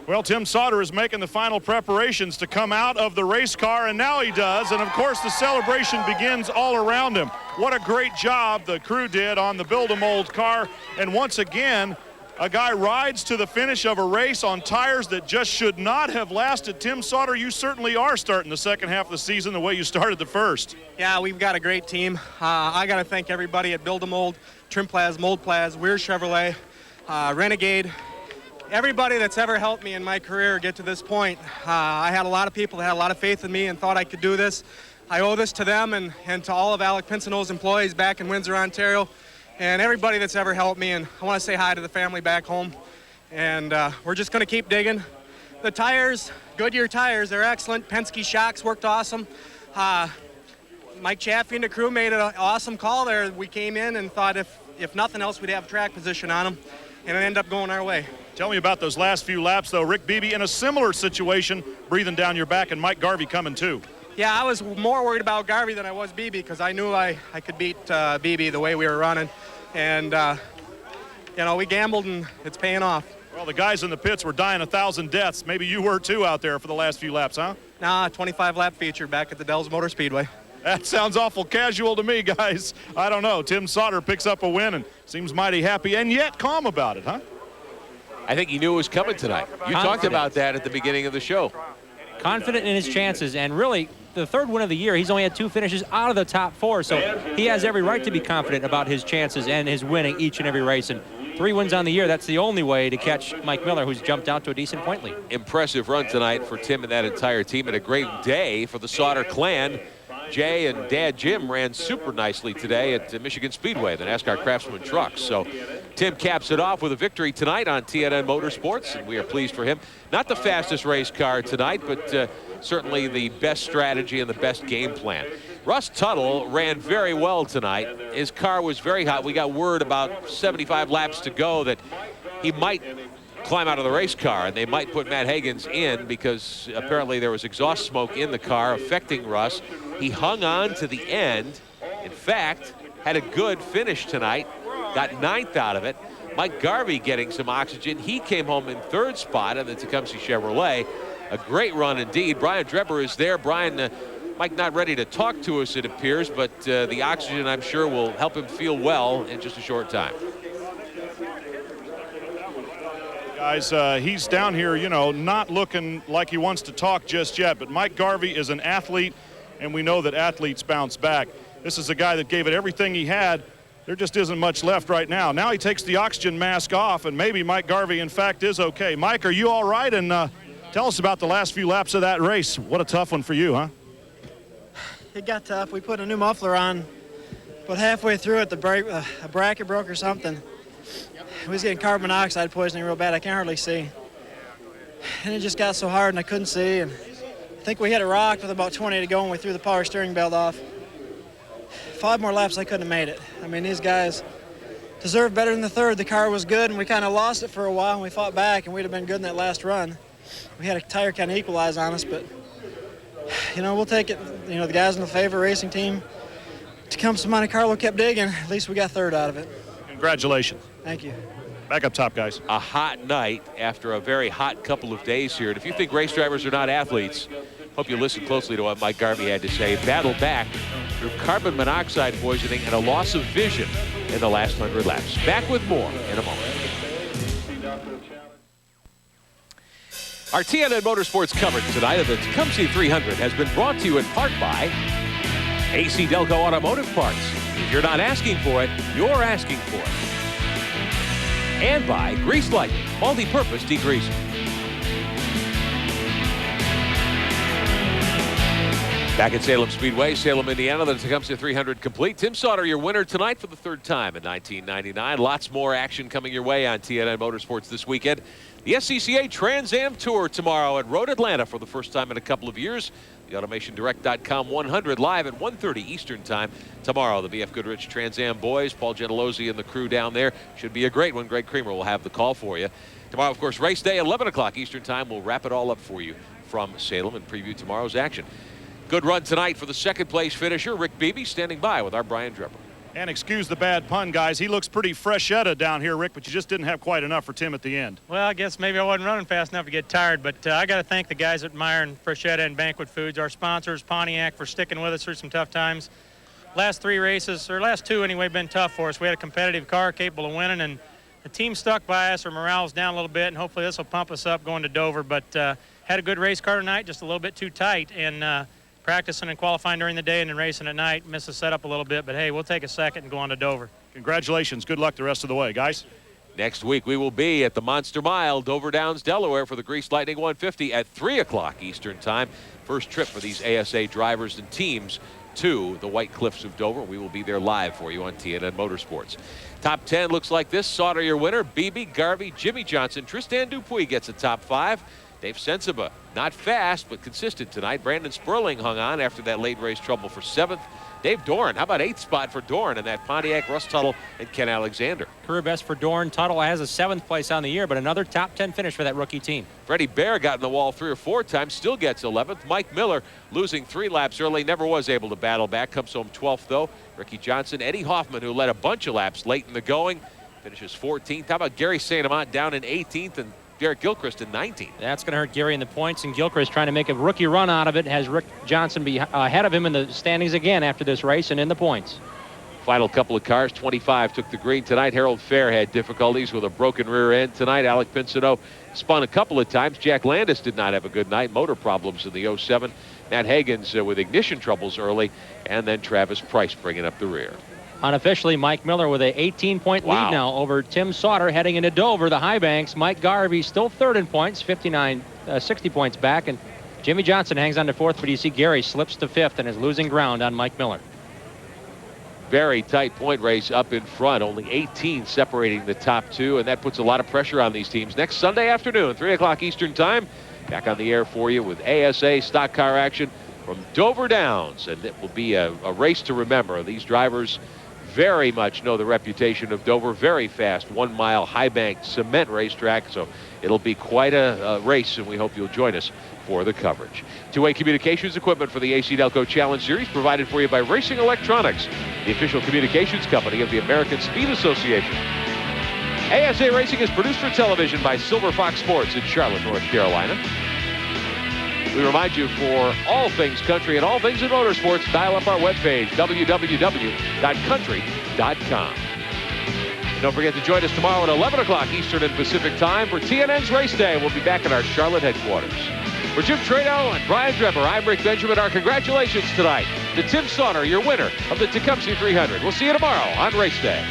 Well, Tim Sauter is making the final preparations to come out of the race car, and now he does. And, of course, the celebration begins all around him. What a great job the crew did on the Build-A-Mold car. And once again, a guy rides to the finish of a race on tires that just should not have lasted. Tim Sauter, you certainly are starting the second half of the season the way you started the first. Yeah, we've got a great team. I got to thank everybody at Build-A-Mold, Trimplaz, Moldplaz, Weir Chevrolet, Renegade, everybody that's ever helped me in my career get to this point. I had a lot of people that had a lot of faith in me and thought I could do this. I owe this to them and to all of Alec Pinsonneau's employees back in Windsor, Ontario, and everybody that's ever helped me. And I want to say hi to the family back home. And we're just going to keep digging. The tires, Goodyear tires, they're excellent. Penske shocks worked awesome. Mike Chaffee and the crew made an awesome call there. We came in and thought if nothing else, we'd have track position on them, and it ended up going our way. Tell me about those last few laps, though. Rick Beebe in a similar situation, breathing down your back, and Mike Garvey coming too. Yeah, I was more worried about Garvey than I was Beebe because I knew I could beat Beebe the way we were running. And, you know, we gambled, and it's paying off. Well, the guys in the pits were dying 1,000 deaths. Maybe you were too out there for the last few laps, huh? Nah, 25-lap feature back at the Dells Motor Speedway. That sounds awful casual to me, guys. I don't know. Tim Sauter picks up a win and seems mighty happy and yet calm about it, huh? I think he knew it was coming tonight. You talked about that at the beginning of the show. Confident in his chances, and really, the third win of the year, he's only had 2 finishes out of the top 4, so he has every right to be confident about his chances and his winning each and every race. And 3 wins on the year, that's the only way to catch Mike Miller, who's jumped out to a decent point lead. Impressive run tonight for Tim and that entire team, and a great day for the Sauter clan. Jay and Dad Jim ran super nicely today at Michigan Speedway, the NASCAR Craftsman Trucks. So Tim caps it off with a victory tonight on TNN Motorsports, and we are pleased for him. Not the fastest race car tonight, but certainly the best strategy and the best game plan. Russ Tuttle ran very well tonight. His car was very hot. We got word about 75 laps to go that he might climb out of the race car, and they might put Matt Hagens in because apparently there was exhaust smoke in the car affecting Russ. He hung on to the end. In fact, had a good finish tonight, got 9th out of it. Mike Garvey getting some oxygen. He came home in 3rd spot in the Tecumseh Chevrolet. A great run indeed. Brian Drebber is there. Brian, Mike not ready to talk to us, it appears, but the oxygen, I'm sure, will help him feel well in just a short time. Guys, he's down here, you know, not looking like he wants to talk just yet, but Mike Garvey is an athlete, and we know that athletes bounce back. This is a guy that gave it everything he had. There just isn't much left right now. Now he takes the oxygen mask off, and maybe Mike Garvey, in fact, is okay. Mike, are you all right? And tell us about the last few laps of that race. What a tough one for you, huh? It got tough. We put a new muffler on, but halfway through it, a bracket broke or something. We was getting carbon monoxide poisoning real bad. I can't hardly see. And it just got so hard, and I couldn't see. And I think we hit a rock with about 20 to go, and we threw the power steering belt off. 5 more laps, I couldn't have made it. I mean, these guys deserved better than the third. The car was good, and we kind of lost it for a while, and we fought back, and we'd have been good in that last run. We had a tire kind of equalize on us, but, you know, we'll take it. You know, the guys in the favorite racing team, Tecumseh Monte Carlo kept digging. At least we got 3rd out of it. Congratulations. Thank you. Back up top, guys. A hot night after a very hot couple of days here. And if you think race drivers are not athletes, hope you listen closely to what Mike Garvey had to say. Battled back through carbon monoxide poisoning and a loss of vision in the last 100 laps. Back with more in a moment. Our TNN Motorsports coverage tonight of the Tecumseh 300 has been brought to you in part by AC-Delco Automotive Parts. If you're not asking for it, you're asking for it. And by Grease Light, multi-purpose degreasing. Back at Salem Speedway, Salem, Indiana, the Tecumseh 300 complete. Tim Sauter, your winner tonight for the 3rd time in 1999. Lots more action coming your way on TNN Motorsports this weekend. The SCCA Trans Am Tour tomorrow at Road Atlanta for the first time in a couple of years. The AutomationDirect.com 100 live at 1:30 Eastern Time tomorrow. The BF Goodrich Trans Am boys, Paul Gentilozzi and the crew down there. Should be a great one. Greg Creamer will have the call for you. Tomorrow, of course, race day, 11 o'clock Eastern Time. We'll wrap it all up for you from Salem and preview tomorrow's action. Good run tonight for the second place finisher, Rick Beebe, standing by with our Brian Drebber. And excuse the bad pun, guys. He looks pretty freshetta down here, Rick, but you just didn't have quite enough for Tim at the end. Well, I guess maybe I wasn't running fast enough to get tired, but I got to thank the guys at Meyer and Freshetta and Banquet Foods, our sponsors, Pontiac, for sticking with us through some tough times. Last three races, or last two anyway, been tough for us. We had a competitive car capable of winning, and the team stuck by us. Our morale's down a little bit, and hopefully this will pump us up going to Dover. But had a good race car tonight, just a little bit too tight, and practicing and qualifying during the day and then racing at night. Missed the setup a little bit, but hey, we'll take a second and go on to Dover. Congratulations. Good luck the rest of the way, guys. Next week, we will be at the Monster Mile, Dover Downs, Delaware, for the Grease Lightning 150 at 3 o'clock Eastern Time. First trip for these ASA drivers and teams to the White Cliffs of Dover. We will be there live for you on TNN Motorsports. Top 10 looks like this. Sauter, your winner. Beebe, Garvey, Jimmy Johnson. Tristan Dupuis gets a top 5. Dave Sensiba, not fast, but consistent tonight. Brandon Sperling hung on after that late race trouble for 7th. Dave Doran, how about 8th spot for Doran in that Pontiac, Russ Tuttle, and Ken Alexander. Career best for Doran. Tuttle has a 7th place on the year, but another top 10 finish for that rookie team. Freddie Bear got in the wall 3 or 4 times, still gets 11th. Mike Miller, losing 3 laps early, never was able to battle back, comes home 12th though. Ricky Johnson, Eddie Hoffman, who led a bunch of laps late in the going, finishes 14th. How about Gary St. Amant down in 18th and Derek Gilchrist in 19th. That's going to hurt Gary in the points, and Gilchrist trying to make a rookie run out of it. Has Rick Johnson be ahead of him in the standings again after this race and in the points. Final couple of cars, 25 took the green tonight. Harold Fair had difficulties with a broken rear end tonight. Alec Pinsino spun a couple of times. Jack Landis did not have a good night. Motor problems in the 07. Matt Hagens with ignition troubles early, and then Travis Price bringing up the rear. Unofficially, Mike Miller with a 18-point lead now over Tim Sauter heading into Dover, the high banks. Mike Garvey still third in points, 60 points back, and Jimmy Johnson hangs on to 4th, but you see Gary slips to 5th and is losing ground on Mike Miller. Very tight point race up in front, only 18 separating the top 2, and that puts a lot of pressure on these teams. Next Sunday afternoon, 3 o'clock Eastern Time, back on the air for you with ASA stock car action from Dover Downs, and it will be a race to remember. These drivers very much know the reputation of Dover. Very fast, 1-mile high-banked cement racetrack, so it'll be quite a race, and we hope you'll join us for the coverage. Two-way communications equipment for the AC-Delco Challenge Series provided for you by Racing Electronics, the official communications company of the American Speed Association. ASA Racing is produced for television by Silver Fox Sports in Charlotte, North Carolina. We remind you, for all things country and all things in motorsports, dial up our webpage, www.country.com. And don't forget to join us tomorrow at 11 o'clock Eastern and Pacific Time for TNN's Race Day. We'll be back at our Charlotte headquarters. For Jim Trado and Brian Drebber, I'm Rick Benjamin. Our congratulations tonight to Tim Sauter, your winner of the Tecumseh 300. We'll see you tomorrow on Race Day.